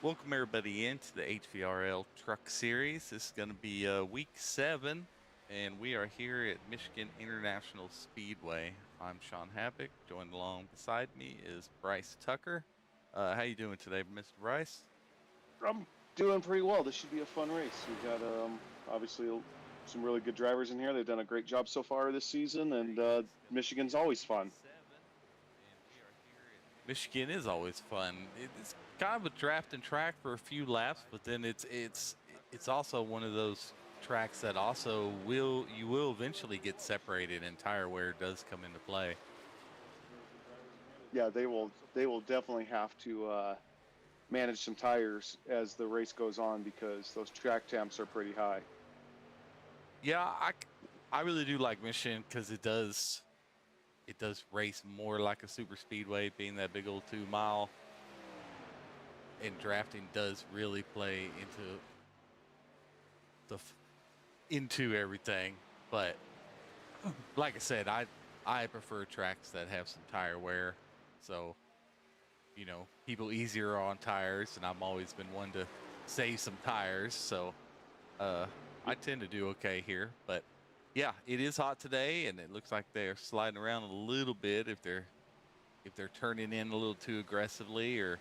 Welcome everybody into the HVRL Truck Series. This is going to be week 7, and we are here at Michigan International Speedway. I'm Sean Havoc. Joined along beside me is Bryce Tucker. How you doing today, Mr. Bryce? I'm doing pretty well. This should be a fun race. We've got obviously some really good drivers in here. They've done a great job so far this season, and Michigan's always fun. Michigan is always fun. It's kind of a drafting track for a few laps, but then it's also one of those tracks that also you will eventually get separated, and tire wear does come into play. Yeah, they will definitely have to manage some tires as the race goes on because those track temps are pretty high. Yeah, I really do like Michigan because it does race more like a super speedway, being that big old 2 mile. And drafting does really play into everything. But like I said, I prefer tracks that have some tire wear. So, people easier on tires, and I've always been one to save some tires. So, I tend to do okay here. But yeah, it is hot today, and it looks like they're sliding around a little bit if they're turning in a little too aggressively or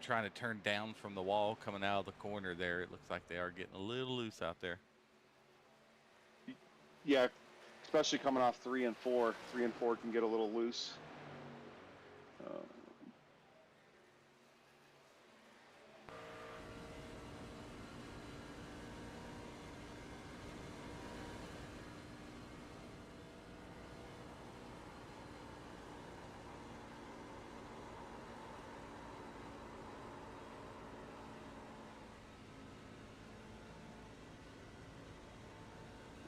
trying to turn down from the wall coming out of the corner there. It looks like they are getting a little loose out there. Yeah, especially coming off 3 and 4. 3 and 4 can get a little loose.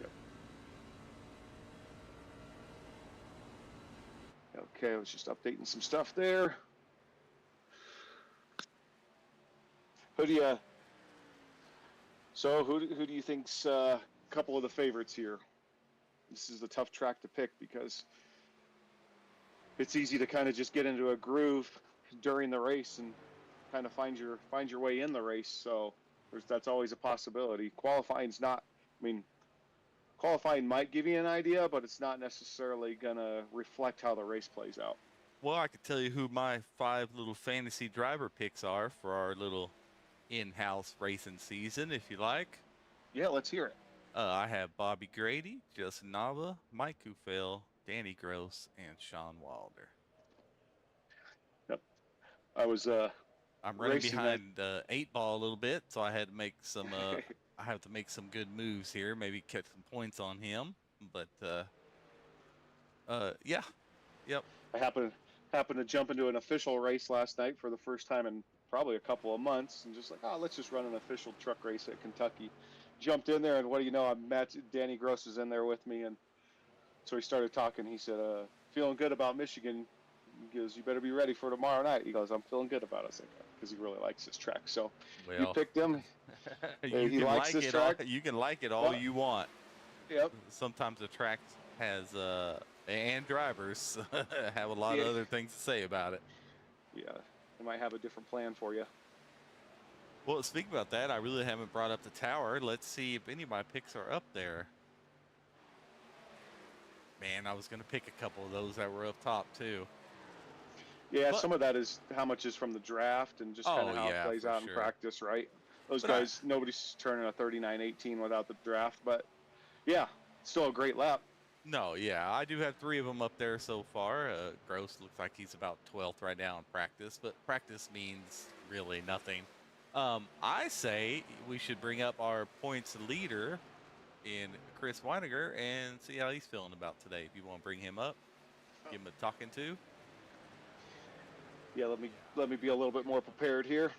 Yep. Okay, I was just updating some stuff there. Who do you? So who do you think's a couple of the favorites here? This is a tough track to pick because it's easy to kind of just get into a groove during the race and kind of find your way in the race. So that's always a possibility. Qualifying's not. I mean, qualifying might give you an idea, but it's not necessarily gonna reflect how the race plays out. Well, I could tell you who my 5 little fantasy driver picks are for our little in-house racing season, if you like. Yeah, let's hear it. I have Bobby Grady, Justin Nava, Mike Kufel, Danny Gross, and Sean Wilder. Yep. I was I'm running racing that. behind 8 ball a little bit, so I had to make some. I have to make some good moves here. Maybe catch some points on him. But yeah, yep. I happened to jump into an official race last night for the first time in probably a couple of months, and just like, oh, let's just run an official truck race at Kentucky. Jumped in there, and what do you know? Danny Gross is in there with me, and so he started talking. He said, "Feeling good about Michigan." He goes, "You better be ready for tomorrow night." He goes, "I'm feeling good about it." I was like, because he really likes this track. So you Well, picked him. you He can likes like this it all. track. You can like it all Well, you want. yep. Sometimes the track has and drivers have a lot of Yeah. other things to say about it. Yeah. They might have a different plan for you. Well, speaking about that, I really haven't brought up the tower. Let's see if any of my picks are up there. Man, I was going to pick a couple of those that were up top too. Yeah, But some of that is how much is from the draft and just kind oh of how it yeah, plays for out in sure. practice, right? Those But guys, nobody's turning a 39.18 without the draft, but yeah, still a great lap. no, yeah, I do have 3 of them up there so far. Gross looks like he's about 12th right now in practice, but practice means really nothing. I say we should bring up our points leader in Chris Weiniger and see how he's feeling about today. If you want to bring him up, give him a talking to. Yeah, let me be a little bit more prepared here.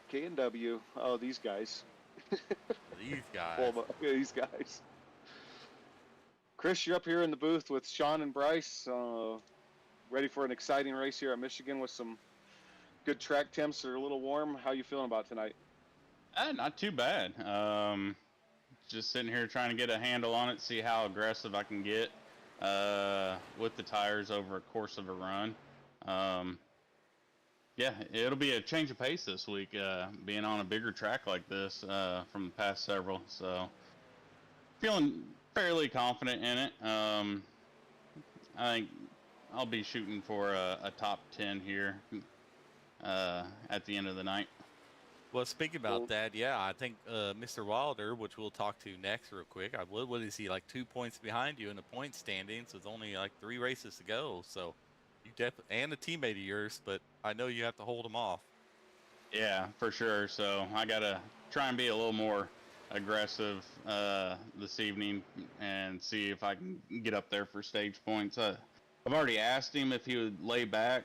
K and W. Oh, these guys. These guys. Well, these guys. Chris, you're up here in the booth with Sean and Bryce. Ready for an exciting race here at Michigan with some good track temps that are a little warm. How you feeling about tonight? Not too bad. Just sitting here trying to get a handle on it, see how aggressive I can get with the tires over a course of a run. Yeah, it'll be a change of pace this week, being on a bigger track like this from the past several. So feeling fairly confident in it. I think I'll be shooting for a top 10 here at the end of the night. Well, speaking about that, yeah, I think Mr. Wilder, which we'll talk to next real quick, what is he, like 2 points behind you in the point standings with only like 3 races to go? So you definitely, and a teammate of yours, but I know you have to hold him off. Yeah, for sure. So I gotta try and be a little more aggressive this evening and see if I can get up there for stage points. I've already asked him if he would lay back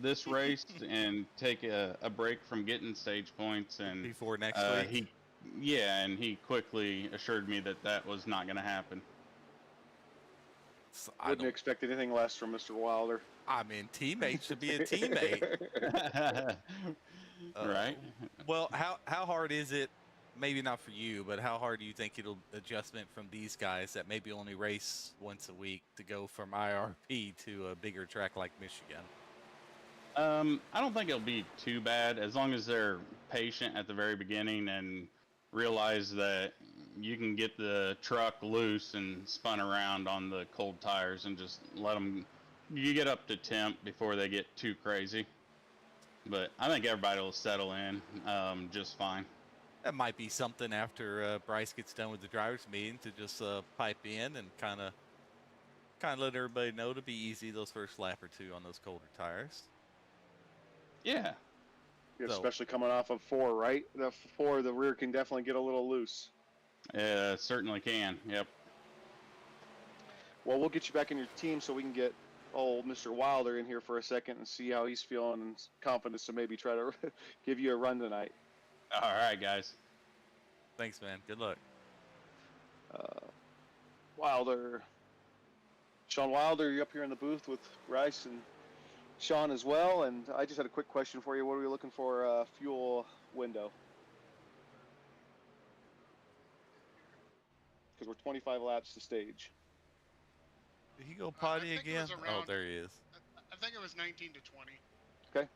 this race and take a break from getting stage points, and Before next week? and he quickly assured me that that was not going to happen. Wouldn't expect anything less from Mr. Wilder. I mean, teammate should be a teammate. Right. Well, how hard is it? Maybe not for you, but how hard do you think it'll adjustment from these guys that maybe only race once a week to go from IRP to a bigger track like Michigan? I don't think it'll be too bad as long as they're patient at the very beginning and realize that you can get the truck loose and spun around on the cold tires and just let them. You get up to temp before they get too crazy. But I think everybody will settle in just fine. That might be something after Bryce gets done with the drivers' meeting to just pipe in and kind of let everybody know to be easy those first lap or two on those colder tires. Yeah. Yeah, especially coming off of 4, right? The 4, the rear can definitely get a little loose. Certainly can. Yep. Well, we'll get you back in your team so we can get old Mr. Wilder in here for a second and see how he's feeling and confidence to maybe try to give you a run tonight. All right, guys. Thanks, man. Good luck. Wilder. Sean Wilder, you're up here in the booth with Bryce and Sean as well. And I just had a quick question for you. What are we looking for fuel window? Because we're 25 laps to stage. Did he go potty again? Oh, there he is. I think it was 19 to 20. Okay.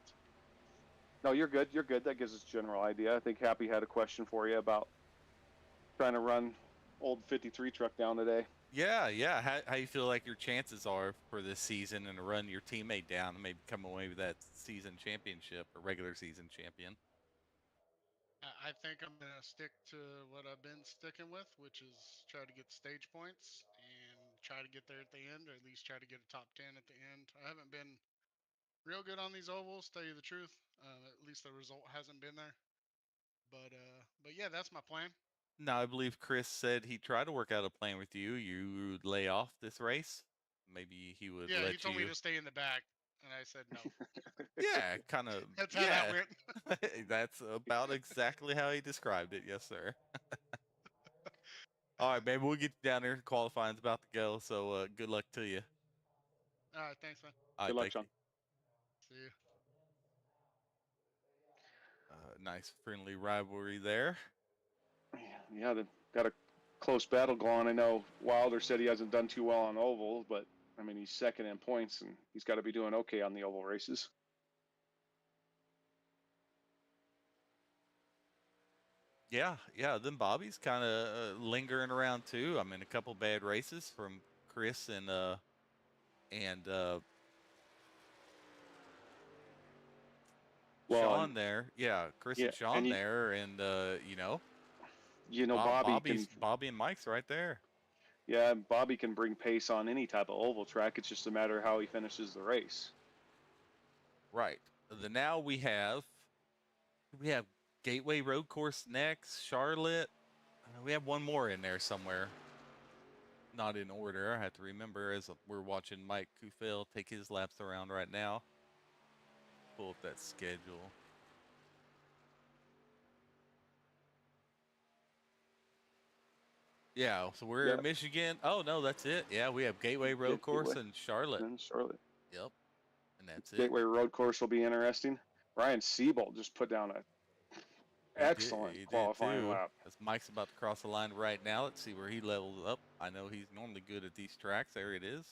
No, you're good. You're good. That gives us a general idea. I think Happy had a question for you about trying to run old 53 truck down today. Yeah. How you feel like your chances are for this season and to run your teammate down and maybe come away with that season championship or regular season champion? I think I'm going to stick to what I've been sticking with, which is try to get stage points and try to get there at the end, or at least try to get a top 10 at the end. I haven't been real good on these ovals, tell you the truth. At least the result hasn't been there. But yeah, that's my plan. Now, I believe Chris said he tried to work out a plan with you. You would lay off this race. Maybe he would Yeah, let he told you. me to stay in the back, and I said no. Yeah, kind of. That's how that went. That's about exactly how he described it. Yes, sir. All right, maybe we'll get you down there. Qualifying's about to go, so good luck to you. All right, thanks, man. All right, Good luck, thank Sean. See you. Nice friendly rivalry there. Yeah, they've got a close battle going. I know Wilder said he hasn't done too well on ovals, but I mean, he's second in points and he's got to be doing okay on the oval races. Yeah. Then Bobby's kind of lingering around too. I mean, a couple bad races from Chris and Sean there. Yeah, Chris and Sean there, and Bobby and Mike's right there. Yeah, Bobby can bring pace on any type of oval track. It's just a matter of how he finishes the race. Right. Now we have Gateway Road Course next, Charlotte. We have one more in there somewhere. Not in order. I have to remember as we're watching Mike Kufel take his laps around right now. Pull up that schedule. Yeah, so we're in Michigan. Oh, no, that's it. Yeah, we have Gateway Road Course and Charlotte. Yep, and that's it. Gateway Road Course will be interesting. Ryan Siebold just put down a excellent qualifying lap. As Mike's about to cross the line right now, let's see where he levels up. I know he's normally good at these tracks. There it is.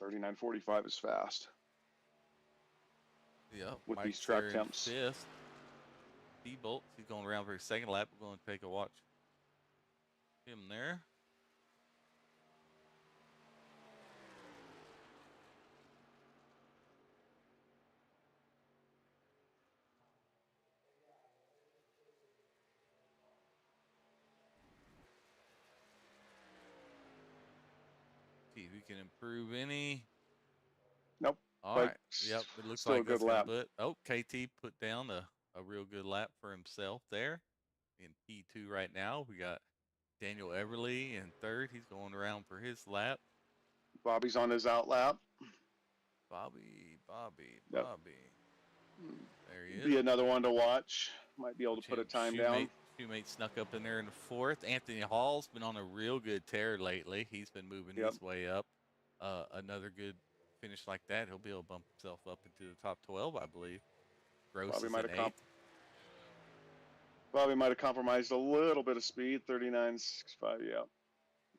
39.45 is fast. Yep. with these Mike's track there in temps. 5th. D-Bolt, he's going around for his second lap. We're going to take a watch him there. See if we can improve any. Nope. All But right. Yep. It looks still a like good that's going to lap. put. Oh, KT put down a real good lap for himself there in P2 right now. We got Daniel Everly in 3rd. He's going around for his lap. Bobby's on his out lap. Bobby. Yep. There he is. Be another one to watch. Might be able to put a time down. Shoemate snuck up in there in the 4th. Anthony Hall's been on a real good tear lately. He's been moving his way up. Another good finish like that, he'll be able to bump himself up into the top 12, I believe. Gross Bobby is might in have 8th. Bobby might have compromised a little bit of speed. 39.65. Yeah.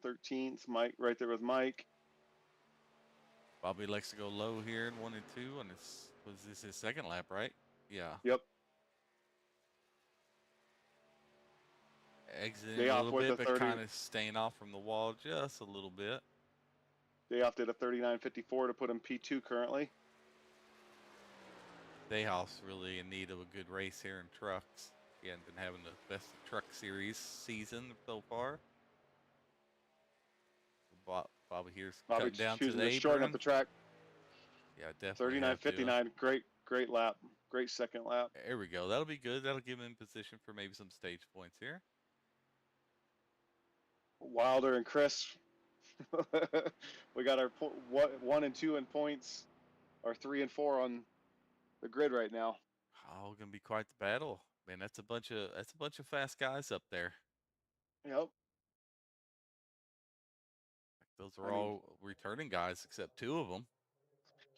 13th. Mike right there with Mike. Bobby likes to go low here in 1 and 2. And was this his second lap, right? Yeah. Yep. Exiting Day a off little with bit, a but 30. kind of staying off from the wall just a little bit. Day off did a 39.54 to put him P2 currently. Dayhouse really in need of a good race here in trucks. He hasn't been having the best truck series season so far. Bobby here's cutting down to the apron. Shorten up the track. Yeah, definitely. 39.59. Great lap. Great second lap. There we go. That'll be good. That'll give him in position for maybe some stage points here. Wilder and Chris. We got our 1 and 2 in points, or 3 and 4 on the grid right now. Oh, gonna be quite the battle, man. That's a bunch of fast guys up there. Yep. Those are all returning guys except 2 of them.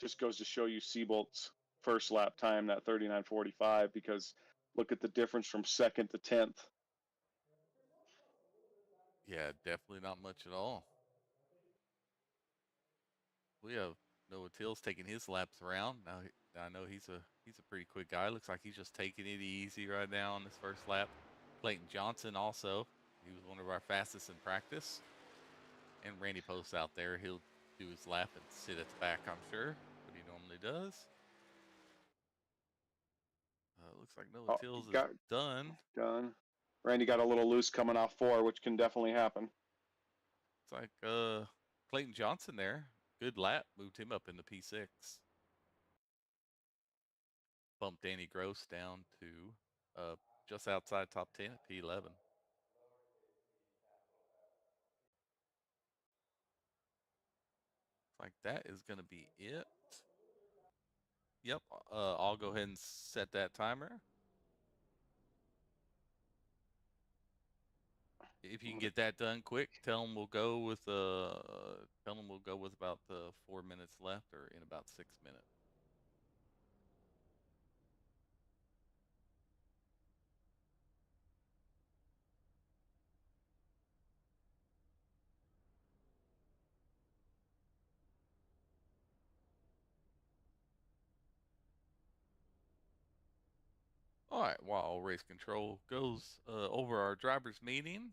Just goes to show you Seabolt's first lap time, that 39.45, because look at the difference from 2nd to 10th. Yeah, definitely not much at all. We have Noah Tills taking his laps around. Now I know he's a pretty quick guy. Looks like he's just taking it easy right now on this first lap. Clayton Johnson also. He was one of our fastest in practice. And Randy Post out there. He'll do his lap and sit at the back, I'm sure, what he normally does. Looks like Noah Tills is done. Randy got a little loose coming off 4, which can definitely happen. It's like Clayton Johnson there. Good lap. Moved him up into P6. Bumped Danny Gross down to just outside top 10 at P11. Like that is going to be it. Yep. I'll go ahead and set that timer. If you can get that done quick, tell them we'll go with about 4 minutes left, or in about 6 minutes. All right, while race control goes over our driver's meeting,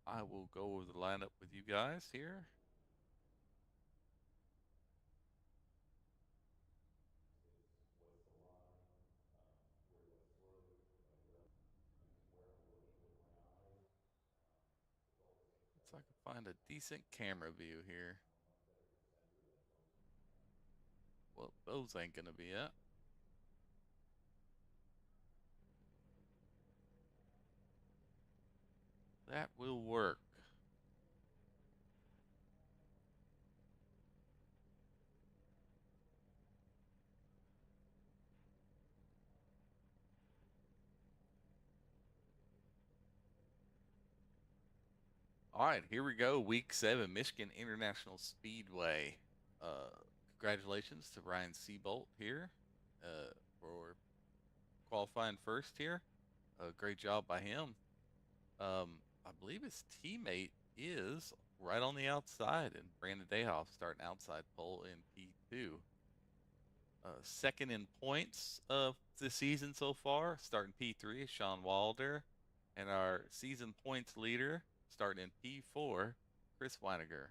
I will go over the lineup with you guys here. Looks like I find a decent camera view here. Well, those ain't gonna be it. That will work. All right, here we go. Week 7, Michigan International Speedway. Congratulations to Ryan Seabolt here for qualifying first here. Great job by him. I believe his teammate is right on the outside, and Brandon Dayhoff starting outside pole in P2. Second in points of the season so far, starting P3 is Sean Walder. And our season points leader, starting in P4, Chris Weiniger.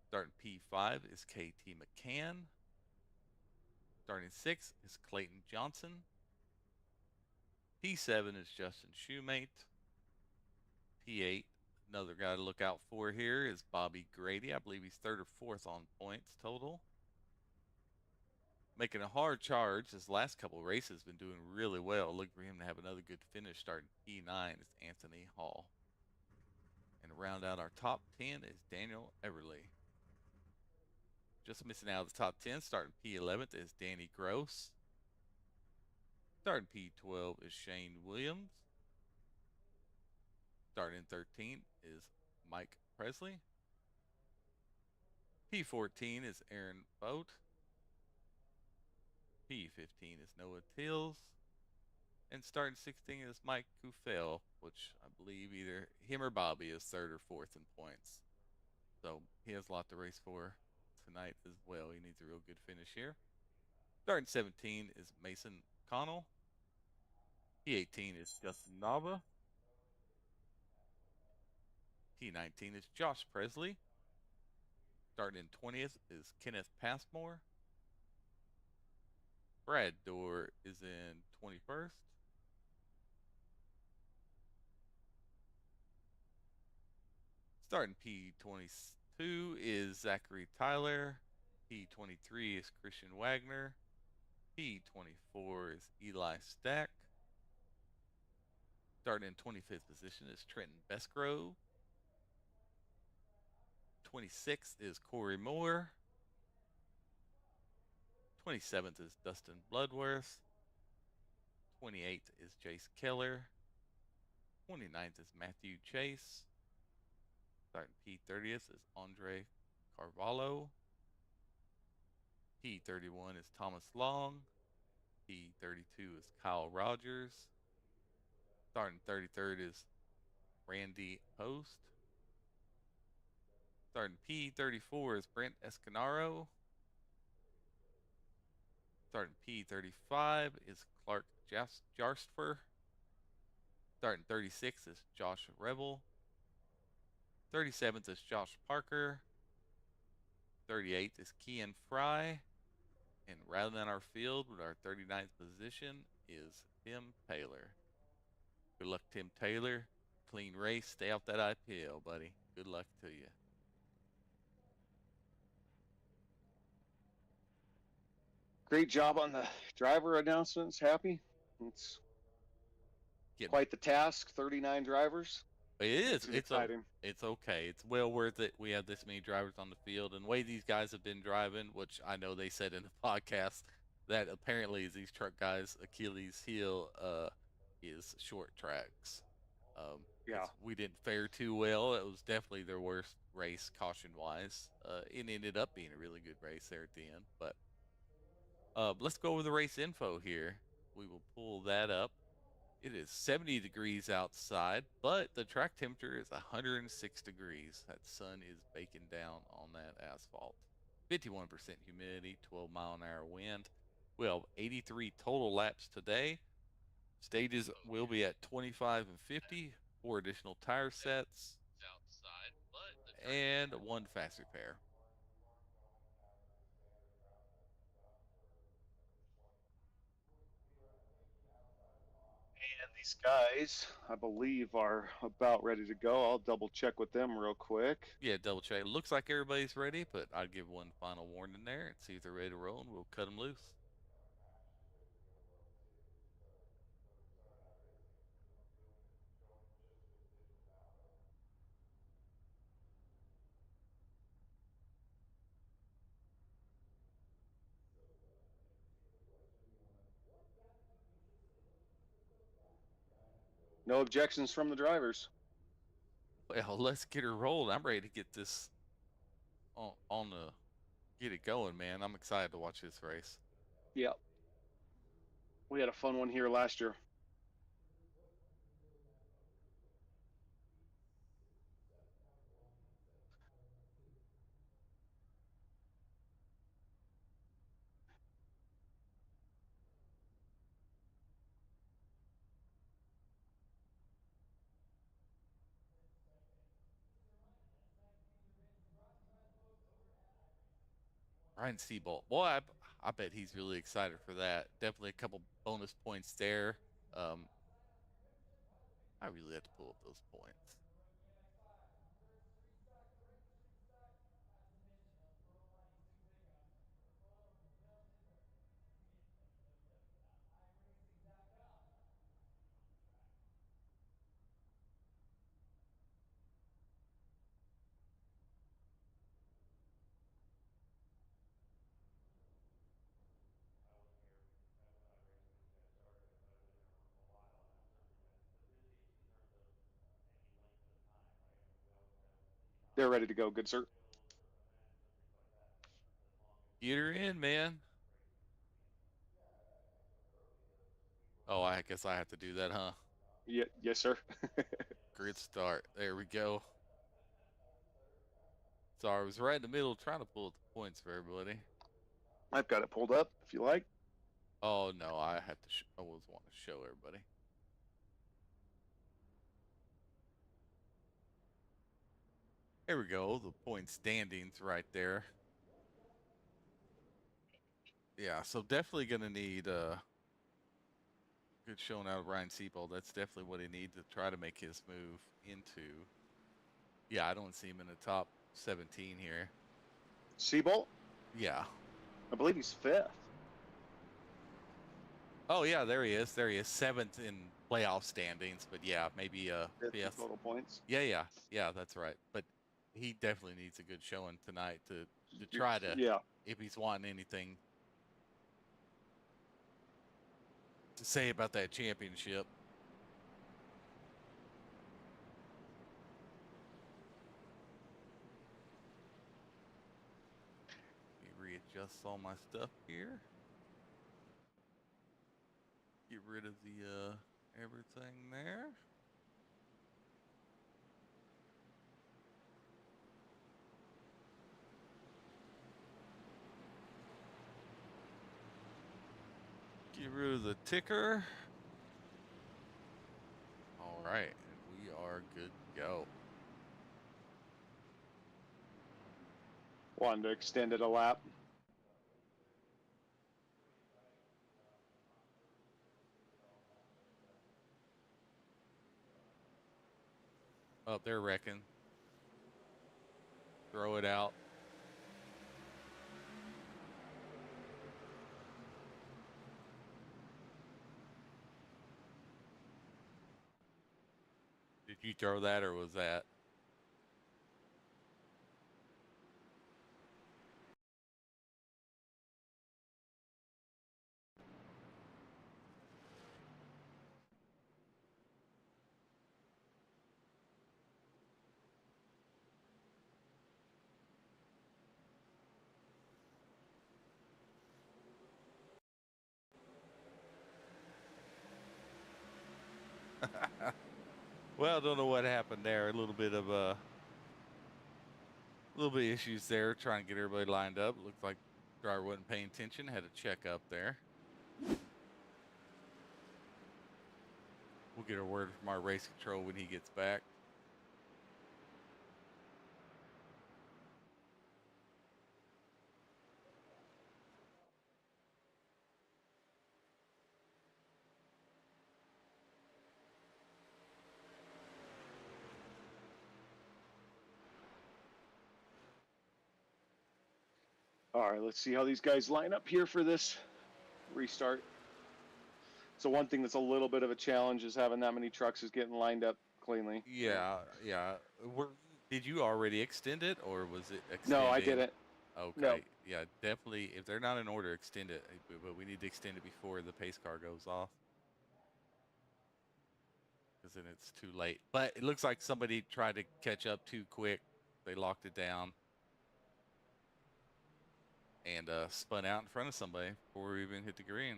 Starting P5 is KT McCann. Starting 6 is Clayton Johnson. P7 is Justin Shoemate. P8, another guy to look out for here is Bobby Grady. I believe he's third or fourth on points total. Making a hard charge. His last couple of races been doing really well. Look for him to have another good finish. Starting P9 is Anthony Hall. And to round out our top 10 is Daniel Everly. Just missing out of the top 10, starting P11th is Danny Gross. Starting P12 is Shane Williams. Starting 13 is Mike Presley. P14 is Aaron Boat. P15 is Noah Tills. And starting 16 is Mike Kufel, which I believe either him or Bobby is third or fourth in points. So he has a lot to race for tonight as well. He needs a real good finish here. Starting 17 is Mason Connell. P18 is Justin Nava. P19 is Josh Presley. Starting in 20th is Kenneth Passmore. Brad Dorr is in 21st. Starting P22 is Zachary Tyler. P23 is Christian Wagner. P24 is Eli Stack. Starting in 25th position is Trenton Besgrove. 26th is Corey Moore. 27th is Dustin Bloodworth. 28th is Jace Keller. 29th is Matthew Chase. Starting P30th is Andre Carvalho. P31 is Thomas Long. P32 is Kyle Rogers. Starting 33rd is Randy Post. Starting P34 is Brent Escanaro. Starting P35 is Clark Jarstfer. Starting 36 is Josh Rebel. 37th is Josh Parker. 38th is Kian Fry. And rounding out our field with our 39th position is Tim Taylor. Good luck, Tim Taylor. Clean race. Stay off that IPL, buddy. Good luck to you. Great job on the driver announcements. Happy. It's quite the task. 39 drivers. It is. It's exciting. It's okay. It's well worth it. We have this many drivers on the field, and the way these guys have been driving, which I know they said in the podcast that apparently is these truck guys' Achilles heel is short tracks. Yeah. We didn't fare too well. It was definitely their worst race caution wise. It ended up being a really good race there at the end. But let's go over the race info here. We will pull that up. It is 70 degrees outside, but the track temperature is 106 degrees. That sun is baking down on that asphalt. 51% humidity, 12-mile-an-hour wind. We'll have 83 total laps today. Stages will be at 25 and 50, 4 additional tire sets, and 1 fast repair. And these guys, I believe, are about ready to go. I'll double check with them real quick. Yeah, double check. It looks like everybody's ready, but I'll give one final warning there and see if they're ready to roll, and we'll cut them loose. No objections from the drivers. Well, let's get her rolled. I'm ready to get this on the get it going, man. I'm excited to watch this race. Yep. We had a fun one here last year. Ryan Seabolt. Boy, I bet he's really excited for that. Definitely a couple bonus points there. I really have to pull up those points. They're ready to go, good sir. Get her in, man. Oh, I guess I have to do that, huh? Yeah, yes, sir. Grid start. There we go. Sorry, I was right in the middle trying to pull up the points for everybody. I've got it pulled up if you like. Oh no, I have to. I always want to show everybody. There we go. The point standings right there. Yeah, so definitely gonna need good showing out of Ryan Seabold. That's definitely what he needs to try to make his move into. Yeah, I don't see him in the top 17 here. Seabolt, Yeah. I believe he's 5th. Oh yeah, there he is. There he is, 7th in playoff standings. But yeah, maybe 5th in yes. total points. Yeah, that's right. But he definitely needs a good showing tonight to try to, Yeah. if he's wanting anything to say about that championship. Let me readjust all my stuff here. Get rid of the everything there. Get rid of the ticker. All right, and we are good to go. Wanted to extend it a lap. Up there, wrecking. Throw it out. Did you throw that or was that? Well, don't know what happened there. A little bit of issues there trying to get everybody lined up. Looked like driver wasn't paying attention. Had a check up there. We'll get a word from our race control when he gets back. All right, let's see how these guys line up here for this restart. So one thing that's a little bit of a challenge is having that many trucks is getting lined up cleanly. Yeah. Did you already extend it or was it extended? No, I didn't. Okay. No. Yeah, definitely. If they're not in order, extend it. But we need to extend it before the pace car goes off. Because then it's too late. But it looks like somebody tried to catch up too quick. They locked it down. And spun out in front of somebody before we even hit the green.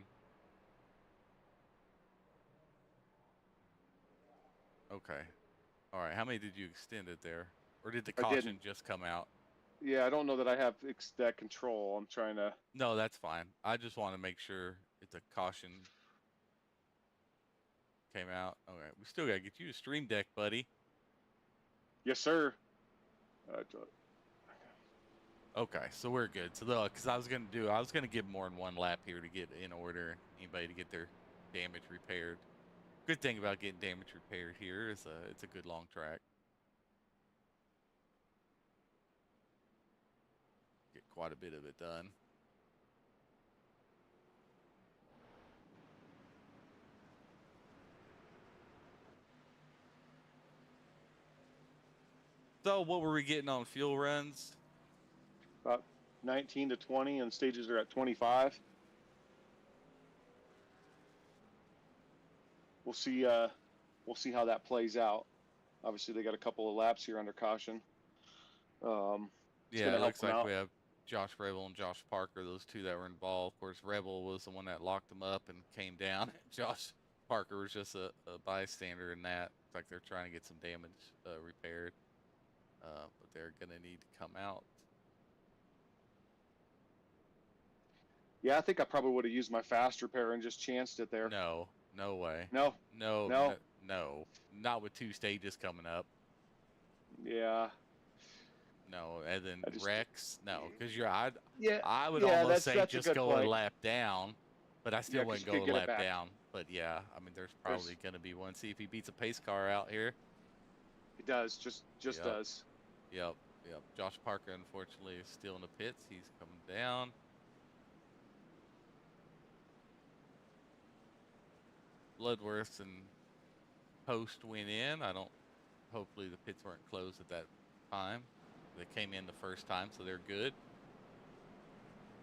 Okay. All right. How many did you extend it there? Or did the caution just come out? Yeah, I don't know that I have that control. I'm trying to... No, that's fine. I just want to make sure if the caution came out. All right. We still got to get you to Stream Deck, buddy. Yes, sir. Okay, so we're good. So because I was gonna give more than one lap here to get in order. Anybody to get their damage repaired. Good thing about getting damage repaired here is it's a good long track. Get quite a bit of it done. So what were we getting on fuel runs? About 19 to 20, and stages are at 25. We'll see. We'll see how that plays out. Obviously, they got a couple of laps here under caution. It's Yeah, going to it help looks them like out. we have Josh Rebel and Josh Parker, those two that were involved. Of course, Rebel was the one that locked them up and came down. Josh Parker was just a bystander in that. It's like they're trying to get some damage repaired, but they're gonna need to come out. Yeah, I think I probably would have used my fast repair and just chanced it there. No, no way. No, No, no. no, no. Not with two stages coming up. Yeah. No, and then I just. Rex. No, because Yeah. I would Yeah, almost say that's a just good go a point. lap down, but I still Yeah, because wouldn't you go could a get it lap back. down. But yeah, I mean, there's probably There's, going to be one. See if he beats a pace car out here. it does. Just Yep. does. Yep. Josh Parker, unfortunately, is still in the pits. He's coming down. Bloodworth and Post went in. Hopefully the pits weren't closed at that time. They came in the first time, so they're good.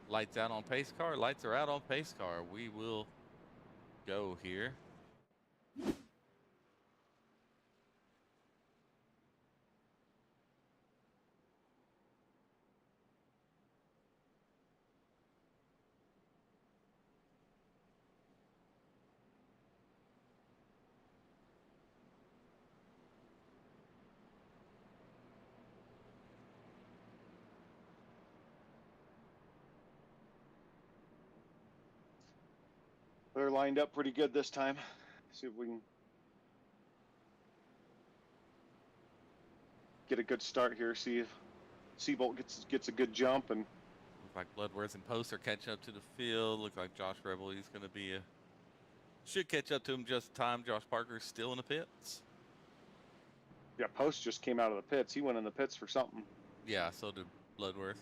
Lights out on pace car. Lights are out on pace car. We will go here. They're lined up pretty good this time. See if we can get a good start here. See if Seabolt gets a good jump, and Looks like Bloodworth and Post are catching up to the field. Looks like Josh Rebel, he's going to be should catch up to him just in time. Josh Parker's still in the pits. yeah, Post just came out of the pits. He went in the pits for something. Yeah, so did Bloodworth.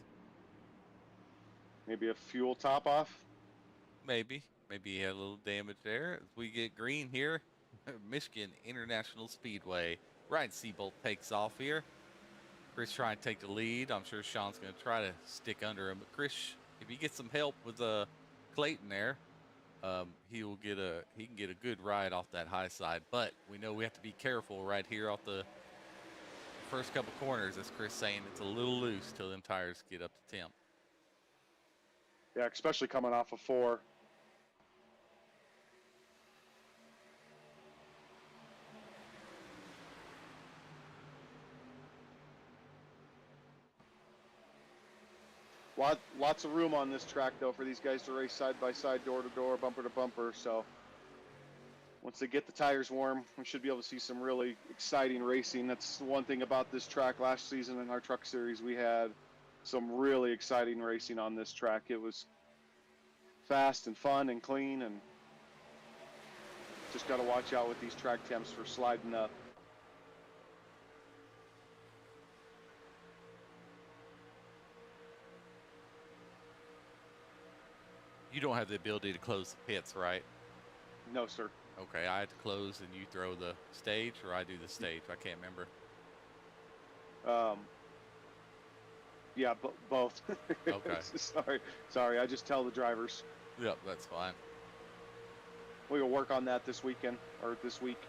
Maybe a fuel top off. Maybe he had a little damage there. As we get green here, Michigan International Speedway. Ryan Seabolt takes off here. Chris trying to take the lead. I'm sure Sean's going to try to stick under him. But Chris, if he gets some help with Clayton there, he can get a good ride off that high side. But we know we have to be careful right here off the first couple corners. As Chris saying, it's a little loose till them tires get up to temp. Yeah, especially coming off of 4. Lots of room on this track, though, for these guys to race side by side, door to door, bumper to bumper. So once they get the tires warm, we should be able to see some really exciting racing. That's one thing about this track. Last season in our truck series, we had some really exciting racing on this track. It was fast and fun and clean, and just got to watch out with these track temps for sliding up. You don't have the ability to close the pits, right? No, sir. Okay, I had to close and you throw the stage, or I do the stage. I can't remember. Yeah, both. Okay. Sorry. I just tell the drivers. Yep, that's fine. We will work on that this weekend, or this week.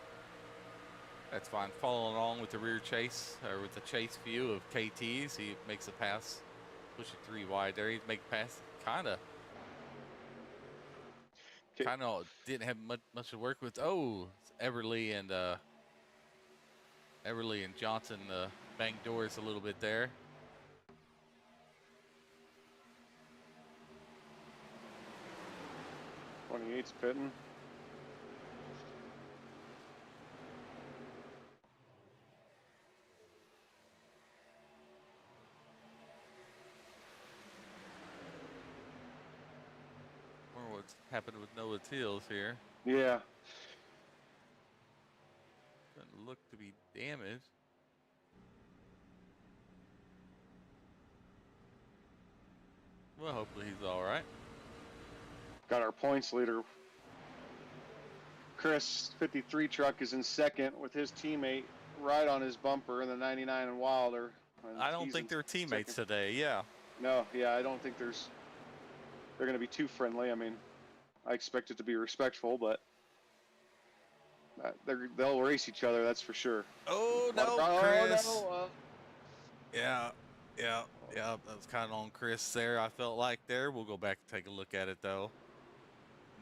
That's fine. Following along with the rear chase, or with the chase view of KT's, he makes a pass, push it 3 wide there. He'd make a pass, kind of didn't have much to work with. Oh, Everly and Johnson banged doors a little bit there. '28's pitting. happened with Noah Teals here. Yeah. Doesn't look to be damaged. Well, hopefully he's all right. Got our points leader. Chris, 53 truck, is in second with his teammate right on his bumper in the 99 and Wilder. And I don't he's think in they're teammates second. today. Yeah. No, yeah, I don't think they're going to be too friendly. I mean, I expect it to be respectful, but they'll race each other, that's for sure. Oh no, Chris. Yeah. That was kind of on Chris there. I felt like there. We'll go back and take a look at it though.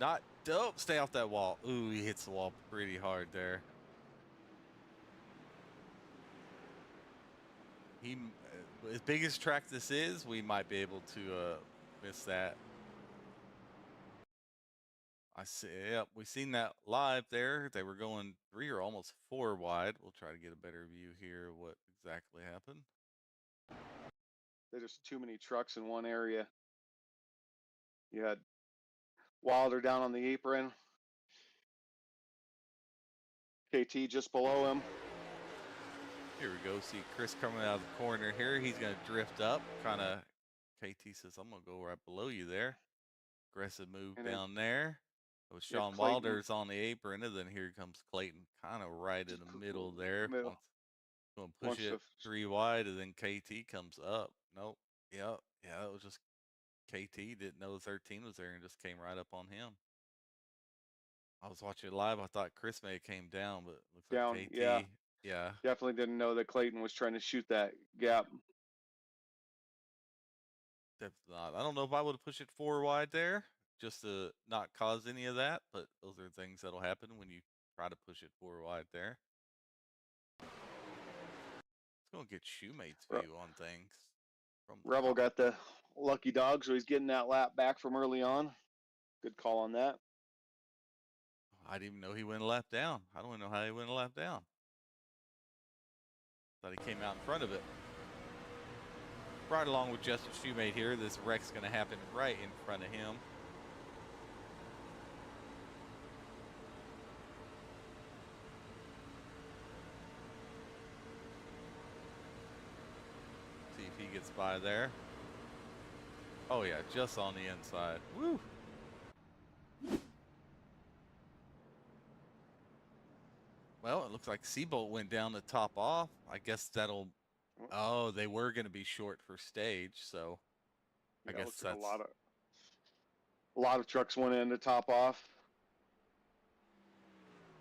Not dope. Stay off that wall. Ooh, he hits the wall pretty hard there. As big as track this is, we might be able to miss that. I see. Yep, we seen that live there. They were going 3 or almost 4 wide. We'll try to get a better view here of what exactly happened. There's just too many trucks in one area. You had Wilder down on the apron. KT just below him. Here we go. See Chris coming out of the corner here. He's going to drift up. Kind of. KT says, I'm going to go right below you there. Aggressive move down there. With Sean Wilder's on the apron, and then here comes Clayton, kind of right in the middle there. Going to push it 3 wide, and then KT comes up. Nope. Yep. Yeah, it was just KT didn't know 13 was there and just came right up on him. I was watching it live. I thought Chris may have came down, but it looks down, like KT. yeah. Yeah. Definitely didn't know that Clayton was trying to shoot that gap. Definitely not. I don't know if I would have pushed it 4 wide there just to not cause any of that, but those are things that'll happen when you try to push it 4 wide there. Let's go get Shoemate's view on things. Rebel got the lucky dog, so he's getting that lap back from early on. Good call on that. I didn't even know he went a lap down. I don't even know how he went a lap down. Thought he came out in front of it. Right along with Justin Shoemate here. This wreck's going to happen right in front of him. See if he gets by there. Oh yeah, just on the inside. Woo! Well, it looks like Seabolt went down to top off. I guess that'll. Oh, they were going to be short for stage, so I guess that's a lot of trucks went in to top off.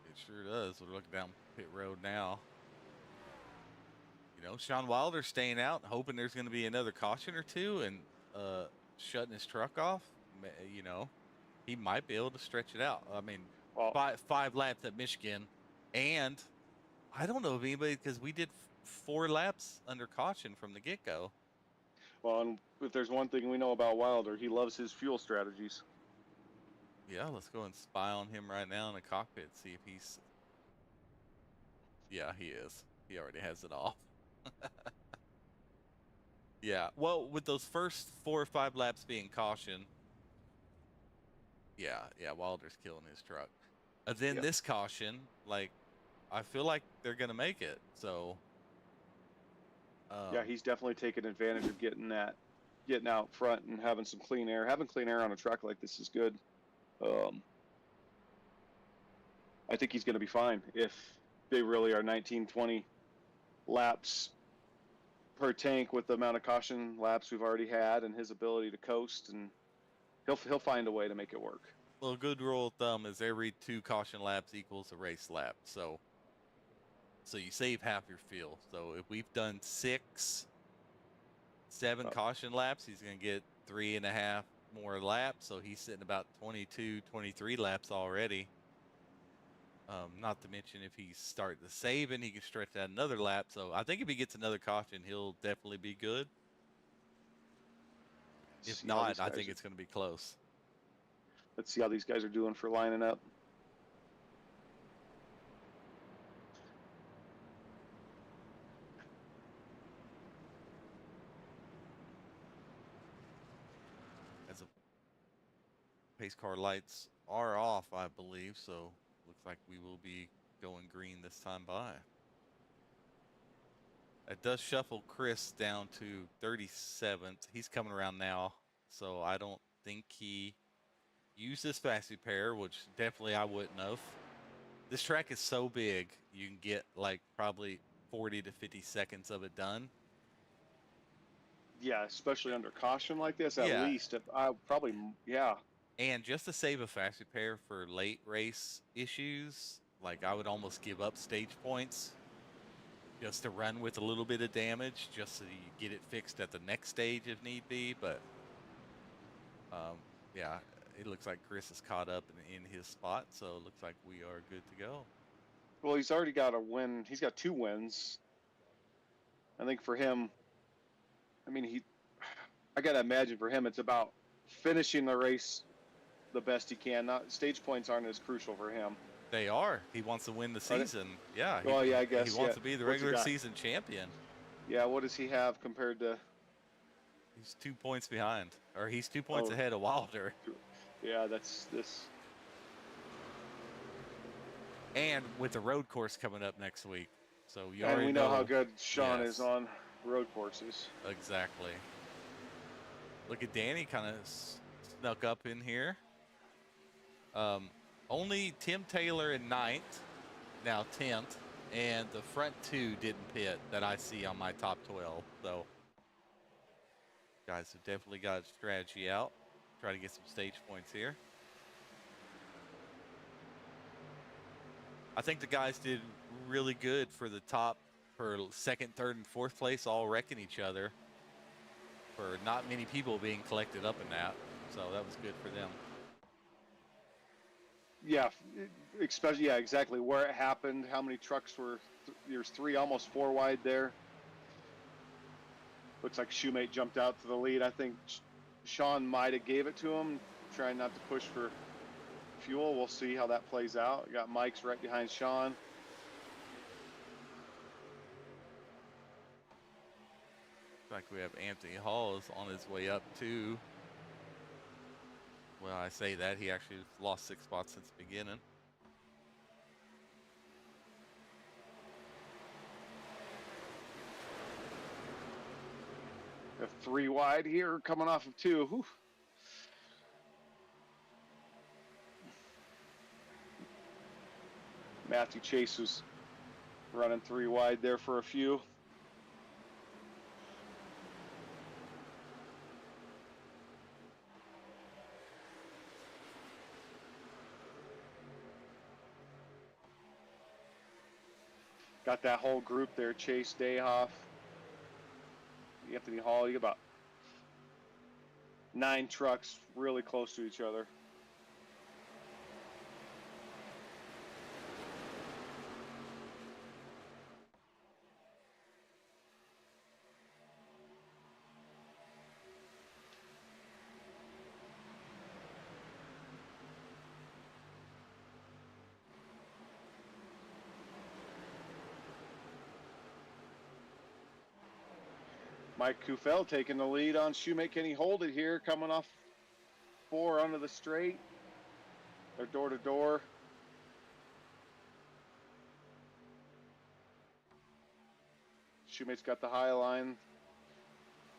It sure does. We're looking down pit road now. You know, Sean Wilder staying out, hoping there's going to be another caution or two, and shutting his truck off. You know, he might be able to stretch it out. I mean, five laps at Michigan, and I don't know of anybody, because we did 4 laps under caution from the get-go. Well, and if there's one thing we know about Wilder, he loves his fuel strategies. Yeah, let's go and spy on him right now in the cockpit, see if he's. Yeah, he is. He already has it off. Yeah, well, with those first 4 or 5 laps being caution, yeah, Wilder's killing his truck. Then this caution, like, I feel like they're gonna make it. So, yeah, he's definitely taking advantage of getting out front and having some clean air. Having clean air on a track like this is good. I think he's going to be fine if they really are 19, 20 laps per tank with the amount of caution laps we've already had and his ability to coast, and he'll find a way to make it work. Well, a good rule of thumb is every 2 caution laps equals a race lap. So you save half your fuel. So if we've done 6, 7 caution laps, he's going to get 3.5 more laps. So he's sitting about 22, 23 laps already. Not to mention if he's starting to save and he can stretch out another lap. So I think if he gets another caution, he'll definitely be good. If not, I think it's going to be close. Let's see how these guys are doing for lining up. pace car lights are off, I believe. So looks like we will be going green this time by. It does shuffle Chris down to 37th. He's coming around now, so I don't think he used this fast repair, which definitely I wouldn't have. This track is so big, you can get like probably 40 to 50 seconds of it done. Yeah, especially under caution like this, at Yeah. least. I probably, yeah. And just to save a fast repair for late race issues, like I would almost give up stage points just to run with a little bit of damage, just so you get it fixed at the next stage if need be. But yeah, it looks like Chris is caught up in his spot, so it looks like we are good to go. Well, he's already got a win. He's got 2 wins. I think for him, I mean, I got to imagine for him, it's about finishing the race the best he can. Not stage points aren't as crucial for him. They are. He wants to win the season. Yeah. Well, yeah, I guess. He wants to be the What's he regular got? season champion. Yeah, what does he have compared to? He's 2 points behind, or he's 2 points ahead of Wilder. Yeah, that's this. And with the road course coming up next week, so you And already we know how good Sean Yes. is on road courses. Exactly. Look at Danny kind of snuck up in here. Only Tim Taylor in 9th, now 10th, and the front 2 didn't pit that I see on my top 12. So guys have definitely got a strategy out. Try to get some stage points here. I think the guys did really good for the top, for 2nd, 3rd, and 4th place, all wrecking each other. For not many people being collected up in that. So that was good for them. Yeah, especially, yeah, exactly where it happened, how many trucks were, there's 3, almost 4 wide there. Looks like Shoemate jumped out to the lead. I think Sean might have gave it to him, trying not to push for fuel. We'll see how that plays out. We got Mike's right behind Sean. Looks like we have Anthony Hall is on his way up too. Well, I say that, he actually lost 6 spots since the beginning. We have 3 wide here, coming off of 2. Whew. Matthew Chase was running 3 wide there for a few. Got that whole group there, Chase, Dayhoff, Anthony Hall. You got about 9 trucks really close to each other. Mike Kufel taking the lead on Shoemate. Can he hold it here? Coming off 4 onto the straight. They're door to door. Shoemate's got the high line.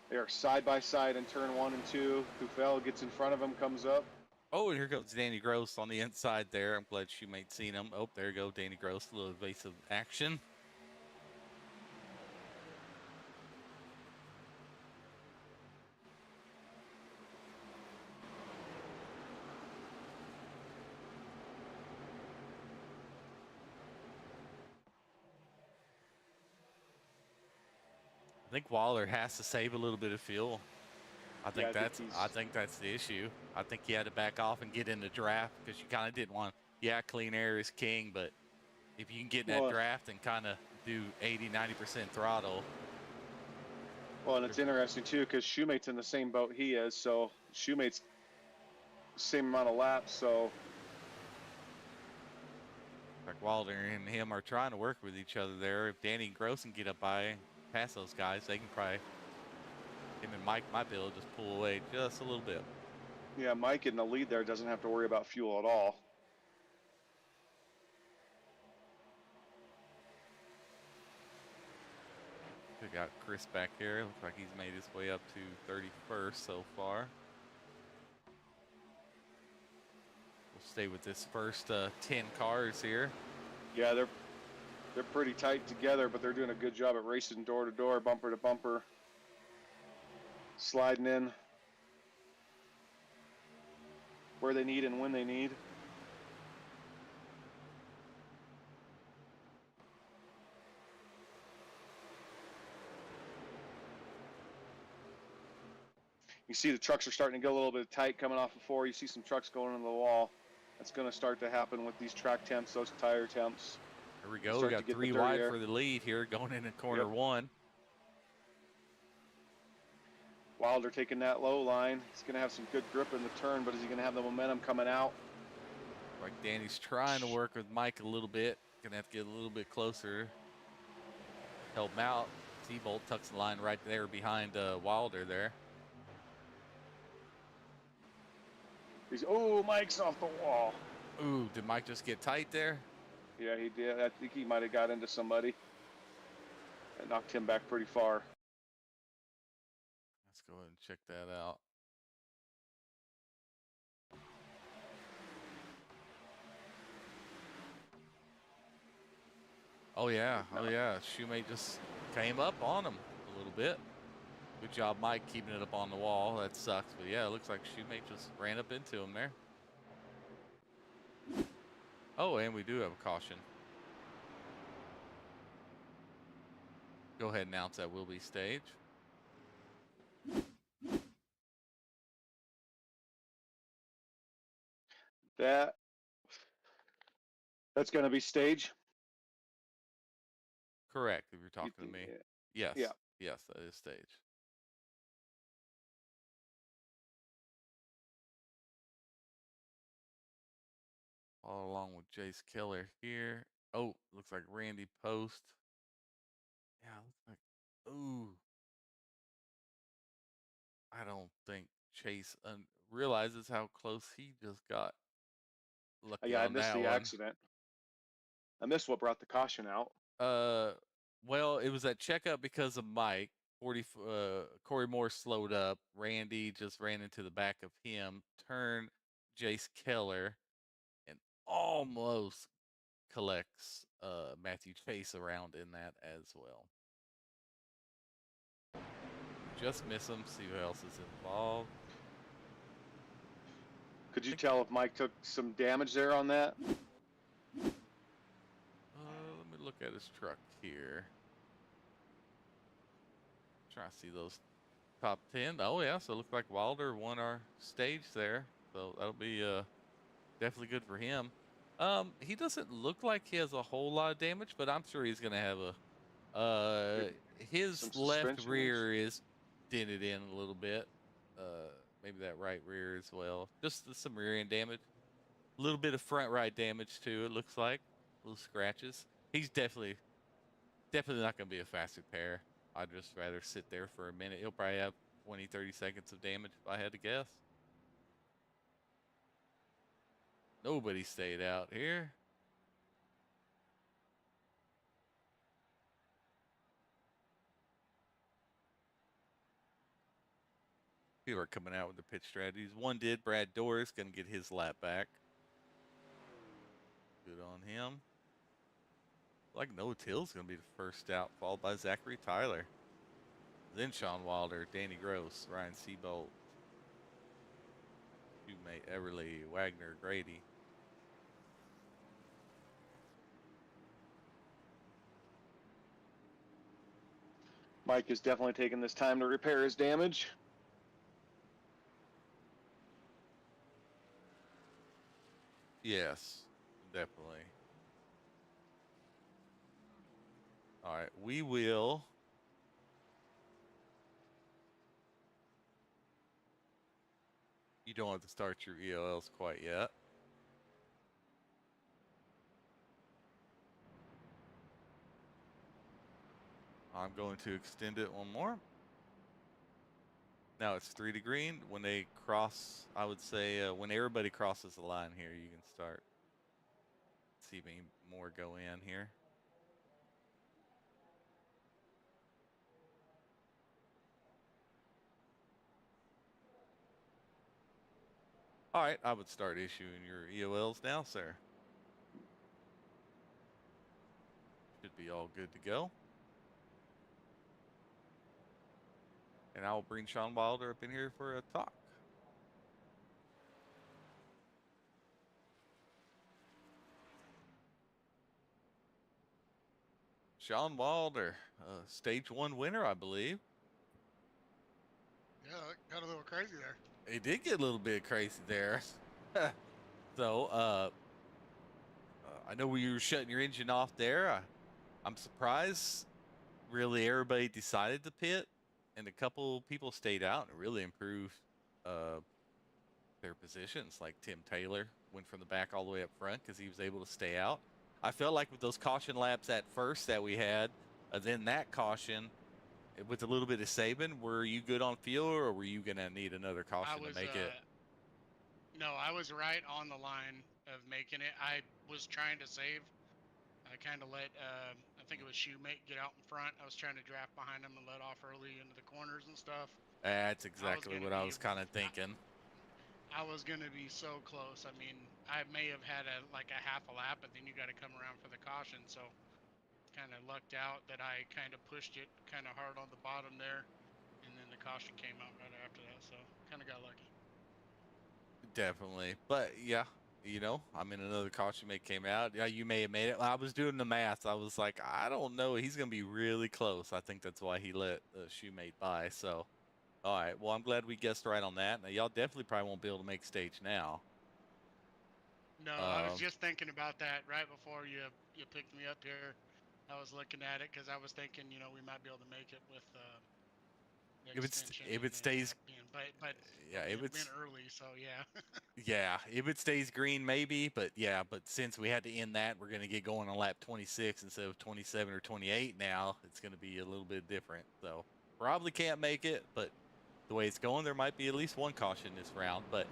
They are side by side in turn 1 and 2. Kufel gets in front of him, comes up. Oh, and here comes Danny Gross on the inside there. I'm glad Shoemate seen him. Oh, there you go, Danny Gross, a little evasive action. I think Waller has to save a little bit of fuel. I think that's the issue. I think he had to back off and get in the draft because you kind of didn't want. Yeah, clean air is king, but if you can get in that draft and kind of do 80-90% throttle. Well, and it's interesting too because Shoemate's in the same boat he is, so Shoemate's same amount of laps. So like Wilder and him are trying to work with each other there. If Danny and Gross can get up by past those guys, they can probably. Him and Mike might be able to just pull away just a little bit. Yeah, Mike in the lead there doesn't have to worry about fuel at all. We got Chris back here. Looks like he's made his way up to 31st so far. We'll stay with this first 10 cars here. Yeah, they're pretty tight together, but they're doing a good job at racing door to door, bumper to bumper, sliding in where they need and when they need. You see the trucks are starting to get a little bit tight coming off of 4. You see some trucks going into the wall. That's going to start to happen with these track temps, those tire temps. Here we go. We got 3 wide for the lead here going into corner 1. Wilder taking that low line. He's going to have some good grip in the turn, but is he going to have the momentum coming out? Like Danny's trying to work with Mike a little bit. Gonna have to get a little bit closer. Help him out. T-Bolt tucks the line right there behind Wilder there. Oh, Mike's off the wall. Ooh, did Mike just get tight there? Yeah, he did. I think he might have got into somebody. That knocked him back pretty far. Let's go ahead and check that out. Oh yeah, Shoemate just came up on him a little bit. Good job, Mike, keeping it up on the wall. That sucks, but yeah, it looks like Shoemate just ran up into him there. Oh, and we do have a caution. Go ahead and announce that will be stage. That's going to be stage. Correct, if you're talking to me. Yeah. Yes. Yeah. Yes, that is stage. All along with Jace Keller here. Oh, looks like Randy Post. Yeah, looks like, ooh. I don't think Chase realizes how close he just got. Lucky Yeah, I on missed that the one. accident. I missed what brought the caution out. Well, it was that checkup because of Mike. Corey Moore slowed up. Randy just ran into the back of him, turned Jace Keller, and almost collects Matthew Chase around in that as well. Just miss him. See who else is involved. Could you tell if Mike took some damage there on that? Let me look at his truck here. Try to see those top 10. Oh yeah, so it looks like Wilder won our stage there. So that'll be definitely good for him. He doesn't look like he has a whole lot of damage, but I'm sure he's gonna have a his left rear is dented in a little bit. Maybe that right rear as well. Just some rear end damage. A little bit of front right damage too, it looks like. Little scratches. He's definitely not gonna be a fast repair. I'd just rather sit there for a minute. He'll probably have 20-30 seconds of damage if I had to guess. Nobody stayed out here. People are coming out with their pitch strategies. One did. Brad Doris going to get his lap back. Good on him. Like Noah Till's going to be the first out, followed by Zachary Tyler. Then Sean Wilder, Danny Gross, Ryan Seabolt, Shoemate Everly, Wagner, Grady. Mike is definitely taking this time to repair his damage. Yes, definitely. All right, we will. You don't have to start your ELLs quite yet. I'm going to extend it one more. Now it's 3 to green. When they cross, I would say when everybody crosses the line here, you can start. See if any more go in here. All right, I would start issuing your EOLs now, sir. Should be all good to go. And I will bring Sean Wilder up in here for a talk. Sean Wilder, stage 1 winner, I believe. Yeah, that got a little crazy there. It did get a little bit crazy there. So, I know you were shutting your engine off there. I'm surprised, really, everybody decided to pit, and a couple people stayed out and really improved their positions. Like Tim Taylor went from the back all the way up front because he was able to stay out. I felt like with those caution laps at first that we had, then that caution with a little bit of Saban, were you good on fuel, or were you gonna need another I caution to was make it? no, I was right on the line of making it. I was trying to save. I kind of let I think it was Shoemate get out in front. I was trying to draft behind him and let off early into the corners and stuff. That's I was exactly gonna what I be was kind of I, thinking. I was gonna be so close. I mean, I may have had a like a half a lap, but then you got to come around for the caution. So kind of lucked out that I kind of pushed it kind of hard on the bottom there, and then the caution came out right after that. So kind of got lucky. Definitely, but yeah, I mean, another caution may came out. Yeah, you may have made it. I was doing the math. I was like, I don't know. He's gonna be really close. I think that's why he let Shoemate by. So, all right. Well, I'm glad we guessed right on that. Now, y'all definitely probably won't be able to make stage now. No, I was just thinking about that right before you picked me up here. I was looking at it because I was thinking, we might be able to make it with the extension if and it then stays, being, but yeah, if it been it's early, so yeah. yeah, if it stays green, maybe. But yeah, but since we had to end that, we're gonna get going on lap 26 instead of 27 or 28. Now it's gonna be a little bit different. So probably can't make it, but the way it's going, there might be at least one caution this round. But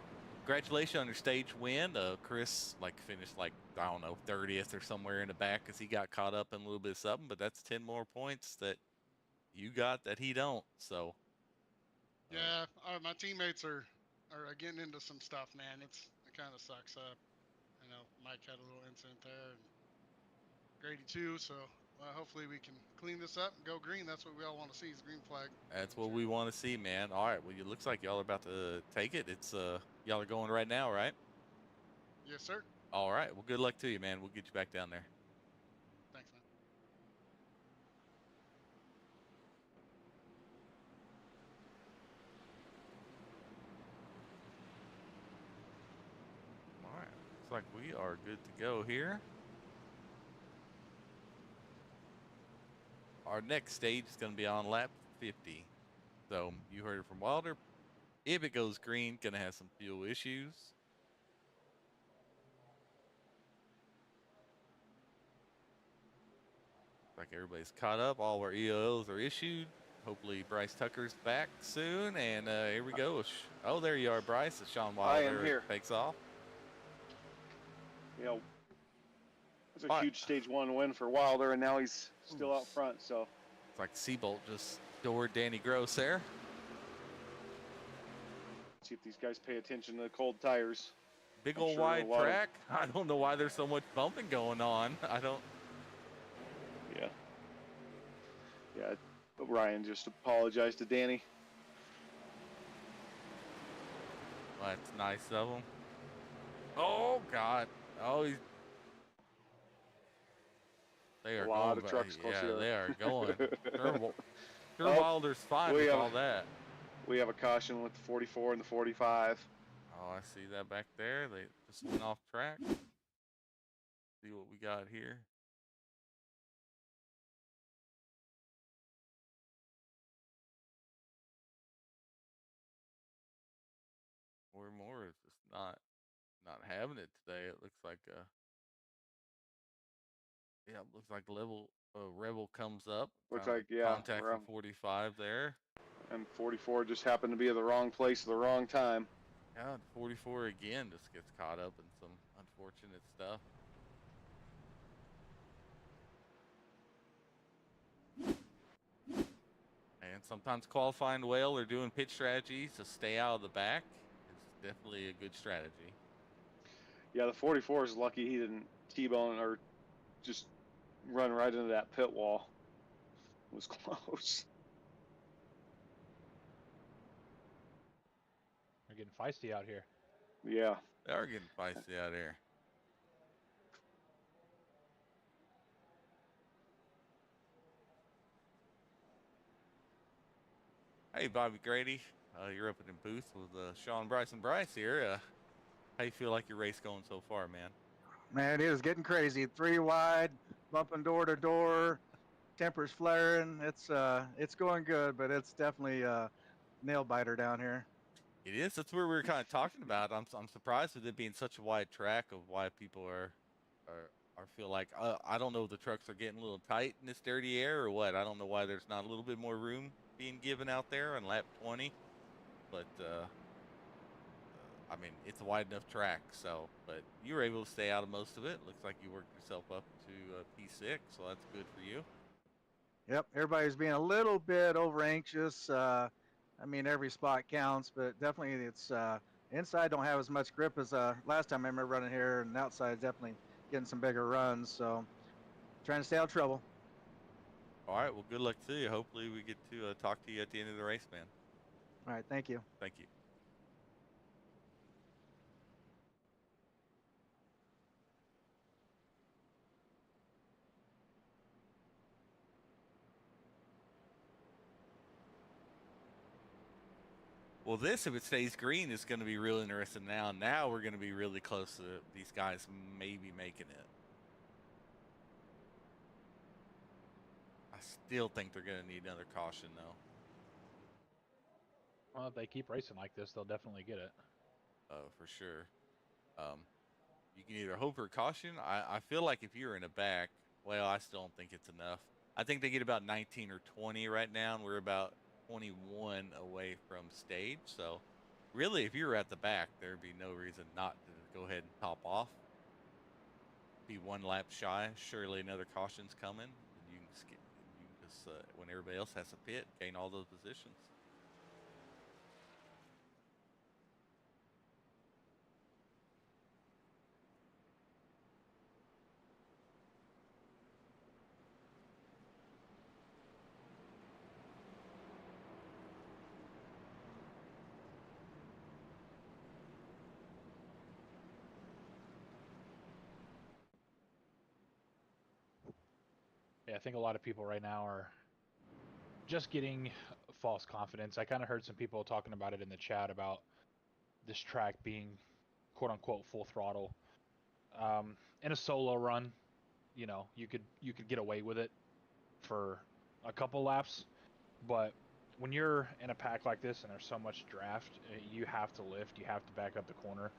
congratulations on your stage win. Chris finished I don't know 30th or somewhere in the back because he got caught up in a little bit of something. But that's 10 more points that you got that he don't. So Yeah, my teammates are getting into some stuff, man. It kind of sucks. I know Mike had a little incident there, and Grady too. So hopefully we can clean this up and go green. That's what we all want to see is green flag. that's I'm what sure. we want to see, man. All right. Well, it looks like y'all are about to take it. It's y'all are going right now, right? Yes, sir. All right. Well, good luck to you, man. We'll get you back down there. Thanks, man. All right. Looks like we are good to go here. Our next stage is going to be on lap 50. So you heard it from Wilder. If it goes green, going to have some fuel issues. Like everybody's caught up. All our EOLs are issued. Hopefully Bryce Tucker's back soon. And here we go. Oh, there you are, Bryce. As Sean I am Wilder here. takes off. It's a All right. huge stage 1 win for Wilder, and now he's still out front. So It's like Seabolt just doored Danny Gross there. see if these guys pay attention to the cold tires. Big I'm old sure a wide lot of- track. I don't know why there's so much bumping going on. I don't. Yeah. Yeah. Ryan just apologized to Danny. Well, that's nice of him. Oh God. Oh, they are A lot going. of trucks close Yeah, here. they are going. Sure, Oh, Wilder's fine we with have all that. We have a caution with the 44 and the 45. Oh, I see that back there. They just went off track. See what we got here. More is just not having it today. It looks like yeah, it looks like level Rebel comes up. Looks Kind of like, yeah, contact we're for 45 there. And 44 just happened to be at the wrong place at the wrong time. God, 44 again just gets caught up in some unfortunate stuff. And sometimes qualifying well or doing pit strategies to stay out of the back is definitely a good strategy. Yeah, the 44 is lucky he didn't T-bone or just run right into that pit wall. It was close. We're getting feisty out here. Yeah. They are getting feisty out here. Hey, Bobby Grady, you're up in the booth with Sean Bryce and Bryce here. How you feel like your race going so far, man? Man, it is getting crazy. 3 wide, bumping door to door, tempers flaring. It's going good, but it's definitely a nail biter down here. It is. That's where we were kind of talking about. I'm surprised with it being such a wide track of why people are feel like I don't know if the trucks are getting a little tight in this dirty air or what. I don't know why there's not a little bit more room being given out there on lap 20, but I mean it's a wide enough track. So, but you were able to stay out of most of it. Looks like you worked yourself up to P6, so that's good for you. Yep, everybody's being a little bit over anxious. I mean, every spot counts, but definitely it's inside don't have as much grip as last time I remember running here, and outside definitely getting some bigger runs. So trying to stay out of trouble. All right. Well, good luck to you. Hopefully, we get to talk to you at the end of the race, man. All right, thank you. Thank you. Well, this, if it stays green, is going to be real interesting now. Now we're going to be really close to these guys maybe making it. I still think they're going to need another caution, though. Well, if they keep racing like this, they'll definitely get it. For sure. You can either hope for a caution. I feel like if you're in a back, well, I still don't think it's enough. I think they get about 19 or 20 right now, and we're about 21 away from stage. So, really, if you were at the back, there'd be no reason not to go ahead and top off. Be one lap shy. Surely another caution's coming. And you can skip. You can just when everybody else has to pit, gain all those positions. Yeah, I think a lot of people right now are just getting false confidence. I kind of heard some people talking about it in the chat about this track being quote unquote full throttle. In a solo run, you could get away with it for a couple laps, but when you're in a pack like this and there's so much draft, you have to lift, you have to back up the corner,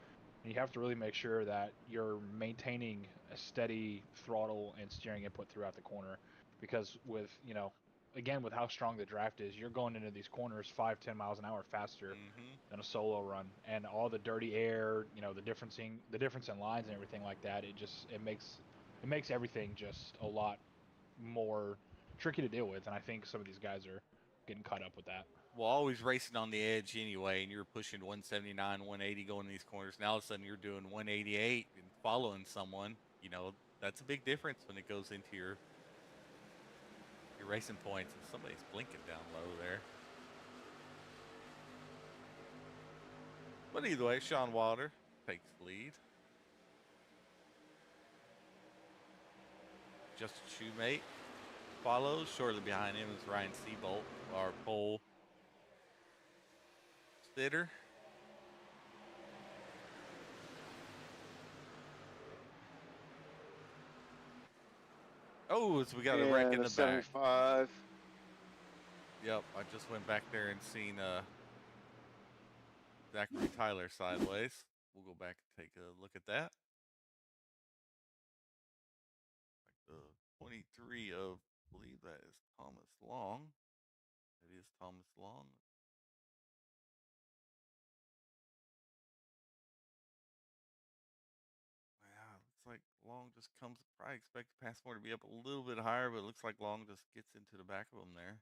and you have to really make sure that you're maintaining a steady throttle and steering input throughout the corner, because with again, with how strong the draft is, you're going into these corners 5-10 miles an hour faster than a solo run, and all the dirty air, the difference in lines and everything like that, it makes everything just a lot more tricky to deal with, and I think some of these guys are getting caught up with that. Well, always racing on the edge anyway, and you're pushing 179, 180 going in these corners. Now all of a sudden you're doing 188 and following someone. That's a big difference when it goes into your racing points. And somebody's blinking down low there. But either way, Sean Wilder takes the lead. Justin Shoemate follows. Shortly behind him is Ryan Seabolt, our pole sitter. Oh, so we got a wreck in the back. 75. Yep, I just went back there and seen Zachary Tyler sideways. We'll go back and take a look at that. Like the 23 of, I believe that is Thomas Long. It is Thomas Long. Yeah, looks like Long just comes. Probably expect Passmore to be up a little bit higher, but it looks like Long just gets into the back of him there.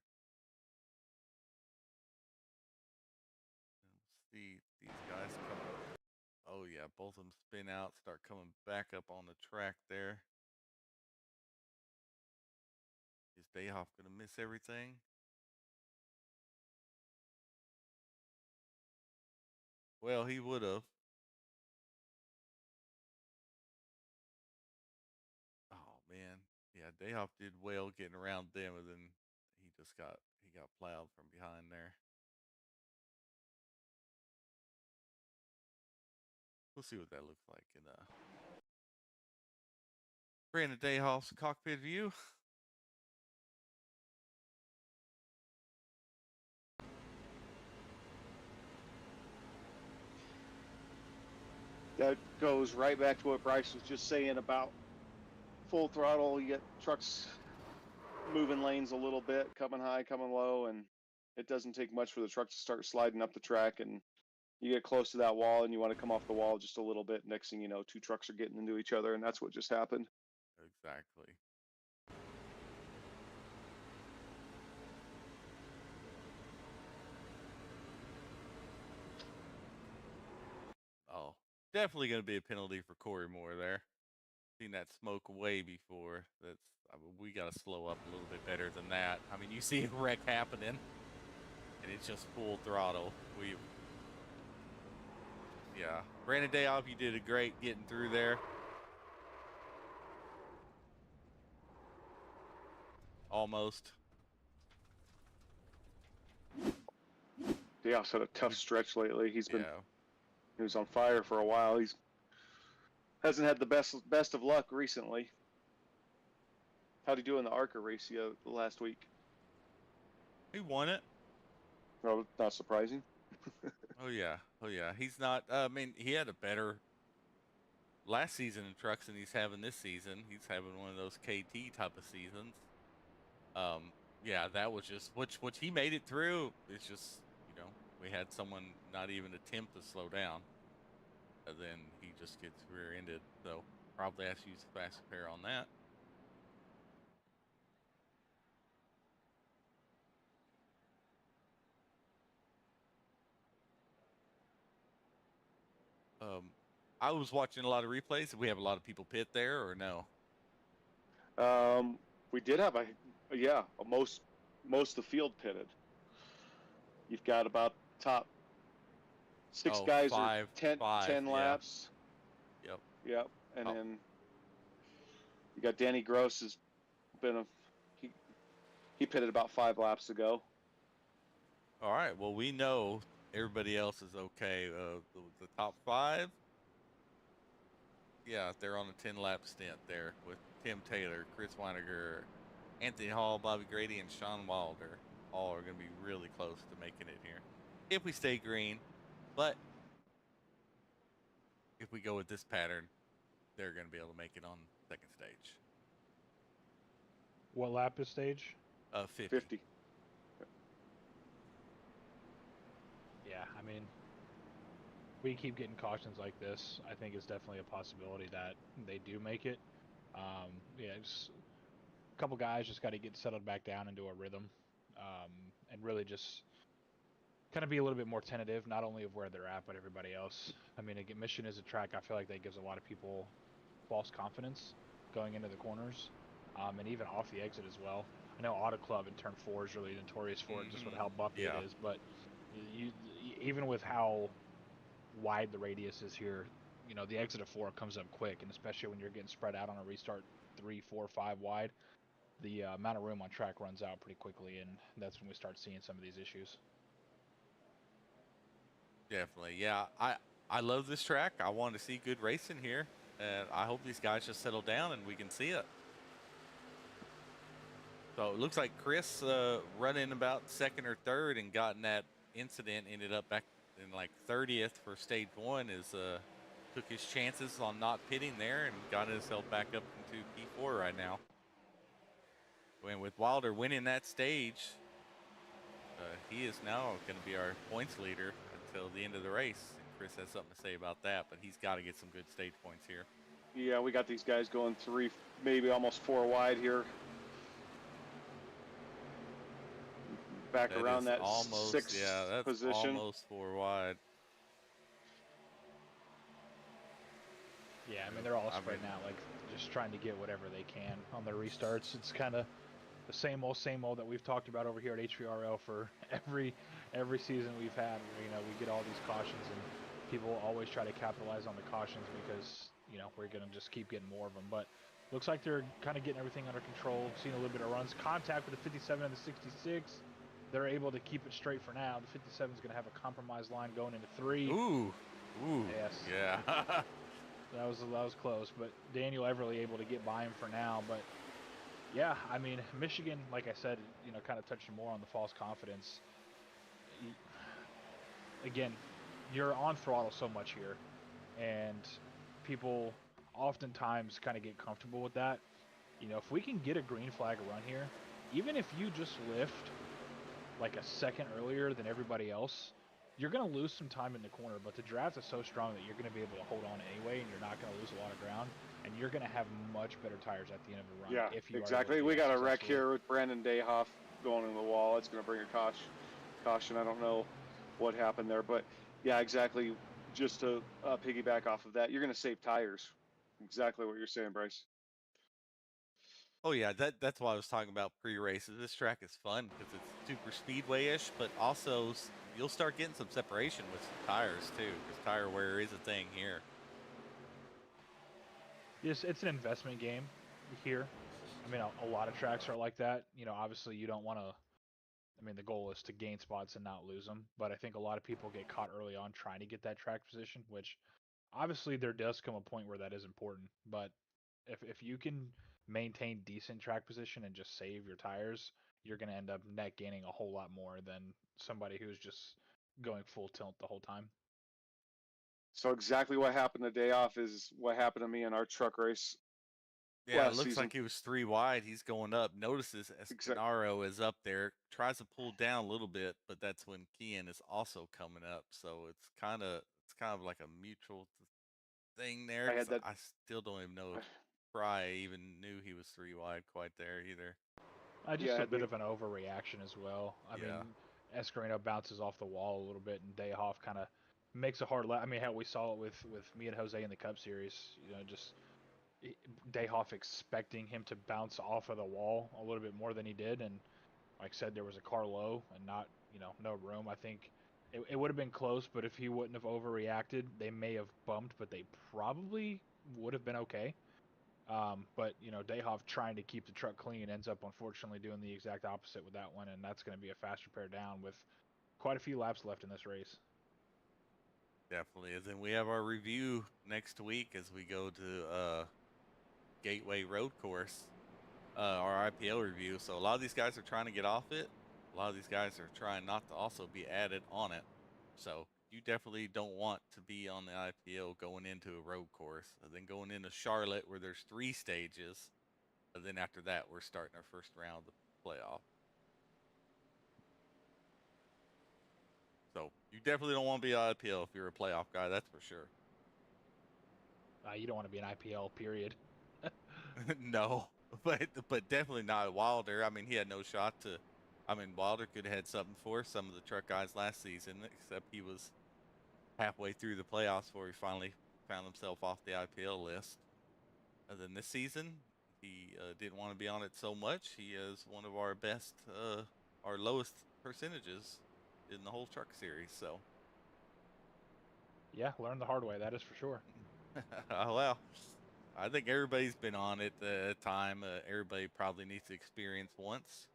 And we'll see these guys come. Oh yeah, both of them spin out, start coming back up on the track there. Is Dayhoff gonna miss everything? Well, he would have. Oh man, yeah, Dayhoff did well getting around them, and then he got plowed from behind there. We'll see what that looks like in Brandon Dayhoff's cockpit view. That goes right back to what Bryce was just saying about full throttle. You get trucks moving lanes a little bit, coming high, coming low, and it doesn't take much for the truck to start sliding up the track, and you get close to that wall and you want to come off the wall just a little bit. Next thing you know, two trucks are getting into each other, and that's what just happened. Exactly. Oh, definitely going to be a penalty for Corey Moore there. Seen that smoke way before. We got to slow up a little bit better than that. I mean, you see a wreck happening, and it's just full throttle. Yeah, Brandon Dayoff, you did a great getting through there. Almost. Dayoff's had a tough stretch lately. He was on fire for a while. He's hasn't had the best of luck recently. How'd he do in the ARCA race last week? He won it. Well, not surprising. Oh yeah. He's not. I mean, he had a better last season in trucks than he's having this season. He's having one of those KT type of seasons. Yeah, that was just which he made it through. It's just, we had someone not even attempt to slow down, and then he just gets rear-ended. So probably has to use a fast repair on that. I was watching a lot of replays. Did we have a lot of people pit there or no? We did have most of the field pitted. You've got about top six guys five, are 10 yeah. laps. Yep. And then you got Danny Gross has been he pitted about 5 laps ago. All right. Well, we know everybody else is okay. The top 5. Yeah, they're on a 10-lap stint there with Tim Taylor, Chris Weiniger, Anthony Hall, Bobby Grady, and Sean Wilder. All are going to be really close to making it here if we stay green. But if we go with this pattern, they're going to be able to make it on second stage. What lap is stage? 50. Yeah, I mean, we keep getting cautions like this. I think it's definitely a possibility that they do make it. Yeah, just a couple guys just got to get settled back down into a rhythm, and really just kind of be a little bit more tentative, not only of where they're at, but everybody else. I mean, again, Mission is a track I feel like that gives a lot of people false confidence going into the corners, and even off the exit as well. I know Auto Club in turn 4 is really notorious for it, just with how bumpy it is. But even with how wide the radius is here, the exit of 4 comes up quick, and especially when you're getting spread out on a restart 3, 4, 5 wide, the amount of room on track runs out pretty quickly, and that's when we start seeing some of these issues. Definitely, yeah. I love this track. I want to see good racing here, and I hope these guys just settle down and we can see it. So it looks like Chris running about second or third and got in that incident, ended up back in like 30th for stage 1. Took his chances on not pitting there and got himself back up into P4 right now. And with Wilder winning that stage, he is now going to be our points leader until the end of the race. Chris has something to say about that, but he's got to get some good stage points here. Yeah, we got these guys going 3, maybe almost 4 wide here. Back That around is that almost, 6th yeah, that's position. almost 4 wide. Yeah, I mean they're all I spreading mean, out, like just trying to get whatever they can on their restarts. It's kind of the same old that we've talked about over here at HVRL for every season we've had. Where, we get all these cautions and people always try to capitalize on the cautions because we're gonna just keep getting more of them. But looks like they're kind of getting everything under control. Seeing a little bit of runs, contact with the 57 and the 66. They're able to keep it straight for now. The 57 is gonna have a compromise line going into 3. ooh, Yes. yeah. That was close, but Daniel Everly able to get by him for now. But yeah, I mean Michigan, like I said, kind of touching more on the false confidence. Again, you're on throttle so much here, and people oftentimes kind of get comfortable with that. If we can get a green flag run here, even if you just lift like a second earlier than everybody else, you're going to lose some time in the corner, but the draft is so strong that you're going to be able to hold on anyway, and you're not going to lose a lot of ground, and you're going to have much better tires at the end of the run Yeah, if you exactly. are able We to do got that a wreck successfully. here with Brandon Dayhoff going in the wall. It's going to bring a caution. I don't know what happened there, but yeah, exactly. Just to piggyback off of that, you're going to save tires. Exactly what you're saying, Bryce. Oh yeah, that's why I was talking about pre-races. This track is fun because it's super speedway-ish, but also you'll start getting some separation with some tires too, because tire wear is a thing here. It's an investment game here. I mean, a lot of tracks are like that. Obviously you don't want to. I mean, the goal is to gain spots and not lose them. But I think a lot of people get caught early on trying to get that track position, which obviously there does come a point where that is important. But if you can maintain decent track position and just save your tires, you're going to end up net gaining a whole lot more than somebody who's just going full tilt the whole time. So exactly what happened the day off is what happened to me in our truck race Yeah, it last looks season. like he was 3 wide. He's going up. Notices Escanaro is up there. Tries to pull down a little bit, but that's when Kian is also coming up. So it's kind of like a mutual thing there. I had 'Cause that. I still don't even know if Fry even knew he was 3 wide quite there either. Just Yeah, a bit of an overreaction as well. I mean, Yeah. Escarino bounces off the wall a little bit, and Dayhoff kind of makes a hard lap. I mean, how we saw it with me and Jose in the Cup Series. Just Dayhoff expecting him to bounce off of the wall a little bit more than he did, and like I said, there was a car low and not no room. I think it would have been close, but if he wouldn't have overreacted, they may have bumped, but they probably would have been okay. But Dayhoff trying to keep the truck clean ends up unfortunately doing the exact opposite with that one, and that's going to be a fast repair down with quite a few laps left in this race. Definitely is. And we have our review next week as we go to Gateway Road Course, our IPL review. So a lot of these guys are trying to get off it. A lot of these guys are trying not to also be added on it. So you definitely don't want to be on the IPL going into a road course. And then going into Charlotte where there's 3 stages. And then after that, we're starting our first round of the playoff. So you definitely don't want to be on IPL if you're a playoff guy. That's for sure. You don't want to be an IPL, period. No, but definitely not Wilder. I mean, he had no shot to. I mean, Wilder could have had something for some of the truck guys last season, except he was halfway through the playoffs before he finally found himself off the IPL list. And then this season, he didn't want to be on it so much. He is one of our best, our lowest percentages in the whole truck series. So, Yeah, learn the hard way. That is for sure. well, I think everybody's been on it at a time. Everybody probably needs to experience once.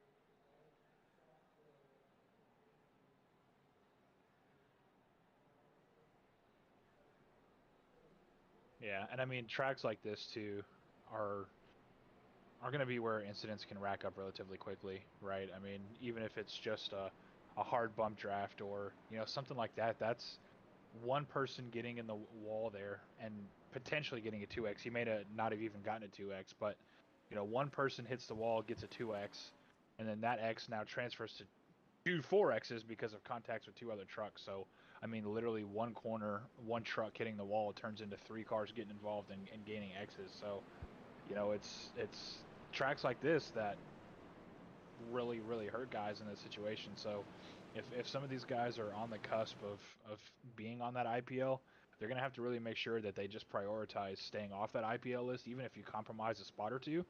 Yeah, and I mean tracks like this too are going to be where incidents can rack up relatively quickly, right? I mean, even if it's just a hard bump draft or something like that, that's one person getting in the wall there and potentially getting a 2x. He may not have even gotten a 2x, but one person hits the wall, gets a 2x, and then that x now transfers to 2 4Xs because of contacts with 2 other trucks. So, I mean, literally one corner, one truck hitting the wall turns into 3 cars getting involved and gaining Xs. So, you know, it's tracks like this that really hurt guys in this situation. So, if some of these guys are on the cusp of being on that IPL, they're gonna have to really make sure that they just prioritize staying off that IPL list, even if you compromise a spot or two.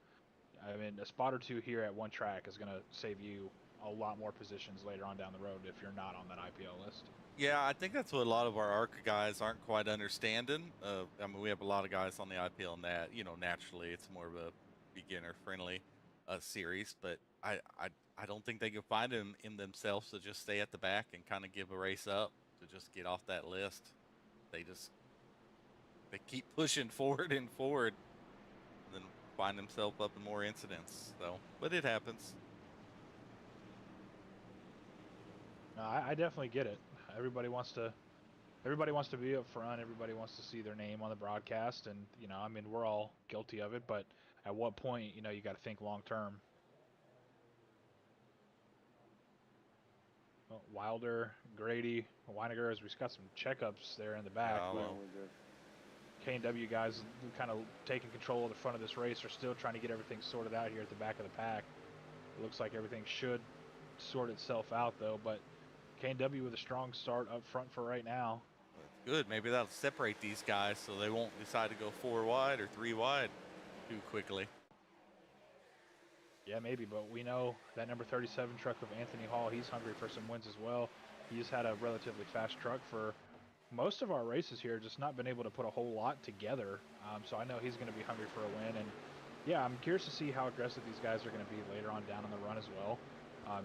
I mean, a spot or two here at one track is gonna save you a lot more positions later on down the road if you're not on that IPL list. Yeah, I think that's what a lot of our ARCA guys aren't quite understanding. I mean, we have a lot of guys on the IPL and that, you know, naturally it's more of a beginner-friendly series, but I don't think they can find it in themselves to just stay at the back and kind of give a race up to just get off that list. They keep pushing forward and forward, and then find themselves up in more incidents. So, but it happens. No, I definitely get it. Everybody wants to be up front. Everybody wants to see their name on the broadcast, and you know, I mean, we're all guilty of it. But at what point, you know, you got to think long term. Well, Wilder, Grady, Weiniger, as we've got some checkups there in the back. Yeah, well, K&W guys kind of taking control of the front of this race are still trying to get everything sorted out here at the back of the pack. It looks like everything should sort itself out though, but K&W with a strong start up front for right now. good. Maybe that'll separate these guys so they won't decide to go 4 wide or 3 wide too quickly. Yeah, maybe, but we know that number 37 truck of Anthony Hall, he's hungry for some wins as well. He's had a relatively fast truck for most of our races here, just not been able to put a whole lot together. So I know he's going to be hungry for a win. And yeah, I'm curious to see how aggressive these guys are going to be later on down in the run as well.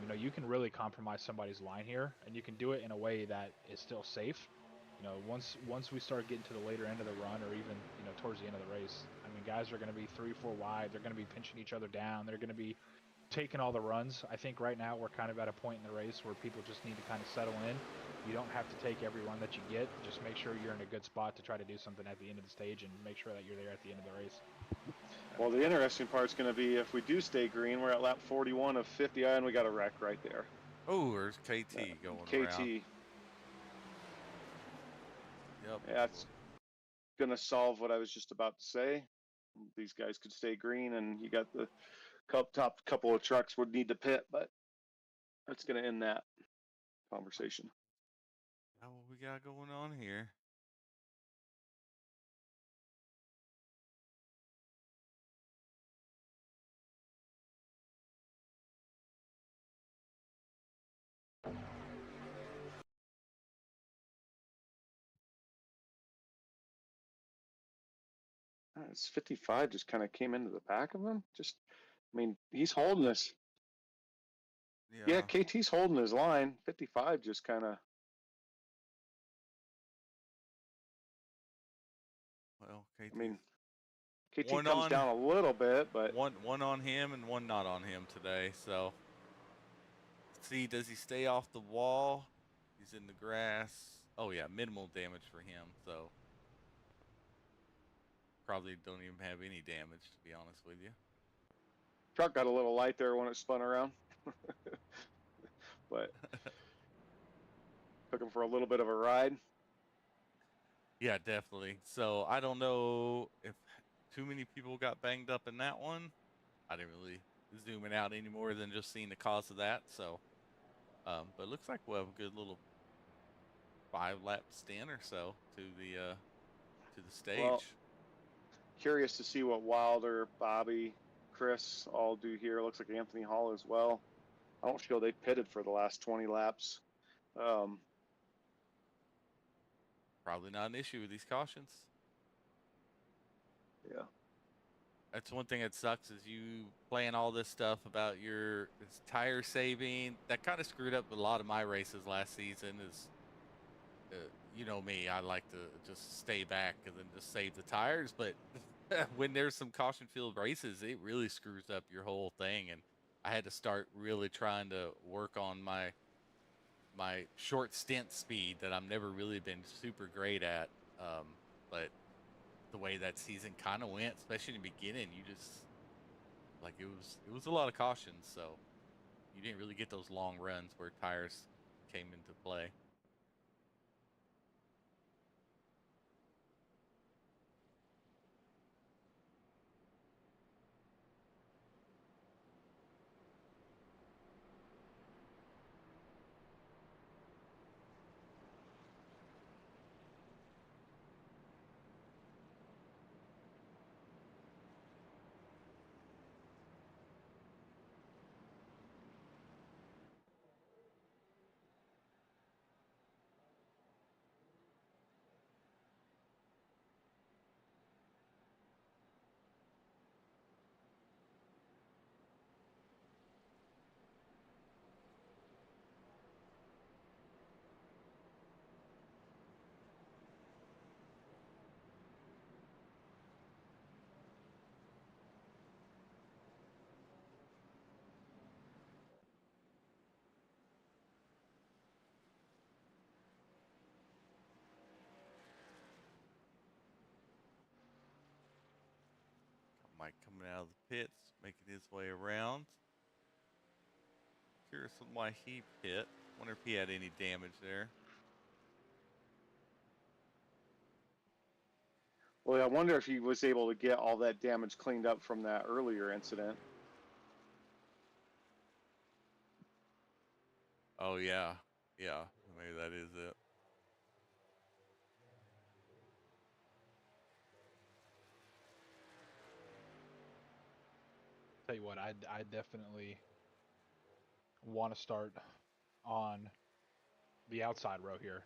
You know, you can really compromise somebody's line here, and you can do it in a way that is still safe. You know, once we start getting to the later end of the run, or even, you know, towards the end of the race, I mean, guys are going to be 3, 4 wide. They're going to be pinching each other down. They're going to be taking all the runs. I think right now we're kind of at a point in the race where people just need to kind of settle in. You don't have to take every run that you get. Just make sure you're in a good spot to try to do something at the end of the stage, and make sure that you're there at the end of the race. Well, the interesting part's going to be if we do stay green, we're at lap 41 of 50, and we got a wreck right there. Oh, there's KT going around. KT. Yep. Yeah, it's going to solve what I was just about to say. These guys could stay green, and you got the top couple of trucks would need to pit, but that's going to end that conversation. Now what we got going on here? It's 55 just kind of came into the back of him. Just, I mean, he's holding this. Yeah, KT's holding his line. 55 just kind of. Well, KT. I mean, KT comes down a little bit, but one on him and one not on him today. So, let's see, does he stay off the wall? He's in the grass. Oh yeah, minimal damage for him. So, probably don't even have any damage, to be honest with you. Truck got a little light there when it spun around, but took him for a little bit of a ride. Yeah, definitely. So I don't know if too many people got banged up in that one. I didn't really zoom it out any more than just seeing the cause of that. So, but it looks like we'll have a good little 5-lap stint or so to the stage. Well, curious to see what Wilder, Bobby, Chris all do here. Looks like Anthony Hall as well. I don't feel they pitted for the last 20 laps. Probably not an issue with these cautions. Yeah. That's one thing that sucks is you playing all this stuff about your tire saving. That kind of screwed up a lot of my races last season. Is you know me, I like to just stay back and then just save the tires. But when there's some caution-filled races, it really screws up your whole thing. And I had to start really trying to work on my short stint speed that I've never really been super great at. But the way that season kind of went, especially in the beginning, you just like it was a lot of cautions. So you didn't really get those long runs where tires came into play. Mike coming out of the pits, making his way around. Curious on why he pit. Wonder if he had any damage there. Well, I wonder if he was able to get all that damage cleaned up from that earlier incident. Oh yeah, yeah. Maybe that is it. Tell you what, I definitely want to start on the outside row here.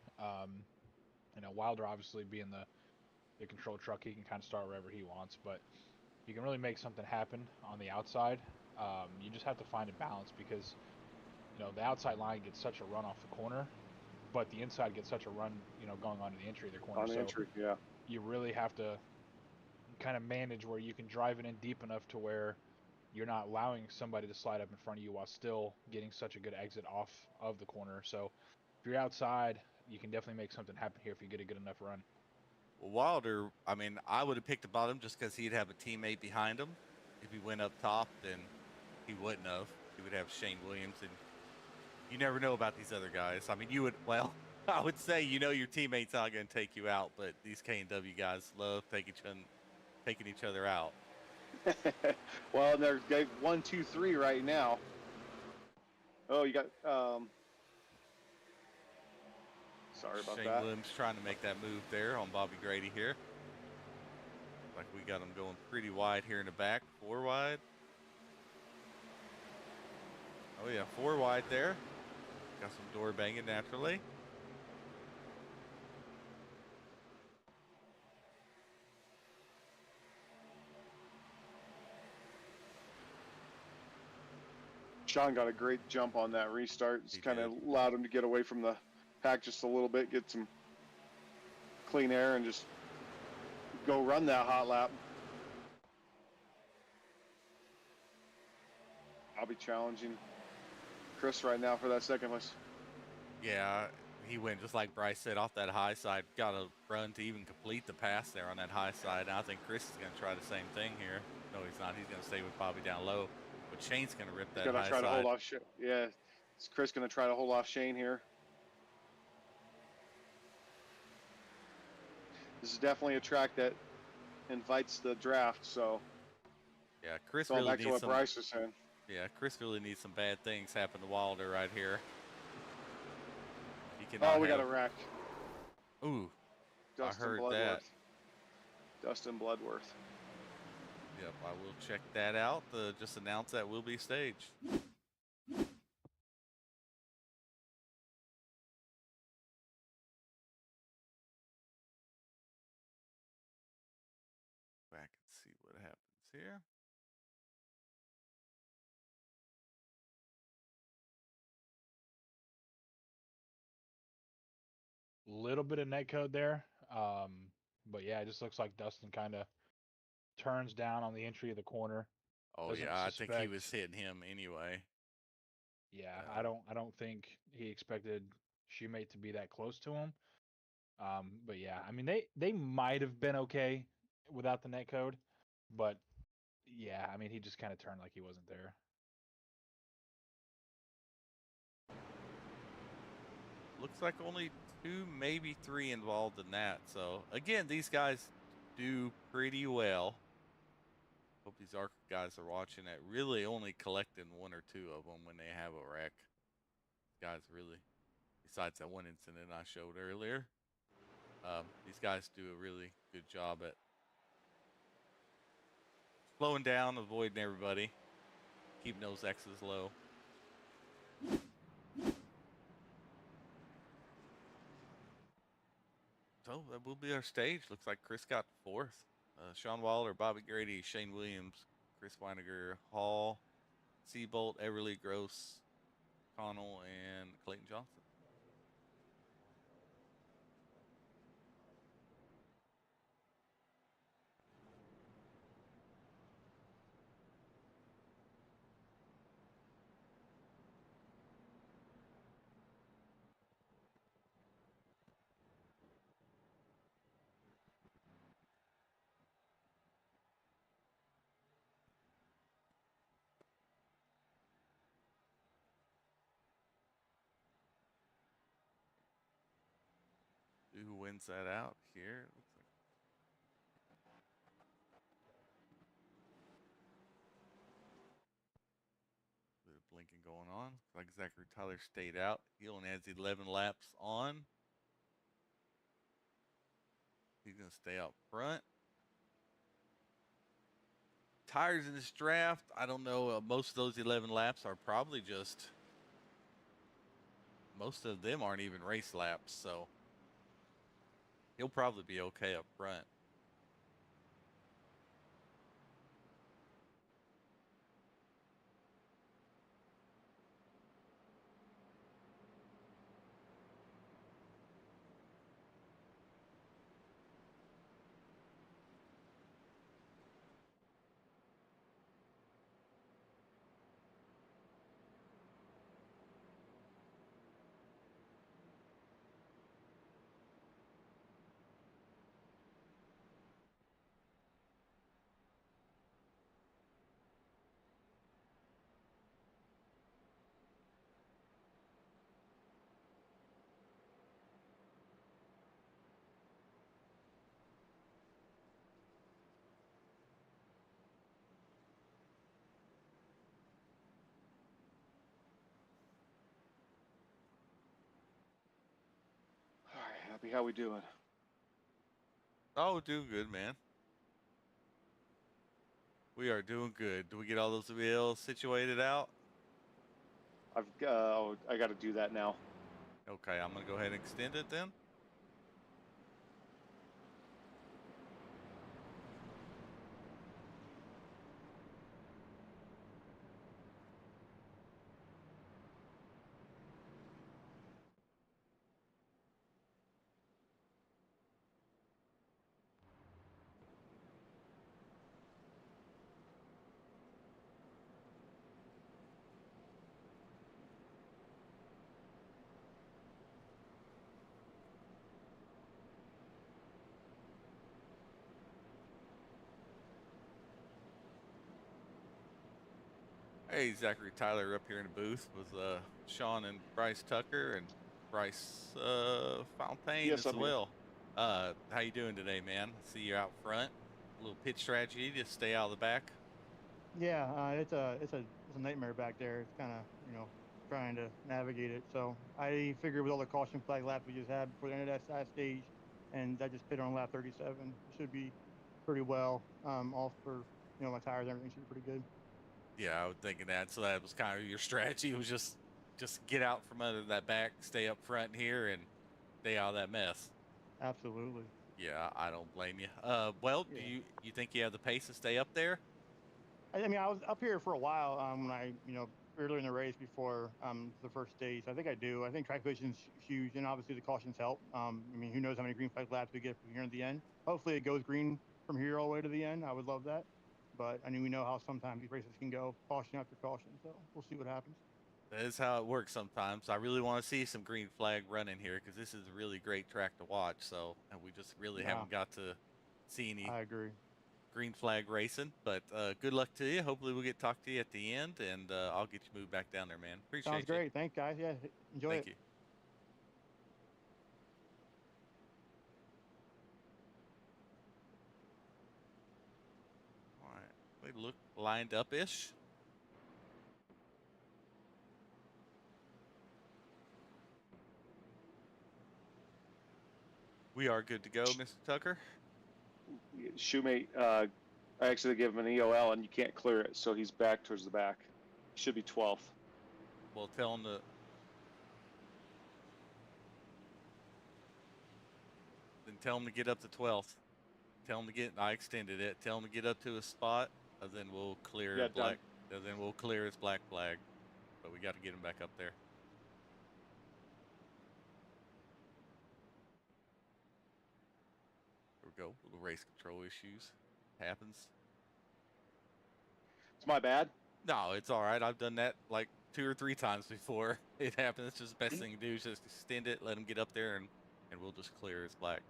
Wilder obviously being the control truck, he can kind of start wherever he wants, but you can really make something happen on the outside. You just have to find a balance because the outside line gets such a run off the corner, but the inside gets such a run, going onto the entry of the corner. On the So entry, yeah. you really have to kind of manage where you can drive it in deep enough to where you're not allowing somebody to slide up in front of you while still getting such a good exit off of the corner. So if you're outside, you can definitely make something happen here if you get a good enough run. Well, Wilder, I mean, I would have picked the bottom just because he'd have a teammate behind him. If he went up top, then he wouldn't have. He would have Shane Williams, and you never know about these other guys. I mean, you would, well, I would say your teammate's not going to take you out, but these K&W guys love taking each other out. Well, they're 1, 2, 3 right now. Oh, you got sorry about Shane that. Williams trying to make that move there on Bobby Grady here. Like we got him going pretty wide here in the back, 4 wide. Oh yeah, 4 wide there. Got some door banging naturally. Sean got a great jump on that restart. It's kind of allowed him to get away from the pack just a little bit, get some clean air, and just go run that hot lap. I'll be challenging Chris right now for that second place. Yeah, he went just like Bryce said off that high side. Got to run to even complete the pass there on that high side. And I think Chris is going to try the same thing here. No, he's not. He's going to stay with Bobby down low. But Shane's going to rip that high side. He's going to try to hold off. Yeah, is Chris going to try to hold off Shane here? This is definitely a track that invites the draft. So yeah, Chris going really back to what Bryce was saying. Yeah, Chris really needs some bad things happen to Wilder right here. Oh, we got a wreck. Ooh, Dustin I heard Bloodworth. that. Dustin Bloodworth. Yep, I will check that out. Just announce that will be staged. Back and see what happens here. Little bit of netcode there. But yeah, it just looks like Dustin kind of turns down on the entry of the corner. Oh yeah, I think he was hitting him anyway. Yeah, I don't think he expected Shoemate to be that close to him. But yeah, I mean they might have been okay without the netcode, but yeah, I mean he just kind of turned like he wasn't there. looks like only 2, maybe 3 involved in that. So again, these guys do pretty well. Hope these ARC guys are watching it. Really only collecting 1 or 2 of them when they have a wreck. Guys really, besides that one incident I showed earlier, these guys do a really good job at slowing down, avoiding everybody, keeping those X's low. So that will be our stage. Looks like Chris got 4th. Sean Waller, Bobby Grady, Shane Williams, Chris Weiniger, Hall, Seabolt, Everly, Gross, Connell, and Clayton Johnson. Who wins that out here? Looks like a bit of blinking going on. Looks like Zachary Tyler stayed out. He only has 11 laps on. He's going to stay up front. Tires in this draft, I don't know. Most of those 11 laps are probably just, most of them aren't even race laps. So he'll probably be okay up front. All right, Happy, how we doing? Oh, doing good, man. We are doing good. Do we get all those wheels situated out? I got to do that now. Okay, I'm going to go ahead and extend it then. Hey, Zachary Tyler up here in the booth with Sean and Bryce Tucker and Bryce Fontaine Yes, as I'm here. well. How you doing today, man? I see you out front. A little pitch strategy to stay out of the back. Yeah, it's a nightmare back there. It's kind of trying to navigate it. So I figured with all the caution flag laps we just had before the end of that last stage, and I just pitted on lap 37. It should be pretty well. All for my tires and everything should be pretty good. Yeah, I was thinking that. So that was kind of your strategy. It was just get out from under that back, stay up front here, and stay out of that mess. Absolutely. Yeah, I don't blame you. Well, Yeah. do you think you have the pace to stay up there? I mean, I was up here for a while when I earlier in the race before the first stage. I think I do. I think track position's huge, and obviously the cautions help. I mean, who knows how many green flag laps we get from here to the end? Hopefully, it goes green from here all the way to the end. I would love that, but I mean, we know how sometimes these races can go, caution after caution. So we'll see what happens. That is how it works sometimes. I really want to see some green flag running here because this is a really great track to watch. So, and we just really Yeah, haven't got to see any I agree. green flag racing. But good luck to you. Hopefully, we'll get to talk to you at the end, and I'll get you moved back down there, man. Appreciate Sounds you. great. Thanks, guys. Yeah, enjoy Thank it. you. They look lined up-ish. We are good to go, Mr. Tucker. Shoemate, I actually give him an EOL, and you can't clear it, so he's back towards the back. Should be 12th. Well, tell him to. Then tell him to get up to 12th. Tell him to get. I extended it. Tell him to get up to a spot, and then we'll clear Yeah, black. And then we'll clear his black flag. But we got to get him back up there. There we go. Little race control issues. Happens. It's my bad. No, it's all right. I've done that like 2 or 3 times before. It happens. It's just the best thing to do is just extend it, let him get up there, and we'll just clear his black.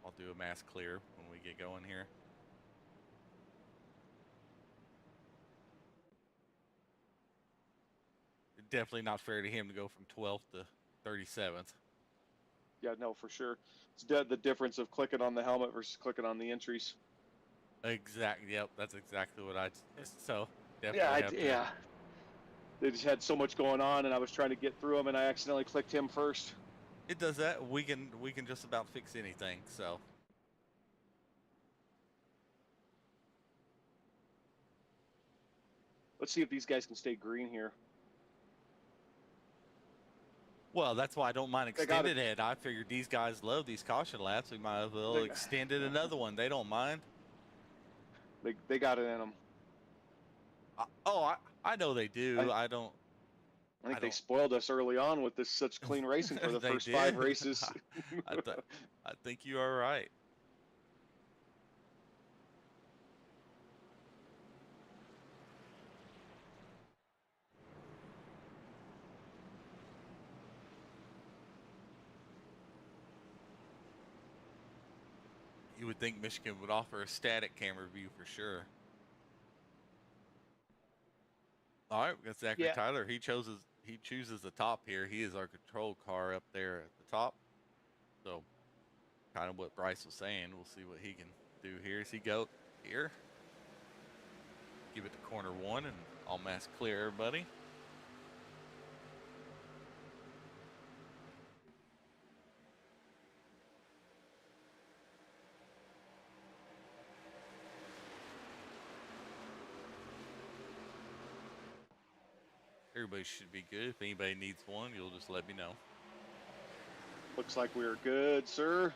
I'll do a mass clear when we get going here. Definitely not fair to him to go from 12th to 37th. Yeah, no, for sure. It's the difference of clicking on the helmet versus clicking on the entries. Exactly. Yep, that's exactly what I. So definitely. Yeah. They just had so much going on, and I was trying to get through them, and I accidentally clicked him first. It does that. We can just about fix anything. So. Let's see if these guys can stay green here. Well, that's why I don't mind extended it. I figured these guys love these caution laps. We might as well extend it another one. They don't mind. They got it in them. I know they do. I think they spoiled us early on with this such clean racing for the first 5 races. I think you are right. You would think Michigan would offer a static camera view for sure. All right, we got Zachary Tyler. He chooses the top here. He is our control car up there at the top. So, kind of what Bryce was saying. We'll see what he can do here. As he go here, give it to corner 1, and I'll mass clear everybody. Everybody should be good. If anybody needs one, you'll just let me know. Looks like we're good, sir.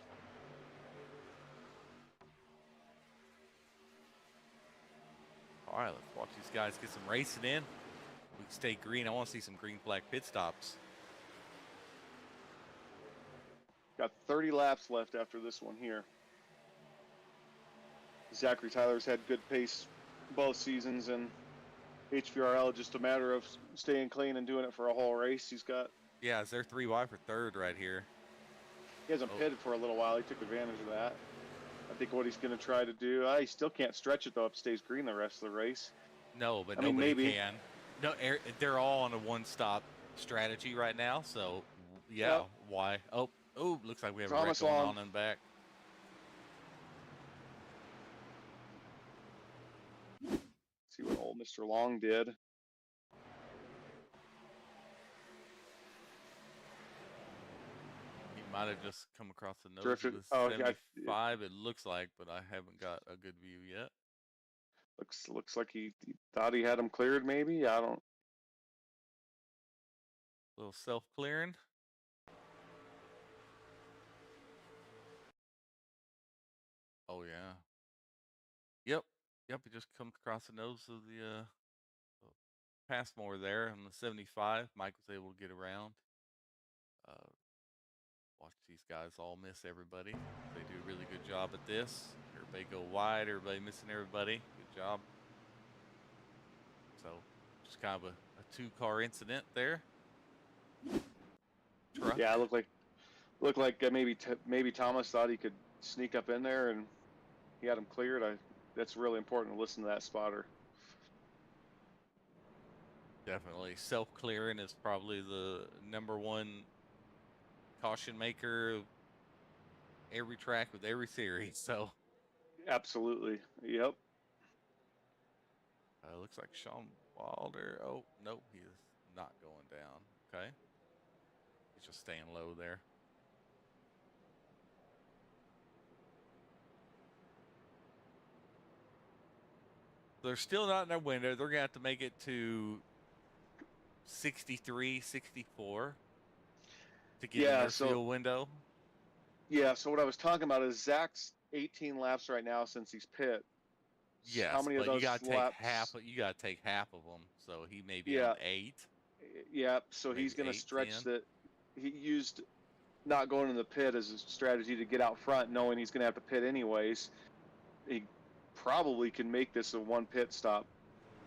All right, let's watch these guys get some racing in. We can stay green. I want to see some green flag pit stops. Got 30 laps left after this one here. Zachary Tyler's had good pace both seasons, and HVRL just a matter of staying clean and doing it for a whole race. He's got. Yeah, is there 3 wide for 3rd right here? He hasn't pitted for a little while. He took advantage of that. I think what he's going to try to do. He still can't stretch it though. It stays green the rest of the race. No, but nobody can. No, they're all on a one-stop strategy right now. So, yeah, Yep. why? Oh, looks like we have Thomas a wreck going Long. on in back. See what old Mr. Long did. He might have just come across the nose Drifted. of the Oh, 75, it looks like, but I haven't got a good view yet. Looks like he thought he had him cleared. Maybe I don't. A little self-clearing. Oh yeah. Yep. He just comes across the nose of the Passmore there on the 75. Mike was able to get around. Watch these guys all miss everybody. They do a really good job at this. Everybody go wide. Everybody missing everybody. Good job. So just kind of a 2-car incident there. Truck. Yeah, it looked like maybe Thomas thought he could sneak up in there, and he had him cleared. That's really important to listen to that spotter. Definitely. Self-clearing is probably the #1 caution maker of every track with every series. So Absolutely. Yep. Looks like Sean Wilder. Oh, nope, he is not going down. Okay. He's just staying low there. They're still not in their window. They're going to have to make it to 63, 64 to get in Yeah. their field window. Yeah. So what I was talking about is Zach's 18 laps right now since he's pit. Yes, How many but of those you got to laps? take half. You got to take half of them. So he may be Yeah. on 8. Yeah. So Maybe he's going to 8, stretch 10. that. He used not going in the pit as a strategy to get out front, knowing he's going to have to pit anyways. He probably can make this a one pit stop.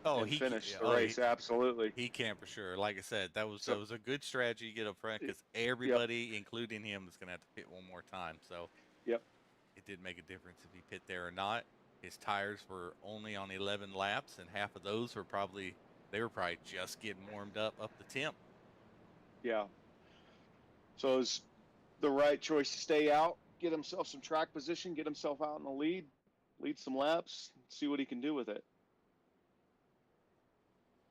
Oh, and finish the race. Absolutely. He can for sure. Like I said, that was a good strategy to get up front because Yep. everybody, including him, is going to have to pit one more time. So Yep. it did make a difference if he pit there or not. His tires were only on 11 laps, and half of those were probably just getting warmed up the temp. Yeah. So it's the right choice to stay out, get himself some track position, get himself out in the lead some laps, see what he can do with it.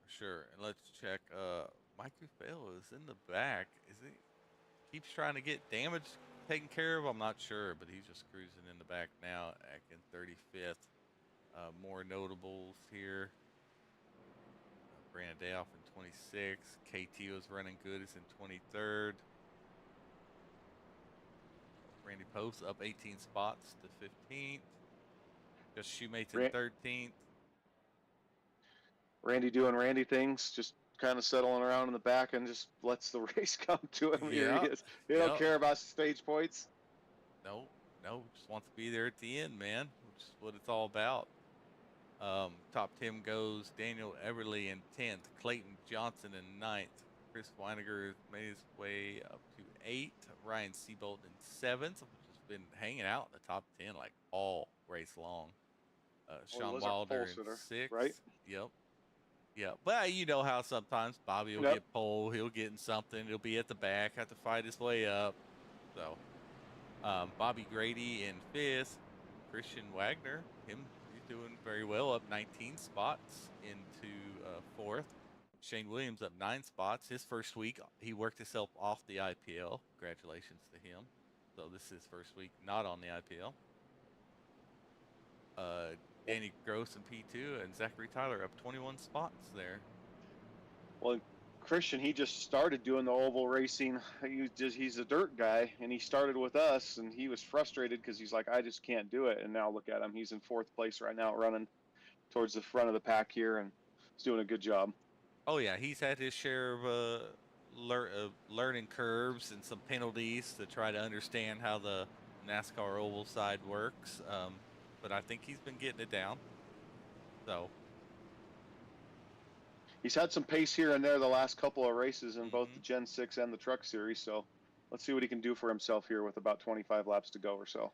Sure. And let's check. Mike Ruffalo is in the back. Is he keeps trying to get damage taken care of? I'm not sure, but he's just cruising in the back now, in 35th. More notables here. Brandon Dayoff in 26th. KT was running good. Is in 23rd. Randy Post up 18 spots to 15th. Just Shoemates in 13th. Randy doing Randy things, just kind of settling around in the back and just lets the race come to him. Yep. Here he is. He don't care about stage points. No, just wants to be there at the end, man, which is what it's all about. Top 10 goes Daniel Everly in 10th, Clayton Johnson in 9th, Chris Weiniger made his way up to 8th, Ryan Seabolt in 7th, which has been hanging out in the top 10 like all race long. Sean Wilder in 6th. Right? Yep. Yeah, but you know how sometimes Bobby will get pole, he'll get in something, he'll be at the back, have to fight his way up. So, Bobby Grady in 5th, Christian Wagner, he's doing very well, up 19 spots into 4th. Shane Williams up 9 spots. His first week, he worked himself off the IPL. Congratulations to him. So this is his first week not on the IPL. Danny Gross in P2 and Zachary Tyler up 21 spots there. Well, Christian, he just started doing the oval racing. He's a dirt guy, and he started with us, and he was frustrated because he's like, I just can't do it. And now look at him. He's in 4th place right now, running towards the front of the pack here, and he's doing a good job. Oh, yeah. He's had his share of learning curves and some penalties to try to understand how the NASCAR oval side works. But I think he's been getting it down. So he's had some pace here and there the last couple of races in both the Gen 6 and the Truck Series. So let's see what he can do for himself here with about 25 laps to go or so.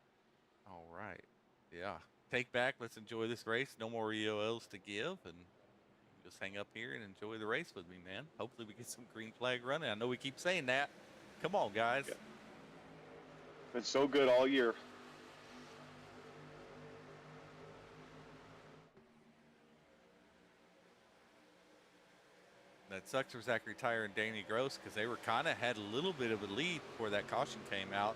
All right. Yeah. Take back. Let's enjoy this race. No more EOLs to give. And just hang up here and enjoy the race with me, man. Hopefully we get some green flag running. I know we keep saying that. Come on, guys. Yeah. Been so good all year. That sucks for Zachary Tyler and Danny Gross because they were kind of had a little bit of a lead before that caution came out.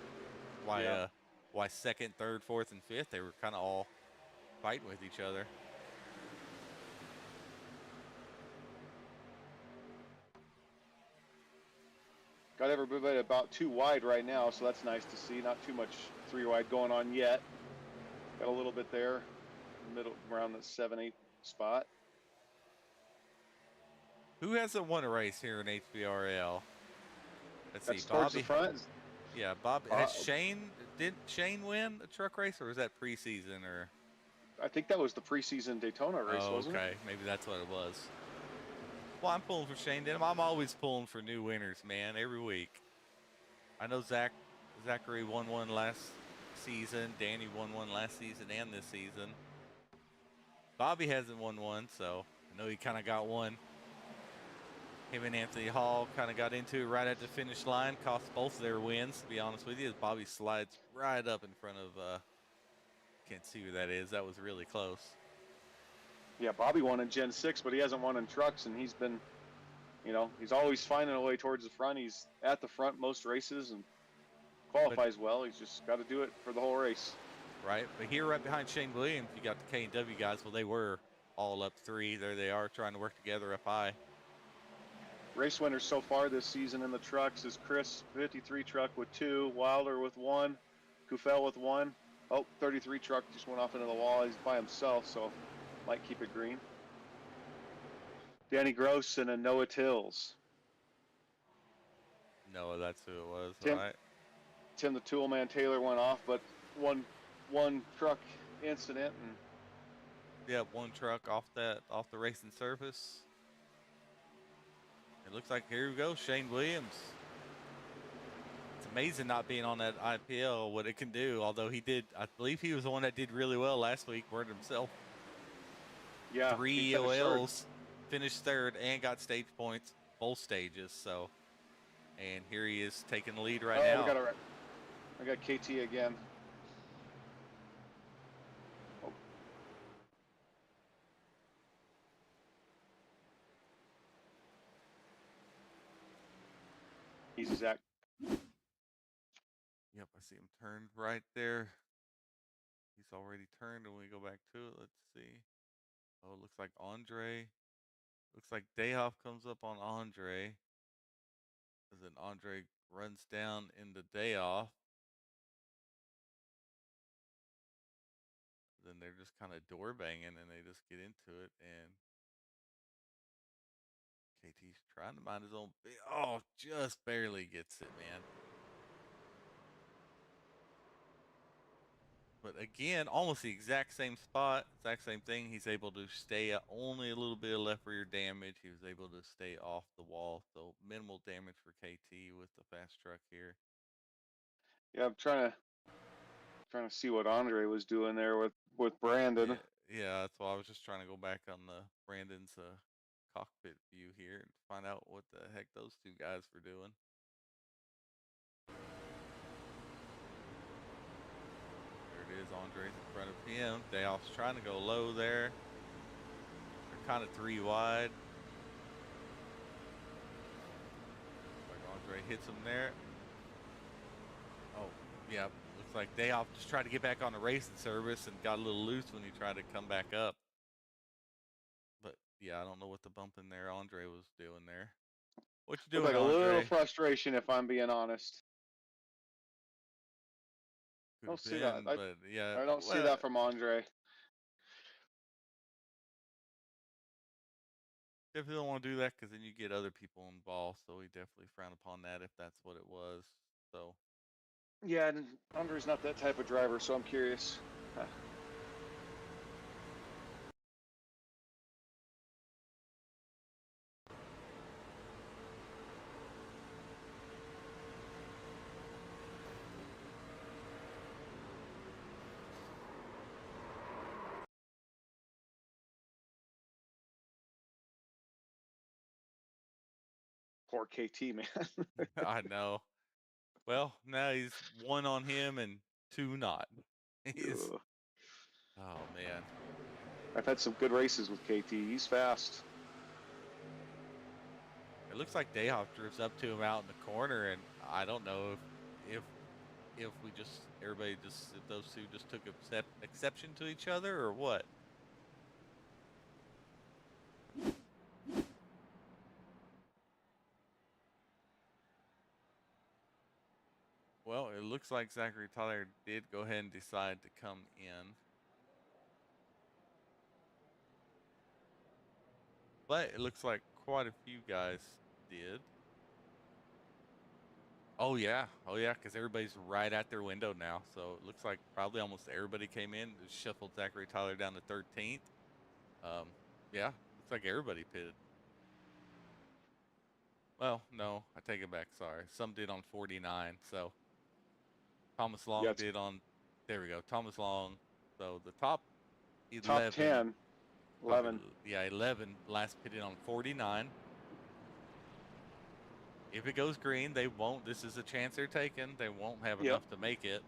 Why 2nd, 3rd, 4th, and 5th, they were kind of all fighting with each other. Got everybody about 2 wide right now, so that's nice to see. Not too much 3 wide going on yet. Got a little bit there, middle around the 7, 8 spot. Who hasn't won a race here in HVRL? Let's see. Towards the front. Yeah, Bob. Did Shane win a truck race, or was that preseason? Or I think that was the preseason Daytona race, wasn't it? Okay, maybe that's what it was. Well, I'm pulling for Shane Denham. I'm always pulling for new winners, man, every week. I know Zachary won one last season. Danny won one last season and this season. Bobby hasn't won one, so I know he kind of got one. Him and Anthony Hall kind of got into it right at the finish line. Cost both their wins, to be honest with you, as Bobby slides right up in front of can't see who that is. That was really close. Yeah, Bobby won in Gen 6, but he hasn't won in trucks, and he's been, he's always finding a way towards the front. He's at the front most races and qualifies well. He's just got to do it for the whole race. Right, but here right behind Shane Williams, you got the K&W guys. Well, they were all up 3. There they are trying to work together up high. Race winners so far this season in the trucks is Chris, 53 truck with 2, Wilder with 1, Kufel with 1. Oh, 33 truck just went off into the wall. He's by himself, so might keep it green. Danny Gross and a Noah Tills. No, that's who it was. Tim, all right. Tim the Toolman Taylor went off, but one truck incident, and Yeah, 1 truck off the racing surface. It looks like here we go, Shane Williams. It's amazing not being on that IPL, what it can do. Although I believe he was the one that did really well last week, burned himself. yeah, 3 EOLs, finished 3rd, and got stage points, both stages. So, and here he is taking the lead right now. I got KT again. Oh. Easy, Zach. Yep, I see him turned right there. He's already turned, and we go back to it. Let's see. Oh, it looks like Andre. Looks like Dayhoff comes up on Andre. And then Andre runs down into Dayoff. Then they're just kind of door banging, and they just get into it. And KT's trying to mind his own. Oh, just barely gets it, man. But again, almost the exact same spot, exact same thing. He's able to stay only a little bit of left rear damage. He was able to stay off the wall, so minimal damage for KT with the fast truck here. Yeah, I'm trying to see what Andre was doing there with Brandon. Yeah, that's why I was just trying to go back on the Brandon's cockpit view here and find out what the heck those 2 guys were doing. There it is, Andre's in front of him. Dayoff's trying to go low there. They're kind of 3 wide. Like Andre hits him there. Oh, yeah. Looks like Dayoff just tried to get back on the racing service and got a little loose when he tried to come back up. But yeah, I don't know what the bump in there Andre was doing there. What you doing, Like a Andre? little frustration, if I'm being honest. I don't see that. But yeah, I don't see that from Andre. Definitely don't want to do that because then you get other people involved. So we definitely frown upon that if that's what it was. So Yeah, and Andre's not that type of driver, so I'm curious. Poor KT, man. I know. Well, now he's 1 on him and 2 not. He's, oh man. I've had some good races with KT. He's fast. It looks like Dayhoff drifts up to him out in the corner, and I don't know if we just if those 2 just took exception to each other or what. Well, it looks like Zachary Tyler did go ahead and decide to come in. But it looks like quite a few guys did. Oh yeah, because everybody's right at their window now. So it looks like probably almost everybody came in. Just shuffled Zachary Tyler down to 13th. Yeah, looks like everybody pitted. Well, no, I take it back. Sorry, some did on 49. So Thomas Long did on. There we go, Thomas Long. So the top 11. Top 10. 11. Yeah, 11 last pitted on 49. If it goes green, they won't. This is a chance they're taking. They won't have enough to make it.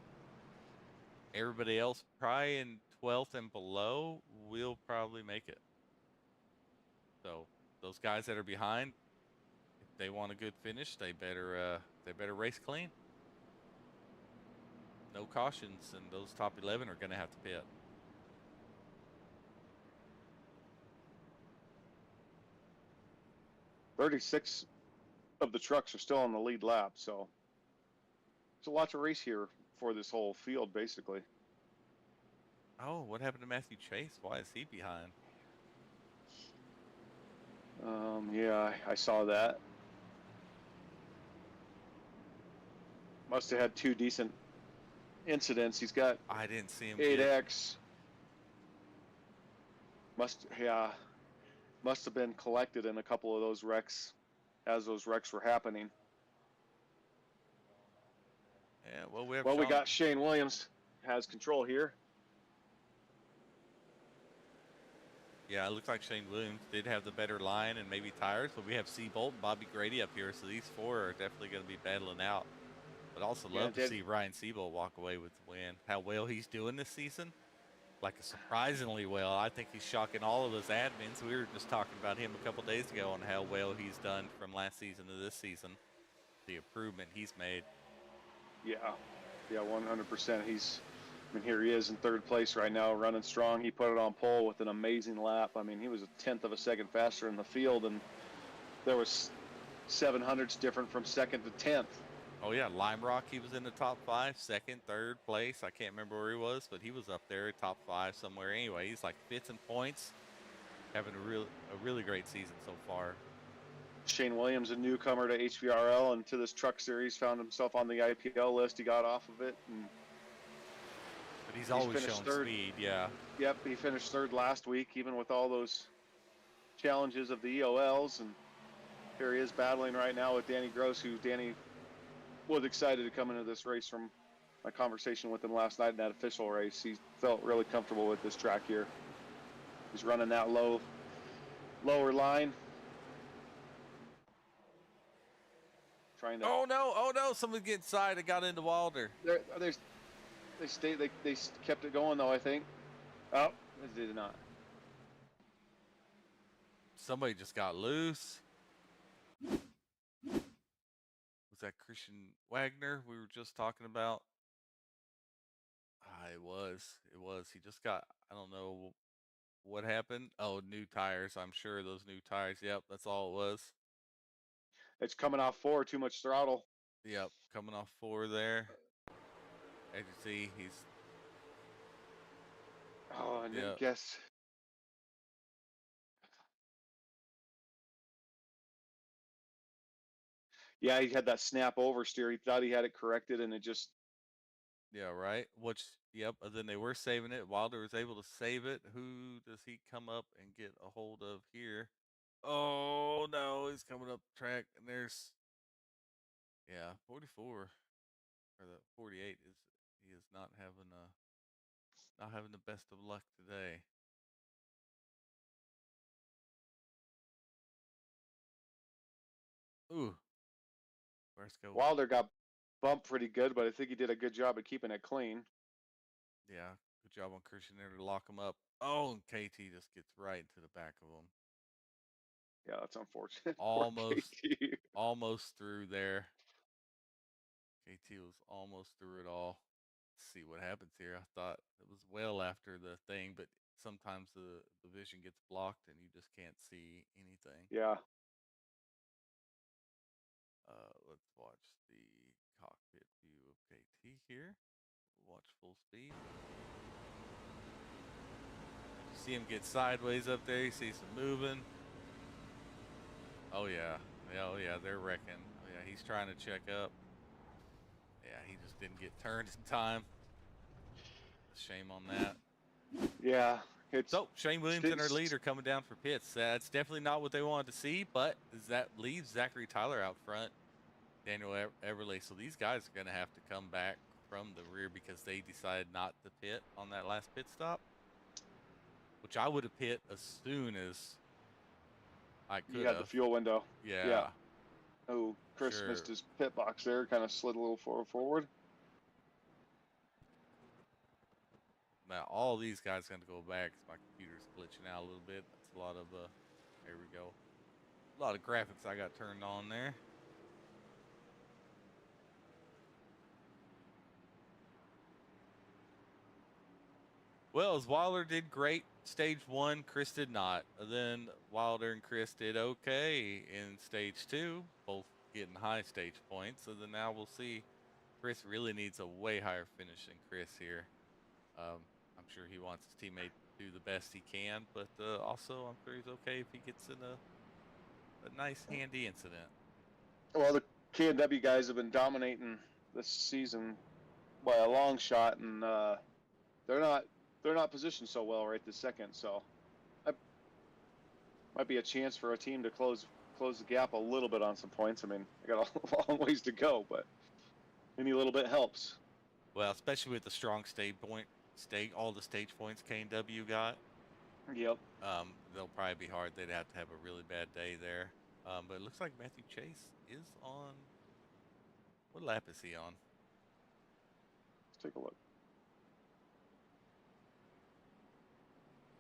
Everybody else, probably in 12th and below, will probably make it. So those guys that are behind, if they want a good finish, they better race clean. No cautions, and those top 11 are going to have to pit. "36 of the trucks are still on the lead lap, so there's a lot to race here for this whole field, basically." Oh, what happened to Matthew Chase? Why is he behind? Yeah, I saw that. Must have had 2 decent incidents. He's got I didn't see him get 8X. Must have been collected in a couple of those wrecks as those wrecks were happening. Yeah, well, we have Well, we Sean- got Shane Williams has control here. Yeah, it looks like Shane Williams did have the better line and maybe tires, but we have Seabolt and Bobby Grady up here, so these 4 are definitely going to be battling out. But also love to see Ryan Seabolt walk away with the win. How well he's doing this season, like surprisingly well. I think he's shocking all of us admins. We were just talking about him a couple days ago on how well he's done from last season to this season, the improvement he's made. Yeah, 100%. Here he is in 3rd place right now, running strong. He put it on pole with an amazing lap. I mean, he was a 1/10 of a second faster in the field, and there was 700s different from 2nd to 10th. Oh yeah, Lime Rock, he was in the top 5, 2nd, 3rd place. I can't remember where he was, but he was up there, top 5 somewhere. Anyway, he's like 5th in points, having a really great season so far. Shane Williams, a newcomer to HVRL and to this truck series, found himself on the IPL list. He got off of it, and but he's always shown 3rd. Speed. Yeah. Yep, he finished 3rd last week, even with all those challenges of the EOLs. And here he is battling right now with Danny Gross, who Danny was excited to come into this race. From my conversation with him last night in that official race, he felt really comfortable with this track here. He's running that lower line. Trying to. Oh no! Someone get inside. It got into Wilder. They kept it going though, I think. Oh, they did not. Somebody just got loose. Was that Christian Wagner we were just talking about? It was. He just got, I don't know what happened. Oh, new tires. I'm sure those new tires. Yep, that's all it was. It's coming off 4, too much throttle. Yep, coming off 4 there. As you see, he's. Oh, and then guess. Yeah, he had that snap oversteer. He thought he had it corrected, and it just. Yeah, right. Yep. And then they were saving it. Wilder was able to save it. Who does he come up and get a hold of here? Oh no, he's coming up the track, and there's. Yeah, 44 or the 48 he is not having the best of luck today. Ooh. Wilder got bumped pretty good, but I think he did a good job of keeping it clean. Yeah, good job on Christian there to lock him up. Oh, and KT just gets right into the back of him. Yeah, that's unfortunate. Almost through there. KT was almost through it all. Let's see what happens here. I thought it was well after the thing, but sometimes the vision gets blocked and you just can't see anything. Yeah. Let's watch the cockpit view of KT here. Watch full speed. You see him get sideways up there. You see some moving. Oh yeah. Oh yeah, they're wrecking. Oh yeah, he's trying to check up. Yeah, he just didn't get turned in time. Shame on that. Yeah. So Shane Williams and our leader coming down for pits. That's definitely not what they wanted to see, but that leaves Zachary Tyler out front, Daniel Everly. So these guys are going to have to come back from the rear because they decided not to pit on that last pit stop, which I would have pit as soon as I could. You had the fuel window. Yeah. Oh, Chris missed his pit box there. Kind of slid a little forward. Now all these guys going to go back 'cause my computer's glitching out a little bit. That's a lot of there we go. A lot of graphics I got turned on there. Well, as Wilder did great stage 1, Chris did not. Then Wilder and Chris did okay in stage 2, both getting high stage points. So then now we'll see. Chris really needs a way higher finish than Chris here. I'm sure he wants his teammate to do the best he can, but also I'm sure he's okay if he gets in a nice handy incident. Well, the K&W guys have been dominating this season by a long shot, and they're not positioned so well right this second. So that might be a chance for a team to close the gap a little bit on some points. I mean, I got a long ways to go, but any little bit helps. Well, especially with the strong all the stage points K&W got. Yep. They'll probably be hard. They'd have to have a really bad day there. But it looks like Matthew Chase is on. What lap is he on? Let's take a look.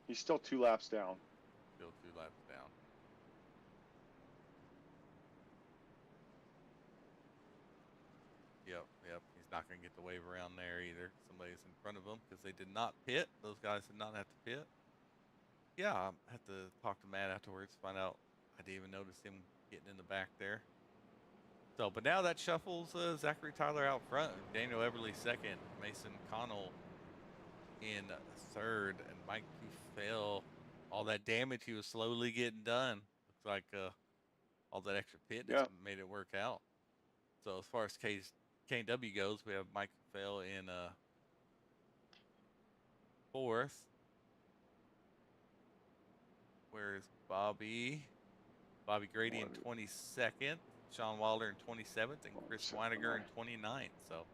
He's still 2 laps down. Still 2 laps down. Yep. He's not going to get the wave around there either. Somebody's in front of him because they did not pit. Those guys did not have to pit. Yeah, I have to talk to Matt afterwards, find out. I didn't even notice him getting in the back there. So, but now that shuffles Zachary Tyler out front, Daniel Everly second, Mason Connell in third, and Mike Kufel. All that damage he was slowly getting done. Looks like all that extra pit just made it work out. So as far as K&W goes, we have Mike Kufel in fourth. Where's Bobby? Bobby Grady in 22nd, Sean Wilder in 27th, and Chris Weiniger in 29th. So.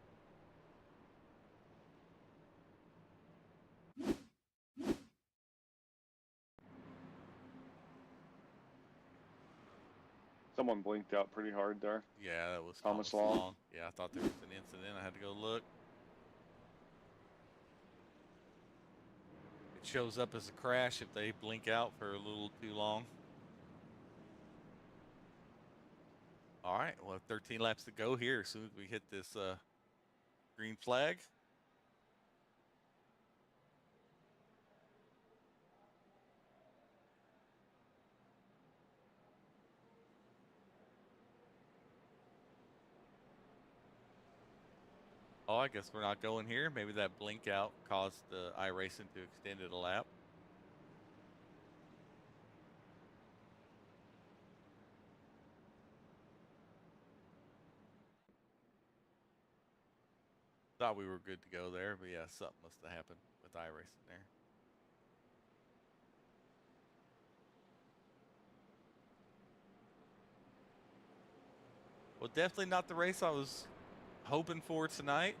Someone blinked out pretty hard there. Yeah, that was Thomas Long. Yeah, I thought there was an incident. I had to go look. It shows up as a crash if they blink out for a little too long. All right, well, 13 laps to go here as soon as we hit this green flag. Oh, I guess we're not going here. Maybe that blink out caused the iRacing to extend it a lap. Thought we were good to go there, but yeah, something must have happened with iRacing there. Well, definitely not the race I was hoping for tonight.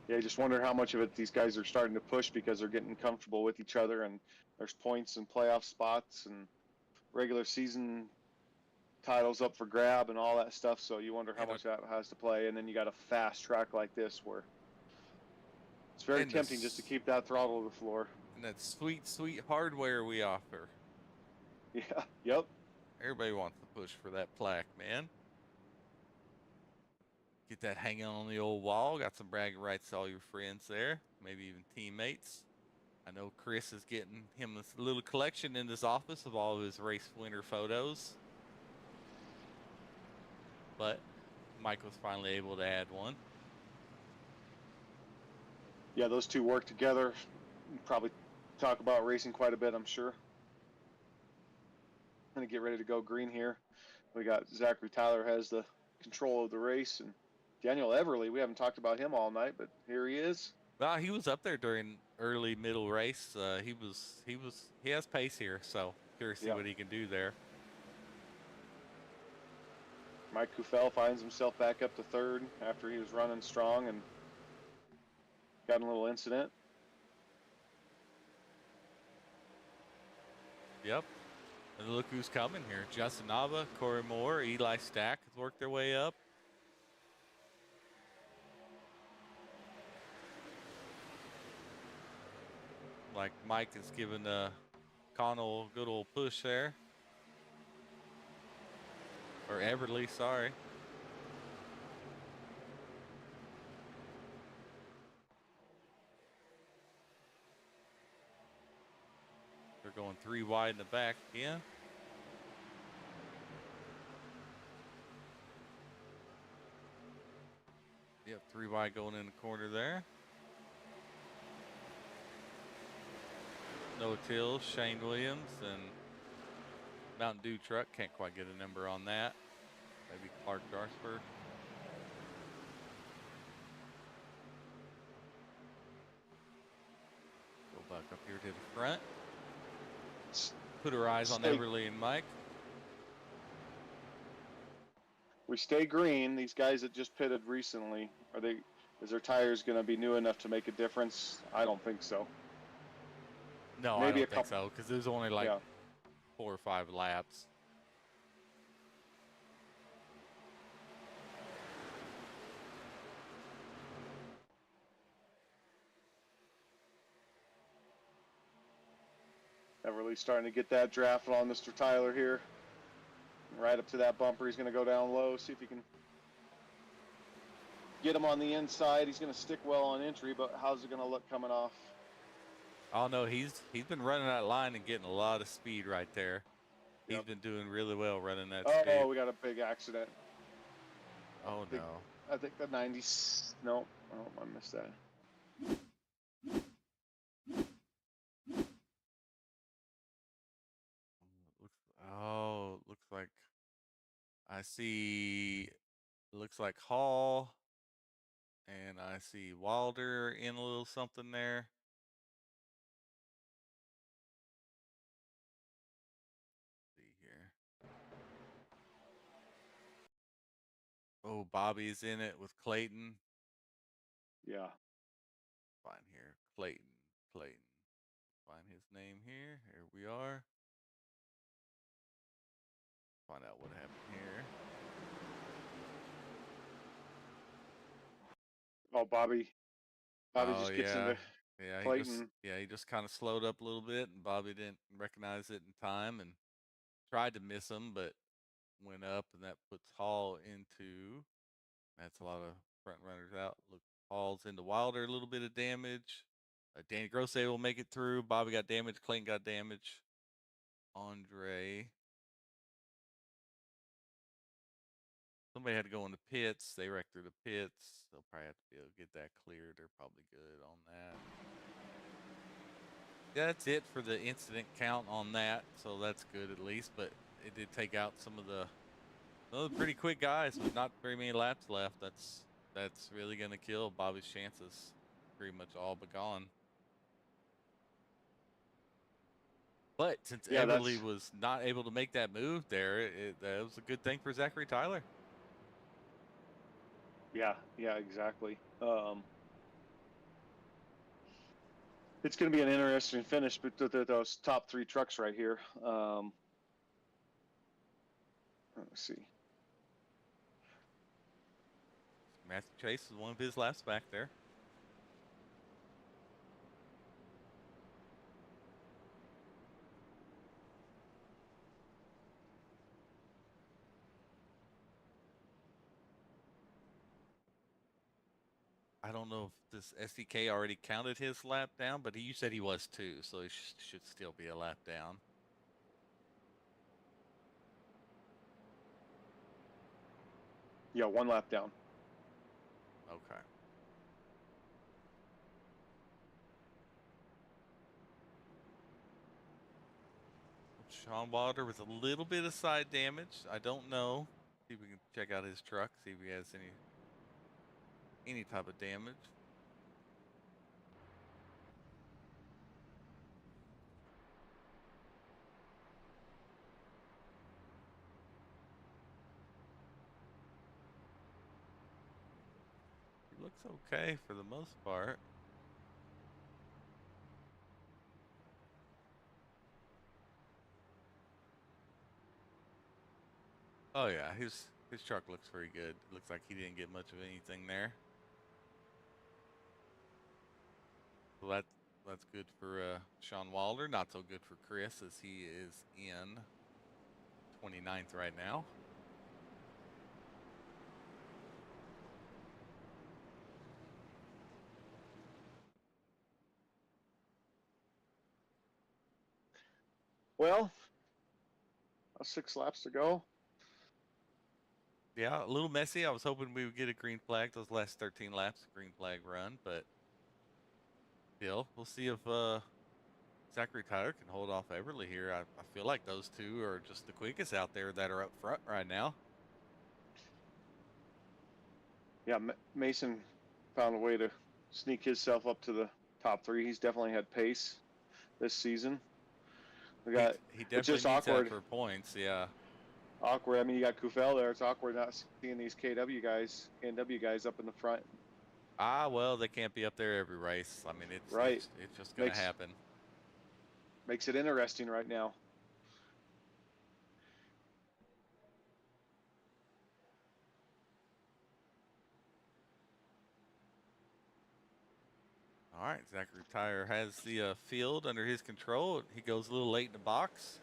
Yeah, I just wonder how much of it these guys are starting to push because they're getting comfortable with each other, and there's points and playoff spots and regular season titles up for grab and all that stuff. So you wonder how much that has to play. And then you got a fast track like this where it's very tempting just to keep that throttle to the floor. And that sweet, sweet hardware we offer. Yeah, yep. Everybody wants to push for that plaque, man. Get that hanging on the old wall. Got some bragging rights to all your friends there, maybe even teammates. I know Chris is getting him a little collection in his office of all of his race winner photos. But Mike was finally able to add one. Yeah, those two work together. Probably talk about racing quite a bit, I'm sure. I'm going to get ready to go green here. We got Zachary Tyler has the control of the race, and Daniel Everly, we haven't talked about him all night, but here he is. Well, he was up there during early middle race. He has pace here, so curious to see what he can do there. Mike Kufel finds himself back up to third after he was running strong and got in a little incident. Yep. And look who's coming here. Justin Nava, Corey Moore, Eli Stack has worked their way up. like Mike is giving Connell a good old push there. Or Everly, sorry. They're going 3 wide in the back again. Yep, 3 wide going in the corner there. No Till, Shane Williams, and Mountain Dew truck. Can't quite get a number on that. Maybe Clark Darsford. Go back up here to the front. Put her eyes on Everly and Mike. We stay green. These guys that just pitted recently, is their tires going to be new enough to make a difference? I don't think so. No, maybe I don't think so, because there's only like 4 or 5 laps. Everly's starting to get that draft on Mr. Tyler here. Right up to that bumper, he's going to go down low, see if he can get him on the inside. He's going to stick well on entry, but how's it going to look coming off? Oh no, he's been running that line and getting a lot of speed right there. Yep. He's been doing really well running that speed. Oh, we got a big accident. Oh no. I think the 90s. No, I missed that. Looks like I see. Looks like Hall, and I see Wilder in a little something there. Let's see here. Oh, Bobby's in it with Clayton. Yeah. Find here, Clayton. Find his name here. Here we are. Find out what happened here. Oh, Bobby just gets into Clayton. He just kind of slowed up a little bit, and Bobby didn't recognize it in time and tried to miss him, but went up, and that puts Hall into. That's a lot of front runners out. Look, Hall's into Wilder, a little bit of damage. Danny Grosse will make it through. Bobby got damage. Clayton got damage. Andre. Somebody had to go in the pits. They wrecked through the pits. They'll probably have to be able to get that cleared. They're probably good on that. Yeah, that's it for the incident count on that. So that's good at least. But it did take out some of the pretty quick guys with not very many laps left. That's really going to kill Bobby's chances. Pretty much all but gone. But since Everly was not able to make that move there, that was a good thing for Zachary Tyler. Yeah, exactly. It's going to be an interesting finish, but those top 3 trucks right here. Let's see. Matthew Chase is one of his laps back there. I don't know if this SDK already counted his lap down, but you said he was too, so he should still be a lap down. Yeah, 1 lap down. Okay. Sean Wilder with a little bit of side damage. I don't know. See if we can check out his truck, see if he has any type of damage. He looks okay for the most part. Oh yeah, his truck looks pretty good. It looks like he didn't get much of anything there. So That's good for Sean Wilder. Not so good for Chris, as he is in 29th right now. Well, 6 laps to go. Yeah, a little messy. I was hoping we would get a green flag those last 13 laps, green flag run, but still, we'll see if Zachary Tyler can hold off Everly here. I feel like those two are just the quickest out there that are up front right now. Yeah, Mason found a way to sneak himself up to the top 3. He's definitely had pace this season. We got he it's definitely just needs awkward. that for points. Yeah. Awkward. I mean, you got Kufel there. It's awkward not seeing these KW guys up in the front. Well, they can't be up there every race. I mean, it's right. It's just going to happen. Makes it interesting right now. All right, Zachary Tyler has the field under his control. He goes a little late in the box.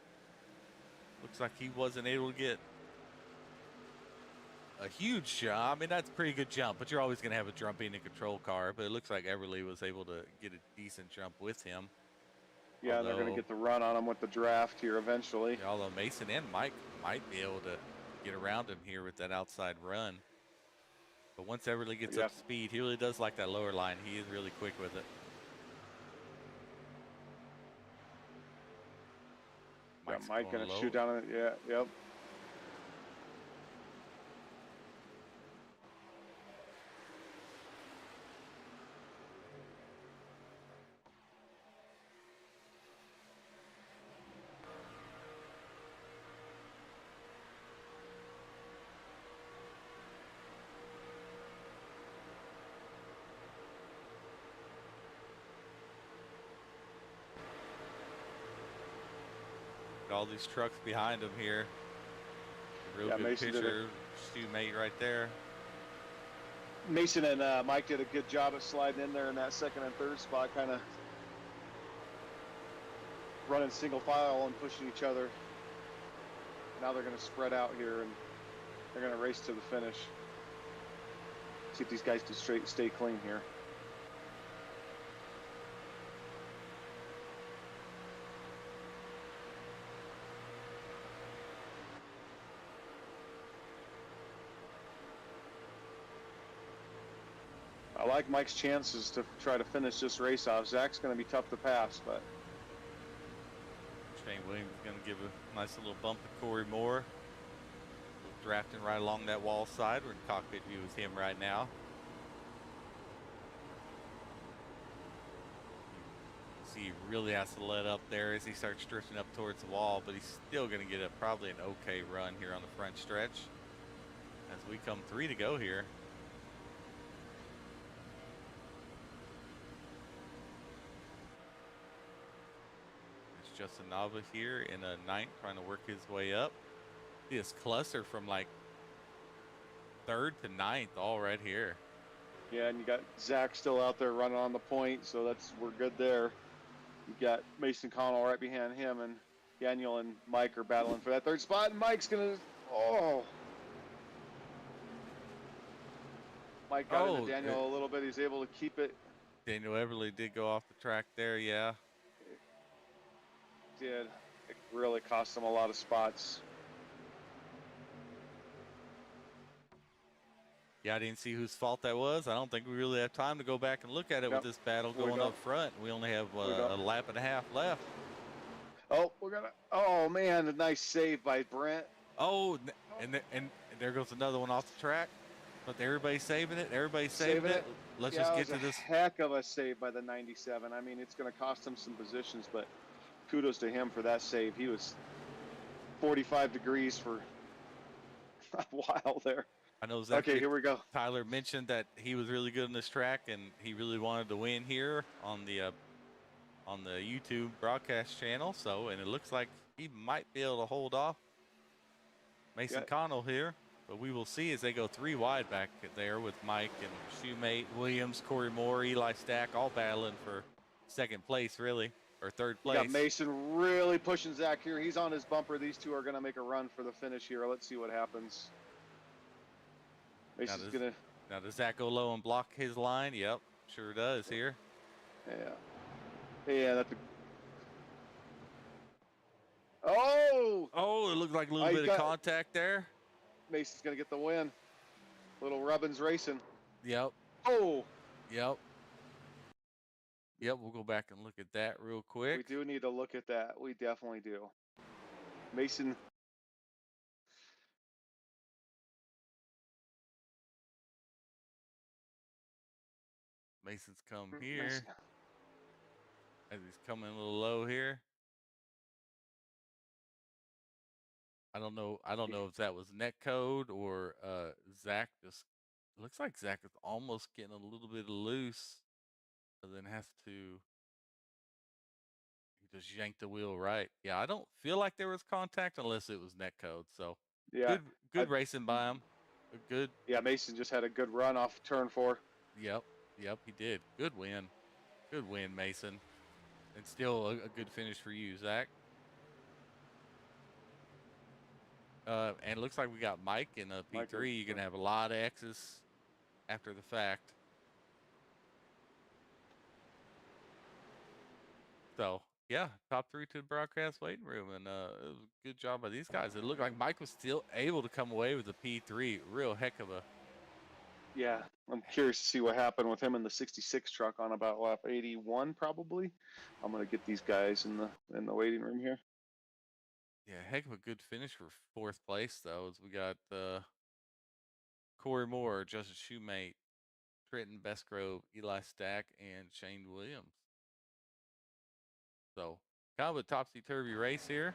Looks like he wasn't able to get a huge jump. I mean, that's a pretty good jump, but you're always going to have a jump in a control car. But it looks like Everly was able to get a decent jump with him. Yeah, they're going to get the run on him with the draft here eventually. Yeah, although Mason and Mike might be able to get around him here with that outside run. But once Everly gets up to speed, he really does like that lower line. He is really quick with it. Mike going to shoot down it. Yeah, yep. All these trucks behind him here. Real good Mason picture, Stu-mate right there. Mason and Mike did a good job of sliding in there in that second and third spot, kind of running single file and pushing each other. Now they're going to spread out here and they're going to race to the finish. See if these guys can stay clean here. I like Mike's chances to try to finish this race off. Zach's going to be tough to pass, but Shane Williams is going to give a nice little bump to Corey Moore. Drafting right along that wall side. We're in cockpit view with him right now. See, he really has to let up there as he starts drifting up towards the wall, but he's still going to get probably an okay run here on the front stretch as we come 3 to go here. Justin Nava here in a 9th, trying to work his way up. See this cluster from like 3rd to 9th, all right here. Yeah, and you got Zach still out there running on the point, so we're good there. You got Mason Connell right behind him, and Daniel and Mike are battling for that 3rd spot, and Mike's gonna, Mike got into Daniel a little bit. He's able to keep it. Daniel Everly did go off the track there, yeah. Did. It really cost him a lot of spots. Yeah, I didn't see whose fault that was. I don't think we really have time to go back and look at it with this battle going up front. We only have a lap and a half left. Oh man, a nice save by Brent. Oh, and there goes another one off the track. But everybody's saving it. Everybody's saving it. Let's just get to this. Heck of a save by the 97. I mean, it's going to cost him some positions, but kudos to him for that save. He was 45 degrees for a while there. I know Zachary, okay, here we go. Tyler mentioned that he was really good on this track and he really wanted to win here on the YouTube broadcast channel. So, and it looks like he might be able to hold off Mason Connell here. But we will see as they go 3 wide back there with Mike and Shoemate, Williams, Corey Moore, Eli Stack all battling for second place, really, or third You place. got Mason really pushing Zach here. He's on his bumper. These two are going to make a run for the finish here. Let's see what happens. Mason's going to... Now, does Zach go low and block his line? Yep, sure does here. Yeah. Yeah, that's a... Oh! Oh, it looked like a little bit of contact there. Mason's going to get the win. Little Rubbins racing. Yep. Oh! Yep. Yep, we'll go back and look at that real quick. We do need to look at that. We definitely do. Mason... Mason's come here. As he's coming a little low here. I don't know if that was net code or Zach just looks like Zach is almost getting a little bit loose, but then has to he just yanked the wheel right. Yeah, I don't feel like there was contact unless it was net code. So yeah, good racing by him. Good. Yeah, Mason just had a good run off turn 4. Yep, he did. Good win, Mason, and still a good finish for you, Zach. And it looks like we got Mike in P3. You're going to have a lot of X's after the fact. So, yeah, top 3 to the broadcast waiting room. And it was a good job by these guys. It looked like Mike was still able to come away with a P3. Real heck of a... Yeah, I'm curious to see what happened with him in the 66 truck on about lap 81 probably. I'm going to get these guys in the waiting room here. Yeah, heck of a good finish for 4th place, though, as we got Corey Moore, Justin Shoemate, Trenton Bestgrove, Eli Stack, and Shane Williams. So, kind of a topsy-turvy race here.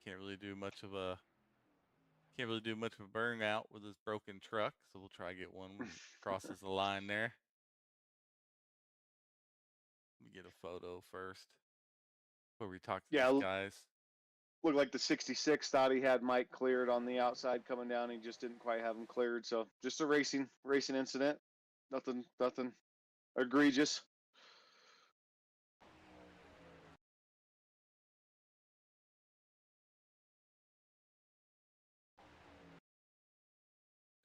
Can't really do much of a burnout with this broken truck, so we'll try to get one when it crosses the line there. Let me get a photo first before we talk to these guys. Looked like the 66 thought he had Mike cleared on the outside coming down. He just didn't quite have him cleared. So just a racing incident. Nothing egregious.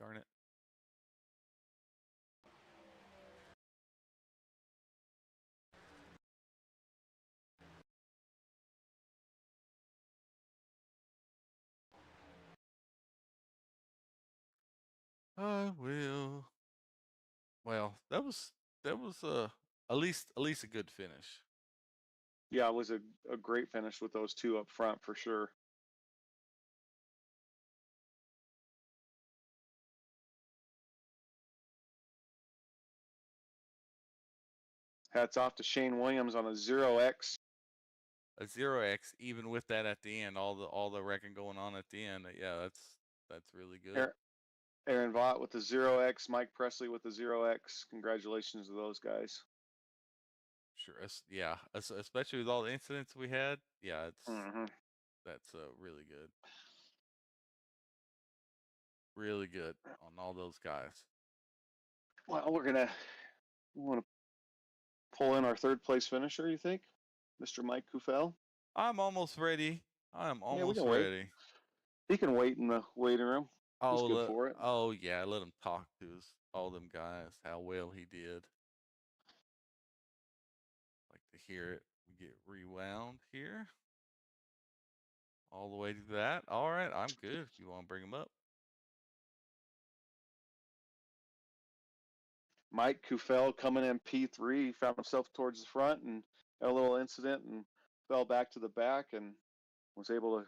Darn it. I will. Well, that was at least a good finish. Yeah, it was a great finish with those two up front for sure. Hats off to Shane Williams on a 0X. A 0X, even with that at the end, all the wrecking going on at the end. Yeah, that's really good. Aaron Vaught with the 0X, Mike Presley with the 0X. Congratulations to those guys. Sure, yeah, especially with all the incidents we had. Yeah, that's really good. Really good on all those guys. Well, we want to pull in our 3rd place finisher, you think? Mr. Mike Kufel? I'm almost ready. I'm almost ready. Wait. He can wait in the waiting room. He's good for it. Oh, yeah, let him talk to all them guys, how well he did. Like to hear it. We get rewound here. All the way to that. All right, I'm good if you want to bring him up. Mike Kufel coming in P3, found himself towards the front and had a little incident and fell back to the back and was able to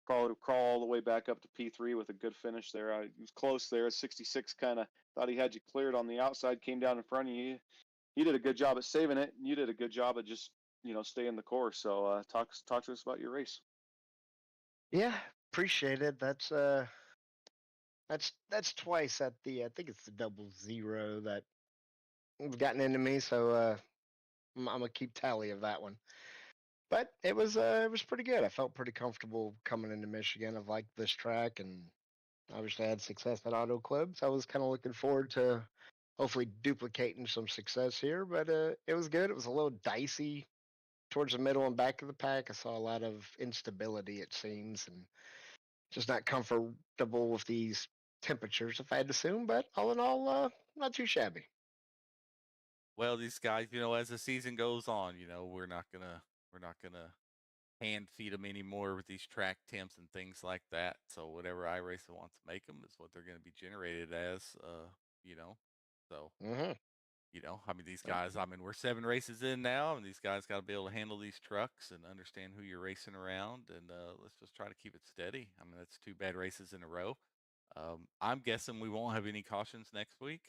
crawl all the way back up to P3 with a good finish there. He was close there. 66 kind of thought he had you cleared on the outside, came down in front of you. You did a good job at saving it, and you did a good job at just, staying the course. So talk to us about your race. Yeah, appreciate it. That's That's twice at the I think it's the 00 that have gotten into me. So I'm gonna keep tally of that one. But it was pretty good. I felt pretty comfortable coming into Michigan. I've liked this track, and obviously I had success at Auto Club. So I was kind of looking forward to hopefully duplicating some success here. But it was good. It was a little dicey towards the middle and back of the pack. I saw a lot of instability, it seems, and just not comfortable with these temperatures, if I had to assume. But all in all, not too shabby. Well, these guys, as the season goes on, we're not gonna hand feed them anymore with these track temps and things like that. So whatever iRacing wants to make them is what they're going to be generated as. You know, so Mm-hmm. I mean, these guys. I mean, we're 7 races in now, and these guys got to be able to handle these trucks and understand who you're racing around. And let's just try to keep it steady. I mean, that's 2 bad races in a row. I'm guessing we won't have any cautions next week.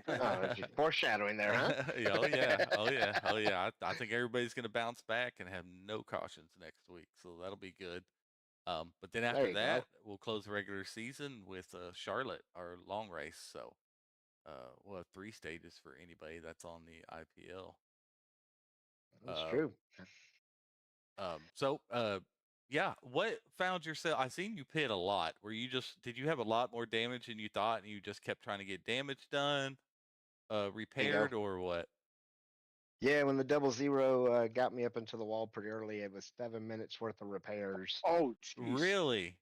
Oh, there's foreshadowing there, huh? Oh yeah, oh yeah, oh yeah. I think everybody's going to bounce back and have no cautions next week, so that'll be good. But then There after you that, go. we'll close the regular season with Charlotte, our long race. So we'll have 3 stages for anybody that's on the IPL. That's Um, true. yeah. What found yourself? I seen you pit a lot. Did you have a lot more damage than you thought, and you just kept trying to get damage done, Bingo. repaired, or what? Yeah, when the 00 got me up into the wall pretty early, it was 7 minutes worth of repairs. Oh, jeez. Really?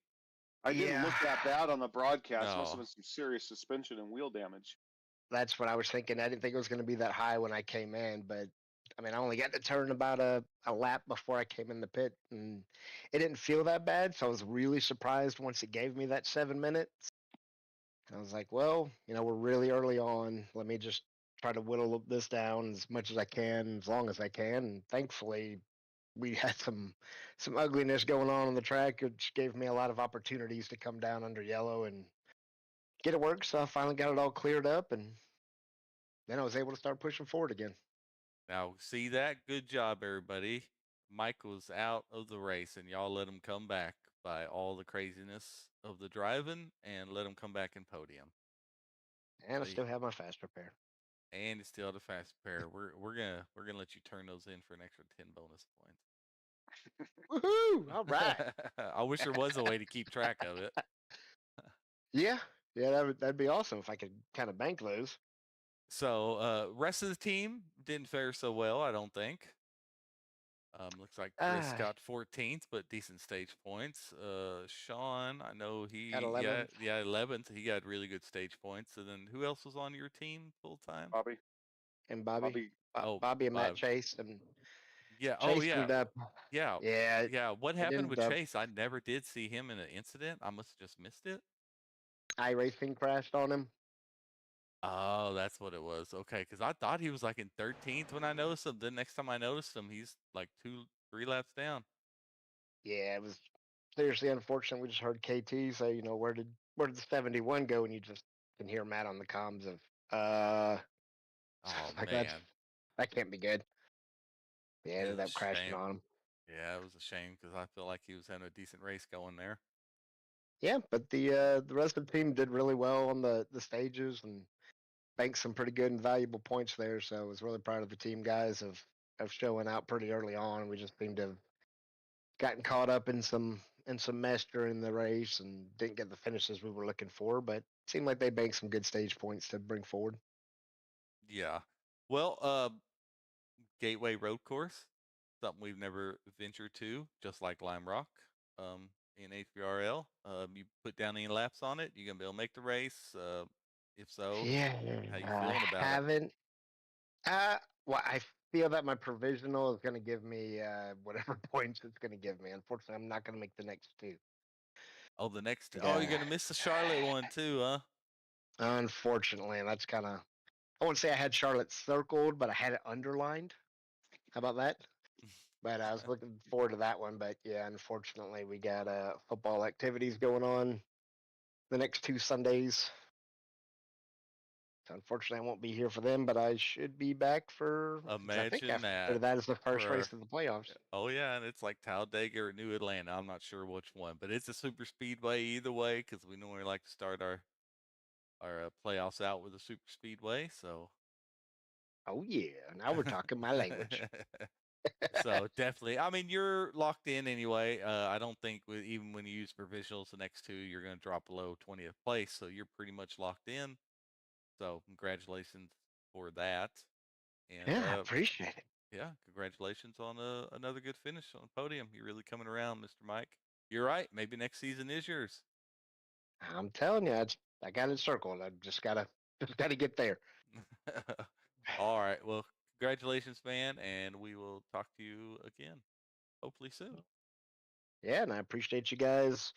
I didn't Yeah, look at that on the broadcast. Must have No. been some serious suspension and wheel damage. that's what I was thinking. I didn't think it was going to be that high when I came in, but I mean, I only got to turn about a lap before I came in the pit, and it didn't feel that bad. So I was really surprised once it gave me that 7 minutes. I was like, well, we're really early on. Let me just try to whittle this down as much as I can, as long as I can. And thankfully, we had some ugliness going on the track, which gave me a lot of opportunities to come down under yellow and get it work. So I finally got it all cleared up, and then I was able to start pushing forward again. Now, see that? Good job, everybody. Mike was out of the race, and y'all let him come back by all the craziness of the driving, and let him come back and podium. And I See? still have my fast repair. And it's still the fast pair. We're gonna let you turn those in for an extra 10 bonus points. Woohoo! All right. I wish there was a way to keep track of it. Yeah, yeah, that'd be awesome if I could kind of bank those. So, rest of the team didn't fare so well, I don't think. Looks like Chris Ah, got 14th, but decent stage points. Sean, I know got yeah, 11th. yeah, 11th. He got really good stage points. And then who else was on your team full time? Bobby. And Bobby, Bobby. Oh, Bobby and Matt Bob. Chase, and Yeah. Oh, Chase yeah. ended up. Yeah. Yeah, Yeah. What it happened ended with up. Chase? I never did see him in an incident. I must have just missed it. iRacing crashed on him. Oh, that's what it was. Okay, because I thought he was like in 13th when I noticed him. Then next time I noticed him, he's like 3 laps down. Yeah, it was seriously unfortunate. We just heard KT say, where did the 71 go? And you just can hear Matt on the comms of, Oh like man, that can't be good. They it ended was a up crashing shame. on him. Yeah, it was a shame because I feel like he was having a decent race going there. Yeah, but the rest of the team did really well on the stages and banked some pretty good and valuable points there. So I was really proud of the team guys of showing out pretty early on. We just seemed to have gotten caught up in some mess during the race and didn't get the finishes we were looking for, but it seemed like they banked some good stage points to bring forward. Yeah. Well, Gateway Road Course, something we've never ventured to, just like Lime Rock, in HVRL. You put down any laps on it, you gonna be able to make the race. If so, Yeah, how you I feeling about it? haven't. Well, I feel that my provisional is going to give me whatever points it's going to give me. Unfortunately, I'm not going to make the next two. Oh, the next. Oh, you're Yeah, gonna miss the Charlotte one too, huh? unfortunately, and that's kind of. I wouldn't say I had Charlotte circled, but I had it underlined. How about that? But I was looking forward to that one. But yeah, unfortunately, we got football activities going on the next 2 Sundays. So unfortunately, I won't be here for them, but I should be back for. Because I think Imagine after that that is the first for race of the playoffs. oh yeah, and it's like Talladega or New Atlanta. I'm not sure which one, but it's a super speedway either way because we normally like to start our playoffs out with a super speedway. So Oh yeah, now we're talking my language. so definitely, I mean, you're locked in anyway. I don't think even when you use provisionals, the next two you're going to drop below 20th place, so you're pretty much locked in. So congratulations for that, and Yeah, I appreciate it. yeah, congratulations on another good finish on the podium. You're really coming around, Mr. Mike. You're right. Maybe next season is yours. I'm telling you, I got it circled. I just gotta just gotta get there. All right. Well, congratulations, man, and we will talk to you again, hopefully soon. Yeah, and I appreciate you guys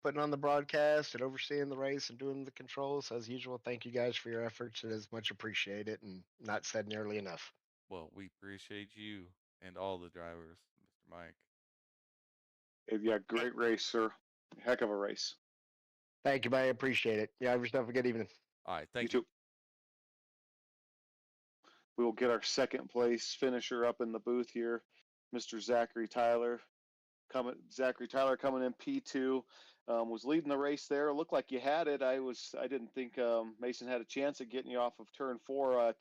putting on the broadcast and overseeing the race and doing the controls as usual. Thank you guys for your efforts. It is much appreciated and not said nearly enough. Well, we appreciate you and all the drivers, Mr. Mike. Yeah, great race, sir. Heck of a race. Thank you, buddy. I appreciate it. You have yourself a good evening. All right. You Thank you. too. We will get our second place finisher up in the booth here, Mr. Zachary Tyler. Zachary Tyler coming in P2, was leading the race there. Looked like you had it. I didn't think Mason had a chance at getting you off of turn 4.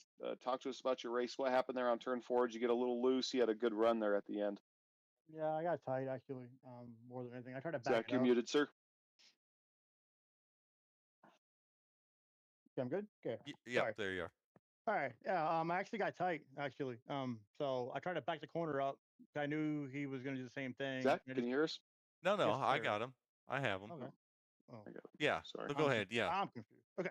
Talk to us about your race. What happened there on turn 4? Did you get a little loose? He had a good run there at the end. Yeah, I got tight actually. More than anything, I tried to back Zach, it you're up. muted, sir. Okay, I'm good. Okay. Yep. Sorry. There you are. All right. Yeah. I actually got tight actually. So I tried to back the corner up. I knew he was going to do the same thing. Zach, I can just, you hear us? No, yes, I sir. got him. I have him. Okay. Oh, I got it. Yeah. Sorry. So go ahead. Yeah. I'm confused. Okay.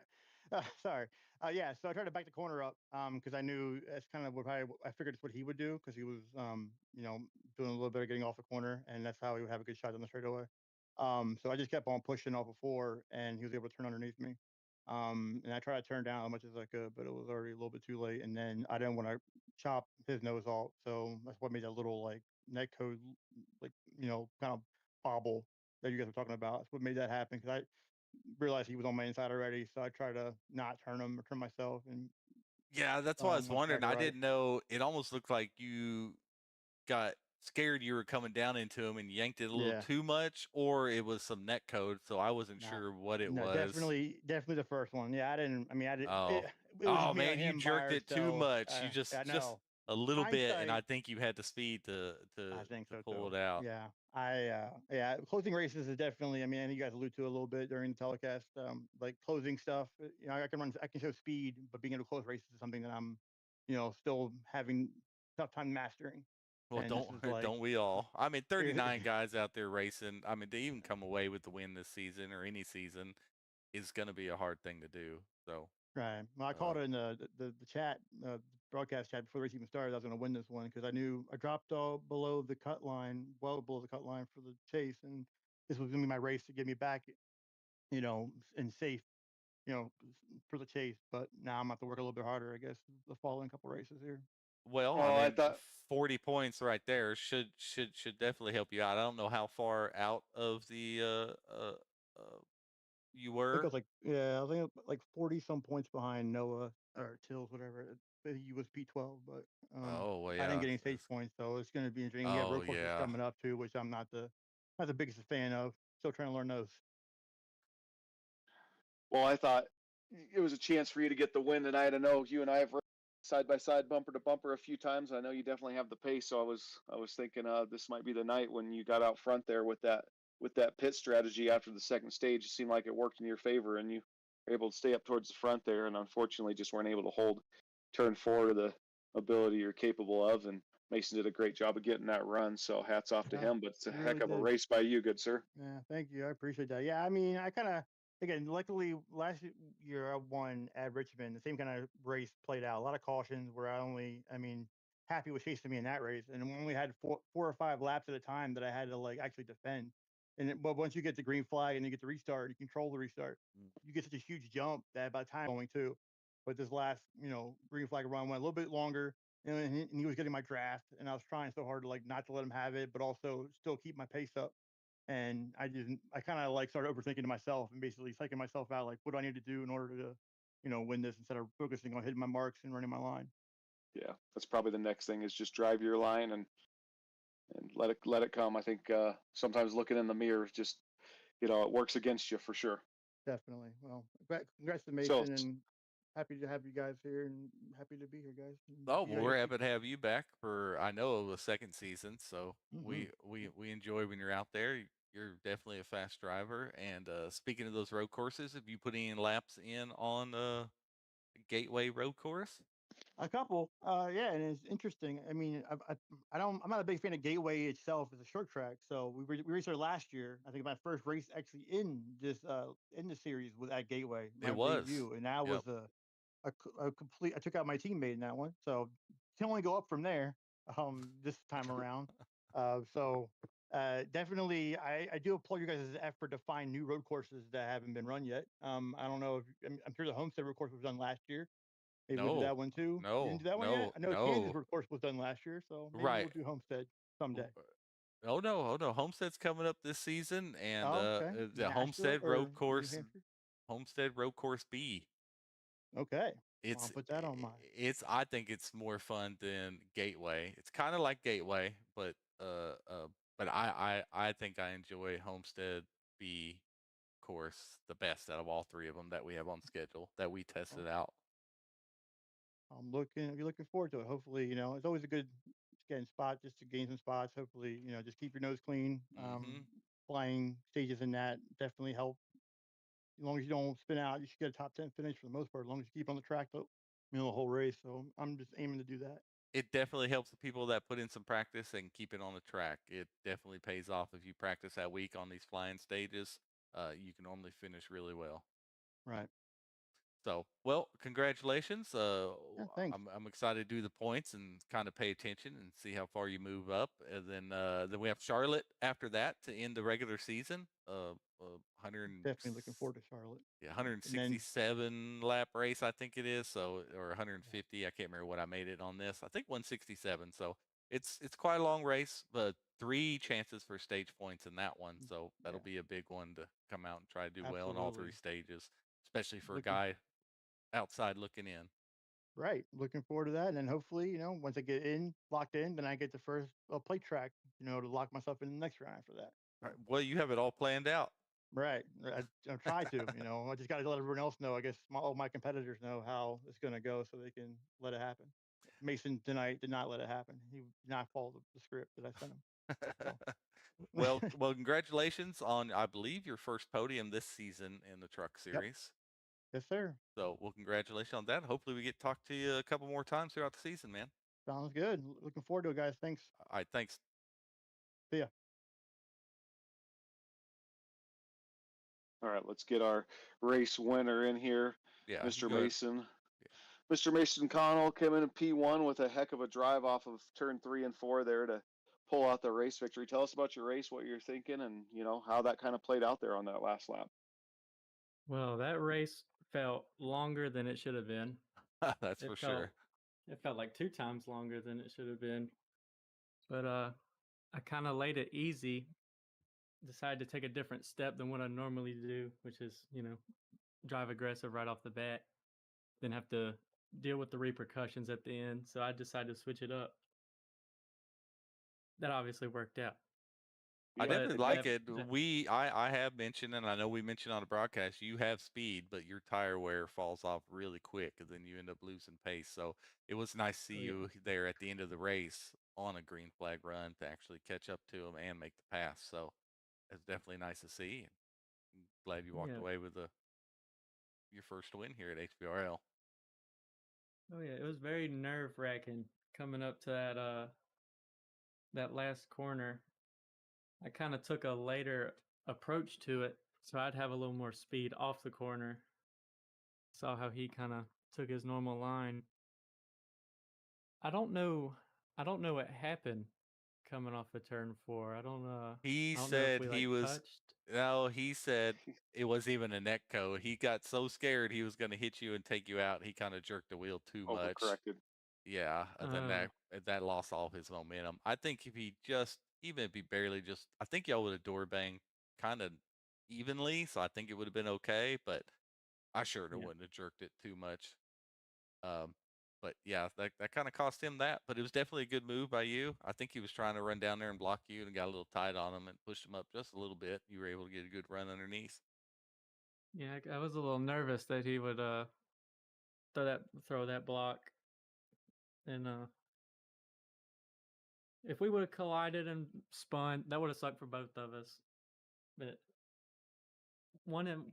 Sorry. Yeah. So I tried to back the corner up because I knew that's kind of I figured it's what he would do because he was doing a little bit of getting off the corner and that's how he would have a good shot on the straightaway. So I just kept on pushing off before and he was able to turn underneath me. And I tried to turn down as much as I could, but it was already a little bit too late. And then I didn't want to chop his nose off, so that's what made that little like neck code, like kind of bobble that you guys were talking about. That's what made that happen because I realized he was on my inside already, so I tried to not turn him or turn myself and Yeah. That's why I was went back wondering. to I right. didn't know. It almost looked like you got scared you were coming down into him and yanked it a little Yeah. too much, or it was some neck code. So I wasn't No, sure what it no, was. definitely the first one. Yeah, I didn't. I mean, I didn't. Oh, It was just oh me on man, you him by jerked it too ourselves. much. You I just know. a little bit, and Hindsight, I think you had the speed I think to so pull too. it out. Yeah, yeah, closing races is definitely. I mean, you guys allude to it a little bit during the telecast. Like closing stuff. I can show speed, but being able to close races is something that I'm, still having tough time mastering. Well, And this don't is like, don't we all? I mean, 39 guys out there racing. I mean, to even come away with the win this season or any season is going to be a hard thing to do. So, right. Well, I uh, called it in the chat, broadcast chat before the race even started. I was going to win this one because I knew I dropped below the cut line, well below the cut line for the chase, and this was going to be my race to get me back, and safe, for the chase. But now I'm going to have to work a little bit harder, I guess, the following couple races here. well, I Oh, I mean, thought 40 points right there should definitely help you out. I don't know how far out of the you I think I were. was like, yeah, I think I was like 40 some points behind Noah or Tills, whatever. He was P12, but Oh, well, I didn't yeah. get any stage points, so it's going to be interesting. We have Oh, road courses yeah. coming up too, which I'm not the biggest fan of. Still trying to learn those. Well, I thought it was a chance for you to get the win tonight. I know you and I have raced side by side, bumper to bumper, a few times. I know you definitely have the pace, so I was thinking this might be the night when you got out front there with that pit strategy after the second stage. It seemed like it worked in your favor, and you were able to stay up towards the front there, and unfortunately just weren't able to hold turn 4 to the ability you're capable of. And Mason did a great job of getting that run, so hats off to Yeah, him. But it's a he heck really of a did. race by you, good sir. Yeah, thank you. I appreciate that. Yeah, I mean, I kind of again, luckily last year I won at Richmond. The same kind of race played out. A lot of cautions where I mean, happy was chasing me in that race, and we only had four or five laps at a time that I had to like actually defend. But once you get the green flag and you get the restart, you control the restart. You get such a huge jump that by the time going too. But this last, green flag run went a little bit longer, and he was getting my draft, and I was trying so hard to like not to let him have it, but also still keep my pace up. And I kind of like started overthinking to myself and basically psyching myself out, like, what do I need to do in order win this instead of focusing on hitting my marks and running my line. Yeah, that's probably the next thing is just drive your line and let it come. I think sometimes looking in the mirror just it works against you for sure. Definitely. Well, congrats to So Mason, and happy to have you guys here, and happy to be here, guys. And Oh, see you well, guys we're next week. happy to have you back for I know the second season. So Hmm. we enjoy when you're out there. You're definitely a fast driver. And speaking of those road courses, have you put any laps in on Gateway Road Course? A couple, yeah, and it's interesting. I mean, I'm not a big fan of Gateway itself as a short track. So we raced there last year. I think my first race actually in the series was at Gateway, It my was. debut, and that Yep. was a complete. I took out my teammate in that one, so can only go up from there. This time around, so definitely, I do applaud you guys' effort to find new road courses that haven't been run yet. I don't know if I'm sure the Homestead road course was done last year. Maybe we'll do No, that one too. You didn't no, do that one yet? no, I know Kansas no. road course was done last year, so maybe Right. we'll do Homestead someday. Oh no, oh no. Homestead's coming up this season, and Oh, okay. the Nashville or New Hampshire? Homestead Road Course B. Okay. Well, I'll It's put that on my. I think it's more fun than Gateway. It's kind of like Gateway, but I think I enjoy Homestead B course the best out of all three of them that we have on schedule that we Well, tested out. I'll be looking forward to it. Hopefully, it's always a good getting spot just to gain some spots. Hopefully, just keep your nose clean. Hmm. Flying stages in that definitely help. As long as you don't spin out, you should get a top 10 finish for the most part. As long as you keep on the track, though, the whole race. So I'm just aiming to do that. It definitely helps the people that put in some practice and keep it on the track. It definitely pays off if you practice that week on these flying stages. You can normally finish really well. Right. So, well, congratulations. Yeah. Thanks. I'm excited to do the points and kind of pay attention and see how far you move up. And then we have Charlotte after that to end the regular season. 100 Definitely looking forward to Charlotte. yeah, And then 167 lap race, I think it is. So, or 150. I can't remember what I made it on this. I think 167. So it's quite a long race, but 3 chances for stage points in that one. So that'll yeah, be a big one to come out and try to do well in all absolutely. 3 stages, especially for a Looking guy outside looking in. right. Looking forward to that. And then hopefully, once I get locked in, then I get the first plate track, to lock myself in the next round after that. All So right, well, you have it all planned out. right. I try to, I just got to let everyone else know. I guess all my competitors know how it's going to go so they can let it happen. Mason tonight did not let it happen. He did not follow the script that I sent him. So Well, congratulations on, I believe, your first podium this season in the truck yep. series. Yes, sir. So, well, congratulations on that. Hopefully, we get to talk to you a couple more times throughout the season, man. Sounds good. Looking forward to it, guys. Thanks. All right, thanks. See ya. all right, let's get our race winner in here, Yeah, Mr. go ahead. Mason. Mr. Mason Connell came in P1 with a heck of a drive off of turn 3 and 4 there to pull out the race victory. Tell us about your race, what you're thinking, and how that kind of played out there on that last lap. Well, that race felt longer than it should have been. That's It for felt sure. it felt like 2 times longer than it should have been. But I kind of laid it easy. Decided to take a different step than what I normally do, which is, drive aggressive right off the bat, then have to deal with the repercussions at the end. So I decided to switch it up. That obviously worked out. I Yeah, definitely But like that, it. I have mentioned, and I know we mentioned on the broadcast, you have speed, but your tire wear falls off really quick, and then you end up losing pace. So it was nice to see oh yeah, you there at the end of the race on a green flag run to actually catch up to them and make the pass. So it's definitely nice to see. I'm glad you walked yeah, away with your first win here at HVRL. oh yeah. It was very nerve wracking coming up to that last corner. I kind of took a later approach to it, so I'd have a little more speed off the corner. Saw how he kind of took his normal line. I don't know. I don't know what happened coming off of turn 4. He I don't know if said we he like was, touched. no, he said it wasn't even a neck code. He got so scared he was going to hit you and take you out. He kind of jerked the wheel too much. overcorrected. Yeah, and then Uh, that lost all his momentum. I think if he just, even if he barely just, I think y'all would have door banged kind of evenly, so I think it would have been okay. But I sure Yeah. wouldn't have jerked it too much. But yeah, that kind of cost him that. But it was definitely a good move by you. I think he was trying to run down there and block you and got a little tight on him and pushed him up just a little bit. You were able to get a good run underneath. Yeah, I was a little nervous that he would throw that block, and if we would have collided and spun, that would have sucked for both of us. But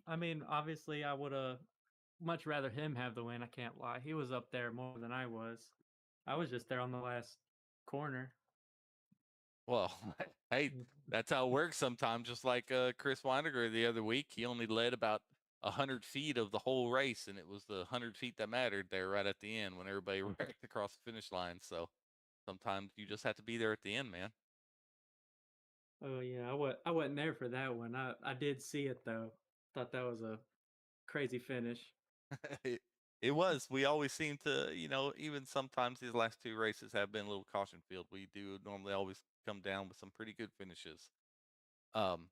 I mean, obviously, I would have much rather him have the win. I can't lie. He was up there more than I was. I was just there on the last corner. Well, hey, that's how it works sometimes. Just like Chris Weiniger the other week, he only led about 100 feet of the whole race, and it was the 100 feet that mattered there right at the end when everybody wrecked across the finish line. So sometimes you just have to be there at the end, man. Oh yeah, I wasn't there for that one. I did see it though. Thought that was a crazy finish. it was. We always seem to, even sometimes these last two races have been a little caution field. We do normally always come down with some pretty good finishes. Um,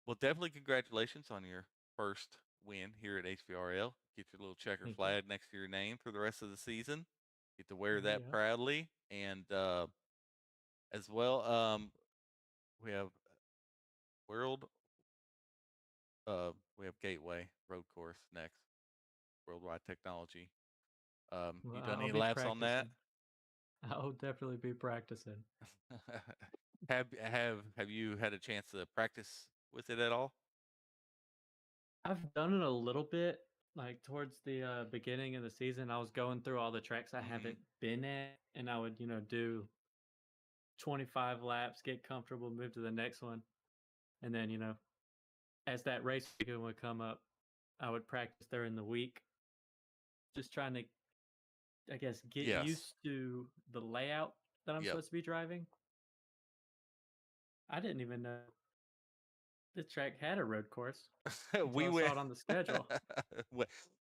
well, definitely congratulations on your first win here at HVRL. Get your little checker Thank you. flag next to your name for the rest of the season. Get to wear Oh, that yeah. proudly, and as well, we have World. We have Gateway Road Course next. Worldwide Technology. Well, You done I'll any be laps on that? practicing. I'll definitely be practicing. have you had a chance to practice with it at all? I've done it a little bit, like towards the beginning of the season. I was going through all the tracks I haven't been at, and I would, do 25 laps, get comfortable, move to the next one, and then, as that race weekend would come up, I would practice during the week, just trying to, I guess, get Yes. used to the layout that I'm Yep. supposed to be driving. I didn't even know this track had a road course until we I went. saw it on the schedule.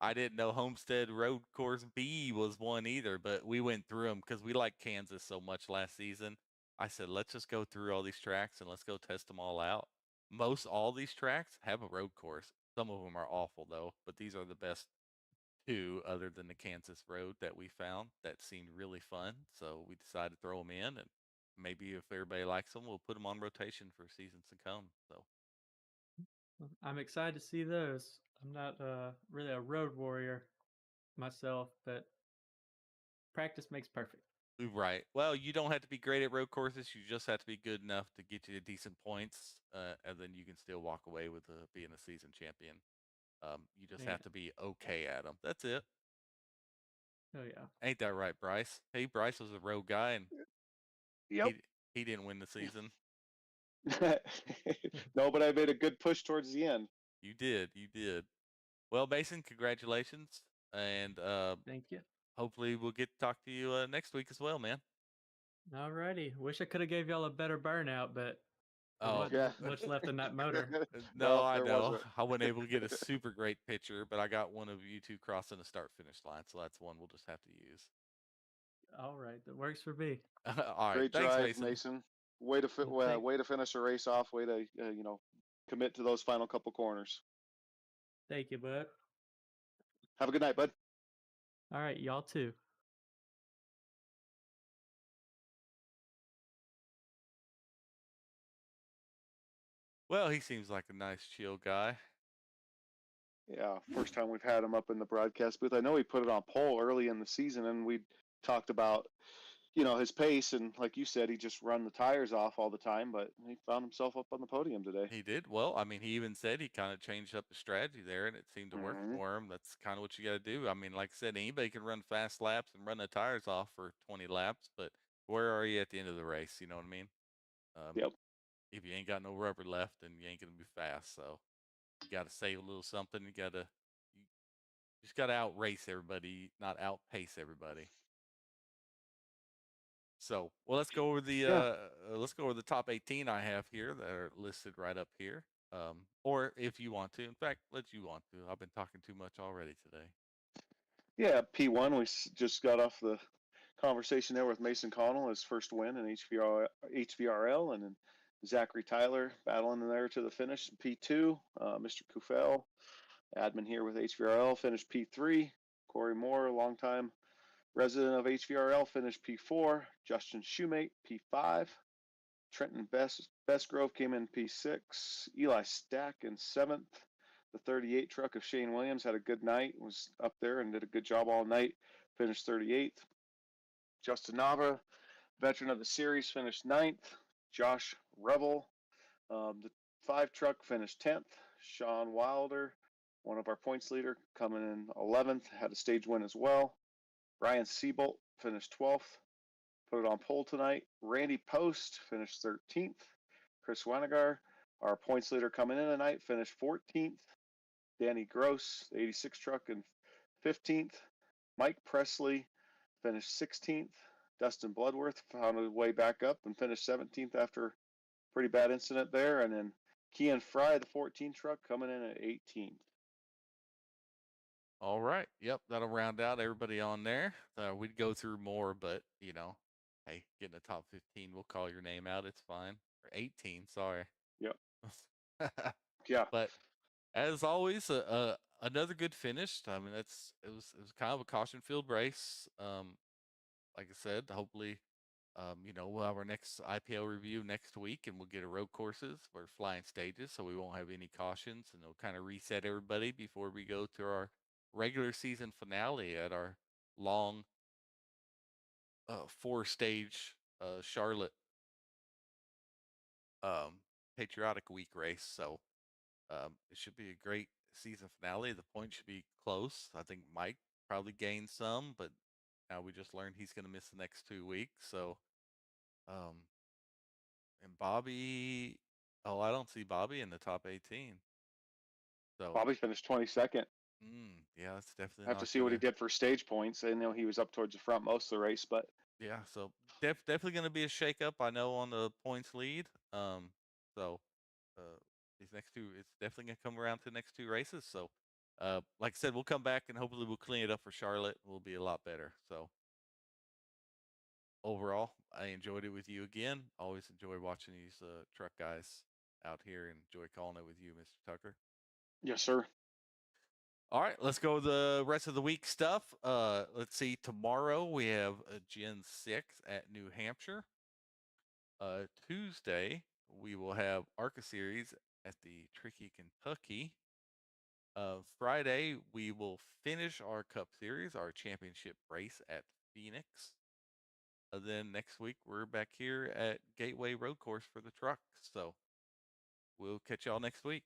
I didn't know Homestead Road Course B was one either, but we went through them because we liked Kansas so much last season. I said, let's just go through all these tracks and let's go test them all out. Most all these tracks have a road course. Some of them are awful though, but these are the best two other than the Kansas road that we found that seemed really fun. So we decided to throw them in, and maybe if everybody likes them, we'll put them on rotation for seasons to come. So I'm excited to see those. I'm not really a road warrior myself, but practice makes perfect. right. Well, you don't have to be great at road courses. You just have to be good enough to get you decent points, and then you can still walk away with being a season champion. You just Yeah. have to be okay at them. That's it. Oh yeah. Ain't that right, Bryce? Hey, Bryce was a road guy, and Yep. he didn't win the season. No, but I made a good push towards the end. You did. You did. Well, Mason, congratulations, and Thank you. hopefully we'll get to talk to you next week as well, man. Alrighty. Wish I could have gave y'all a better burnout, but there Oh, wasn't Yeah. much left in that motor. no, I there know. wasn't. I wasn't able to get a super great picture, but I got one of you two crossing the start finish line, so that's one we'll just have to use. All right, that works for me. All right, Great thanks, drive, Mason. Mason. Way to way to finish a race off. Way to commit to those final couple corners. Thank you, bud. Have a good night, bud. All right, y'all too. Well, he seems like a nice, chill guy. Yeah, first time we've had him up in the broadcast booth. I know he put it on poll early in the season, and we talked about, his pace, and like you said, he just run the tires off all the time, but he found himself up on the podium today. He did well. I mean, he even said he kind of changed up the strategy there, and it seemed to work for him. That's kind of what you got to do. I mean, like I said, anybody can run fast laps and run the tires off for 20 laps, but where are you at the end of the race? You know what I mean? Yep. If you ain't got no rubber left, then you ain't gonna be fast. So you got to save a little something. You just got to outrace everybody, not outpace everybody. So, well, let's go over the top 18 I have here that are listed right up here. Or if you want to, in fact, let you want to. I've been talking too much already today. Yeah, P1. We just got off the conversation there with Mason Connell, his first win in HVRL, and then Zachary Tyler battling in there to the finish. P2, Mr. Kufel Admin here with HVRL finished P3. Corey Moore, longtime resident of HVRL, finished P4. Justin Shoemate, P5. Trenton Bestgrove came in P6. Eli Stack in 7th. The 38 truck of Shane Williams had a good night, was up there and did a good job all night, finished 38th. Justin Nava, veteran of the series, finished 9th. Josh Revel, the 5 truck, finished 10th. Sean Wilder, one of our points leader, coming in 11th, had a stage win as well. Ryan Siebolt finished 12th, put it on pole tonight. Randy Post finished 13th. Chris Wanagar, our points leader coming in tonight, finished 14th. Danny Gross, the 86 truck, in 15th. Mike Presley finished 16th. Dustin Bloodworth found his way back up and finished 17th after a pretty bad incident there. And then Kean Fry, the 14 truck, coming in at 18th. All right. Yep, that'll round out everybody on there. We'd go through more, but hey, getting a top 15, we'll call your name out. It's fine. Or 18, sorry. Yep. Yeah. But as always, another good finish. I mean, it was kind of a caution-filled race. Like I said, hopefully, we'll have our next IPL review next week, and we'll get a road courses for flying stages, so we won't have any cautions, and it'll kind of reset everybody before we go to our regular season finale at our long 4-stage Charlotte Patriotic Week race. So it should be a great season finale. The points should be close. I think Mike probably gained some, but now we just learned he's going to miss the next 2 weeks. So, and Bobby, I don't see Bobby in the top 18. So Bobby finished 22nd. Yeah, that's definitely. I have to see what he did for stage points. I know he was up towards the front most of the race, but yeah, so definitely going to be a shakeup. I know on the points lead. So these next 2, it's definitely going to come around to the next 2 races. So, like I said, we'll come back and hopefully we'll clean it up for Charlotte. We'll be a lot better. So overall, I enjoyed it with you again. Always enjoy watching these truck guys out here, and enjoy calling it with you, Mr. Tucker. Yes, sir. All right, let's go the rest of the week stuff. Let's see. Tomorrow we have a Gen 6 at New Hampshire. Tuesday we will have ARCA Series at the Tricky Kentucky. Friday we will finish our Cup Series, our championship race at Phoenix. Then next week we're back here at Gateway Road Course for the truck. So we'll catch y'all next week.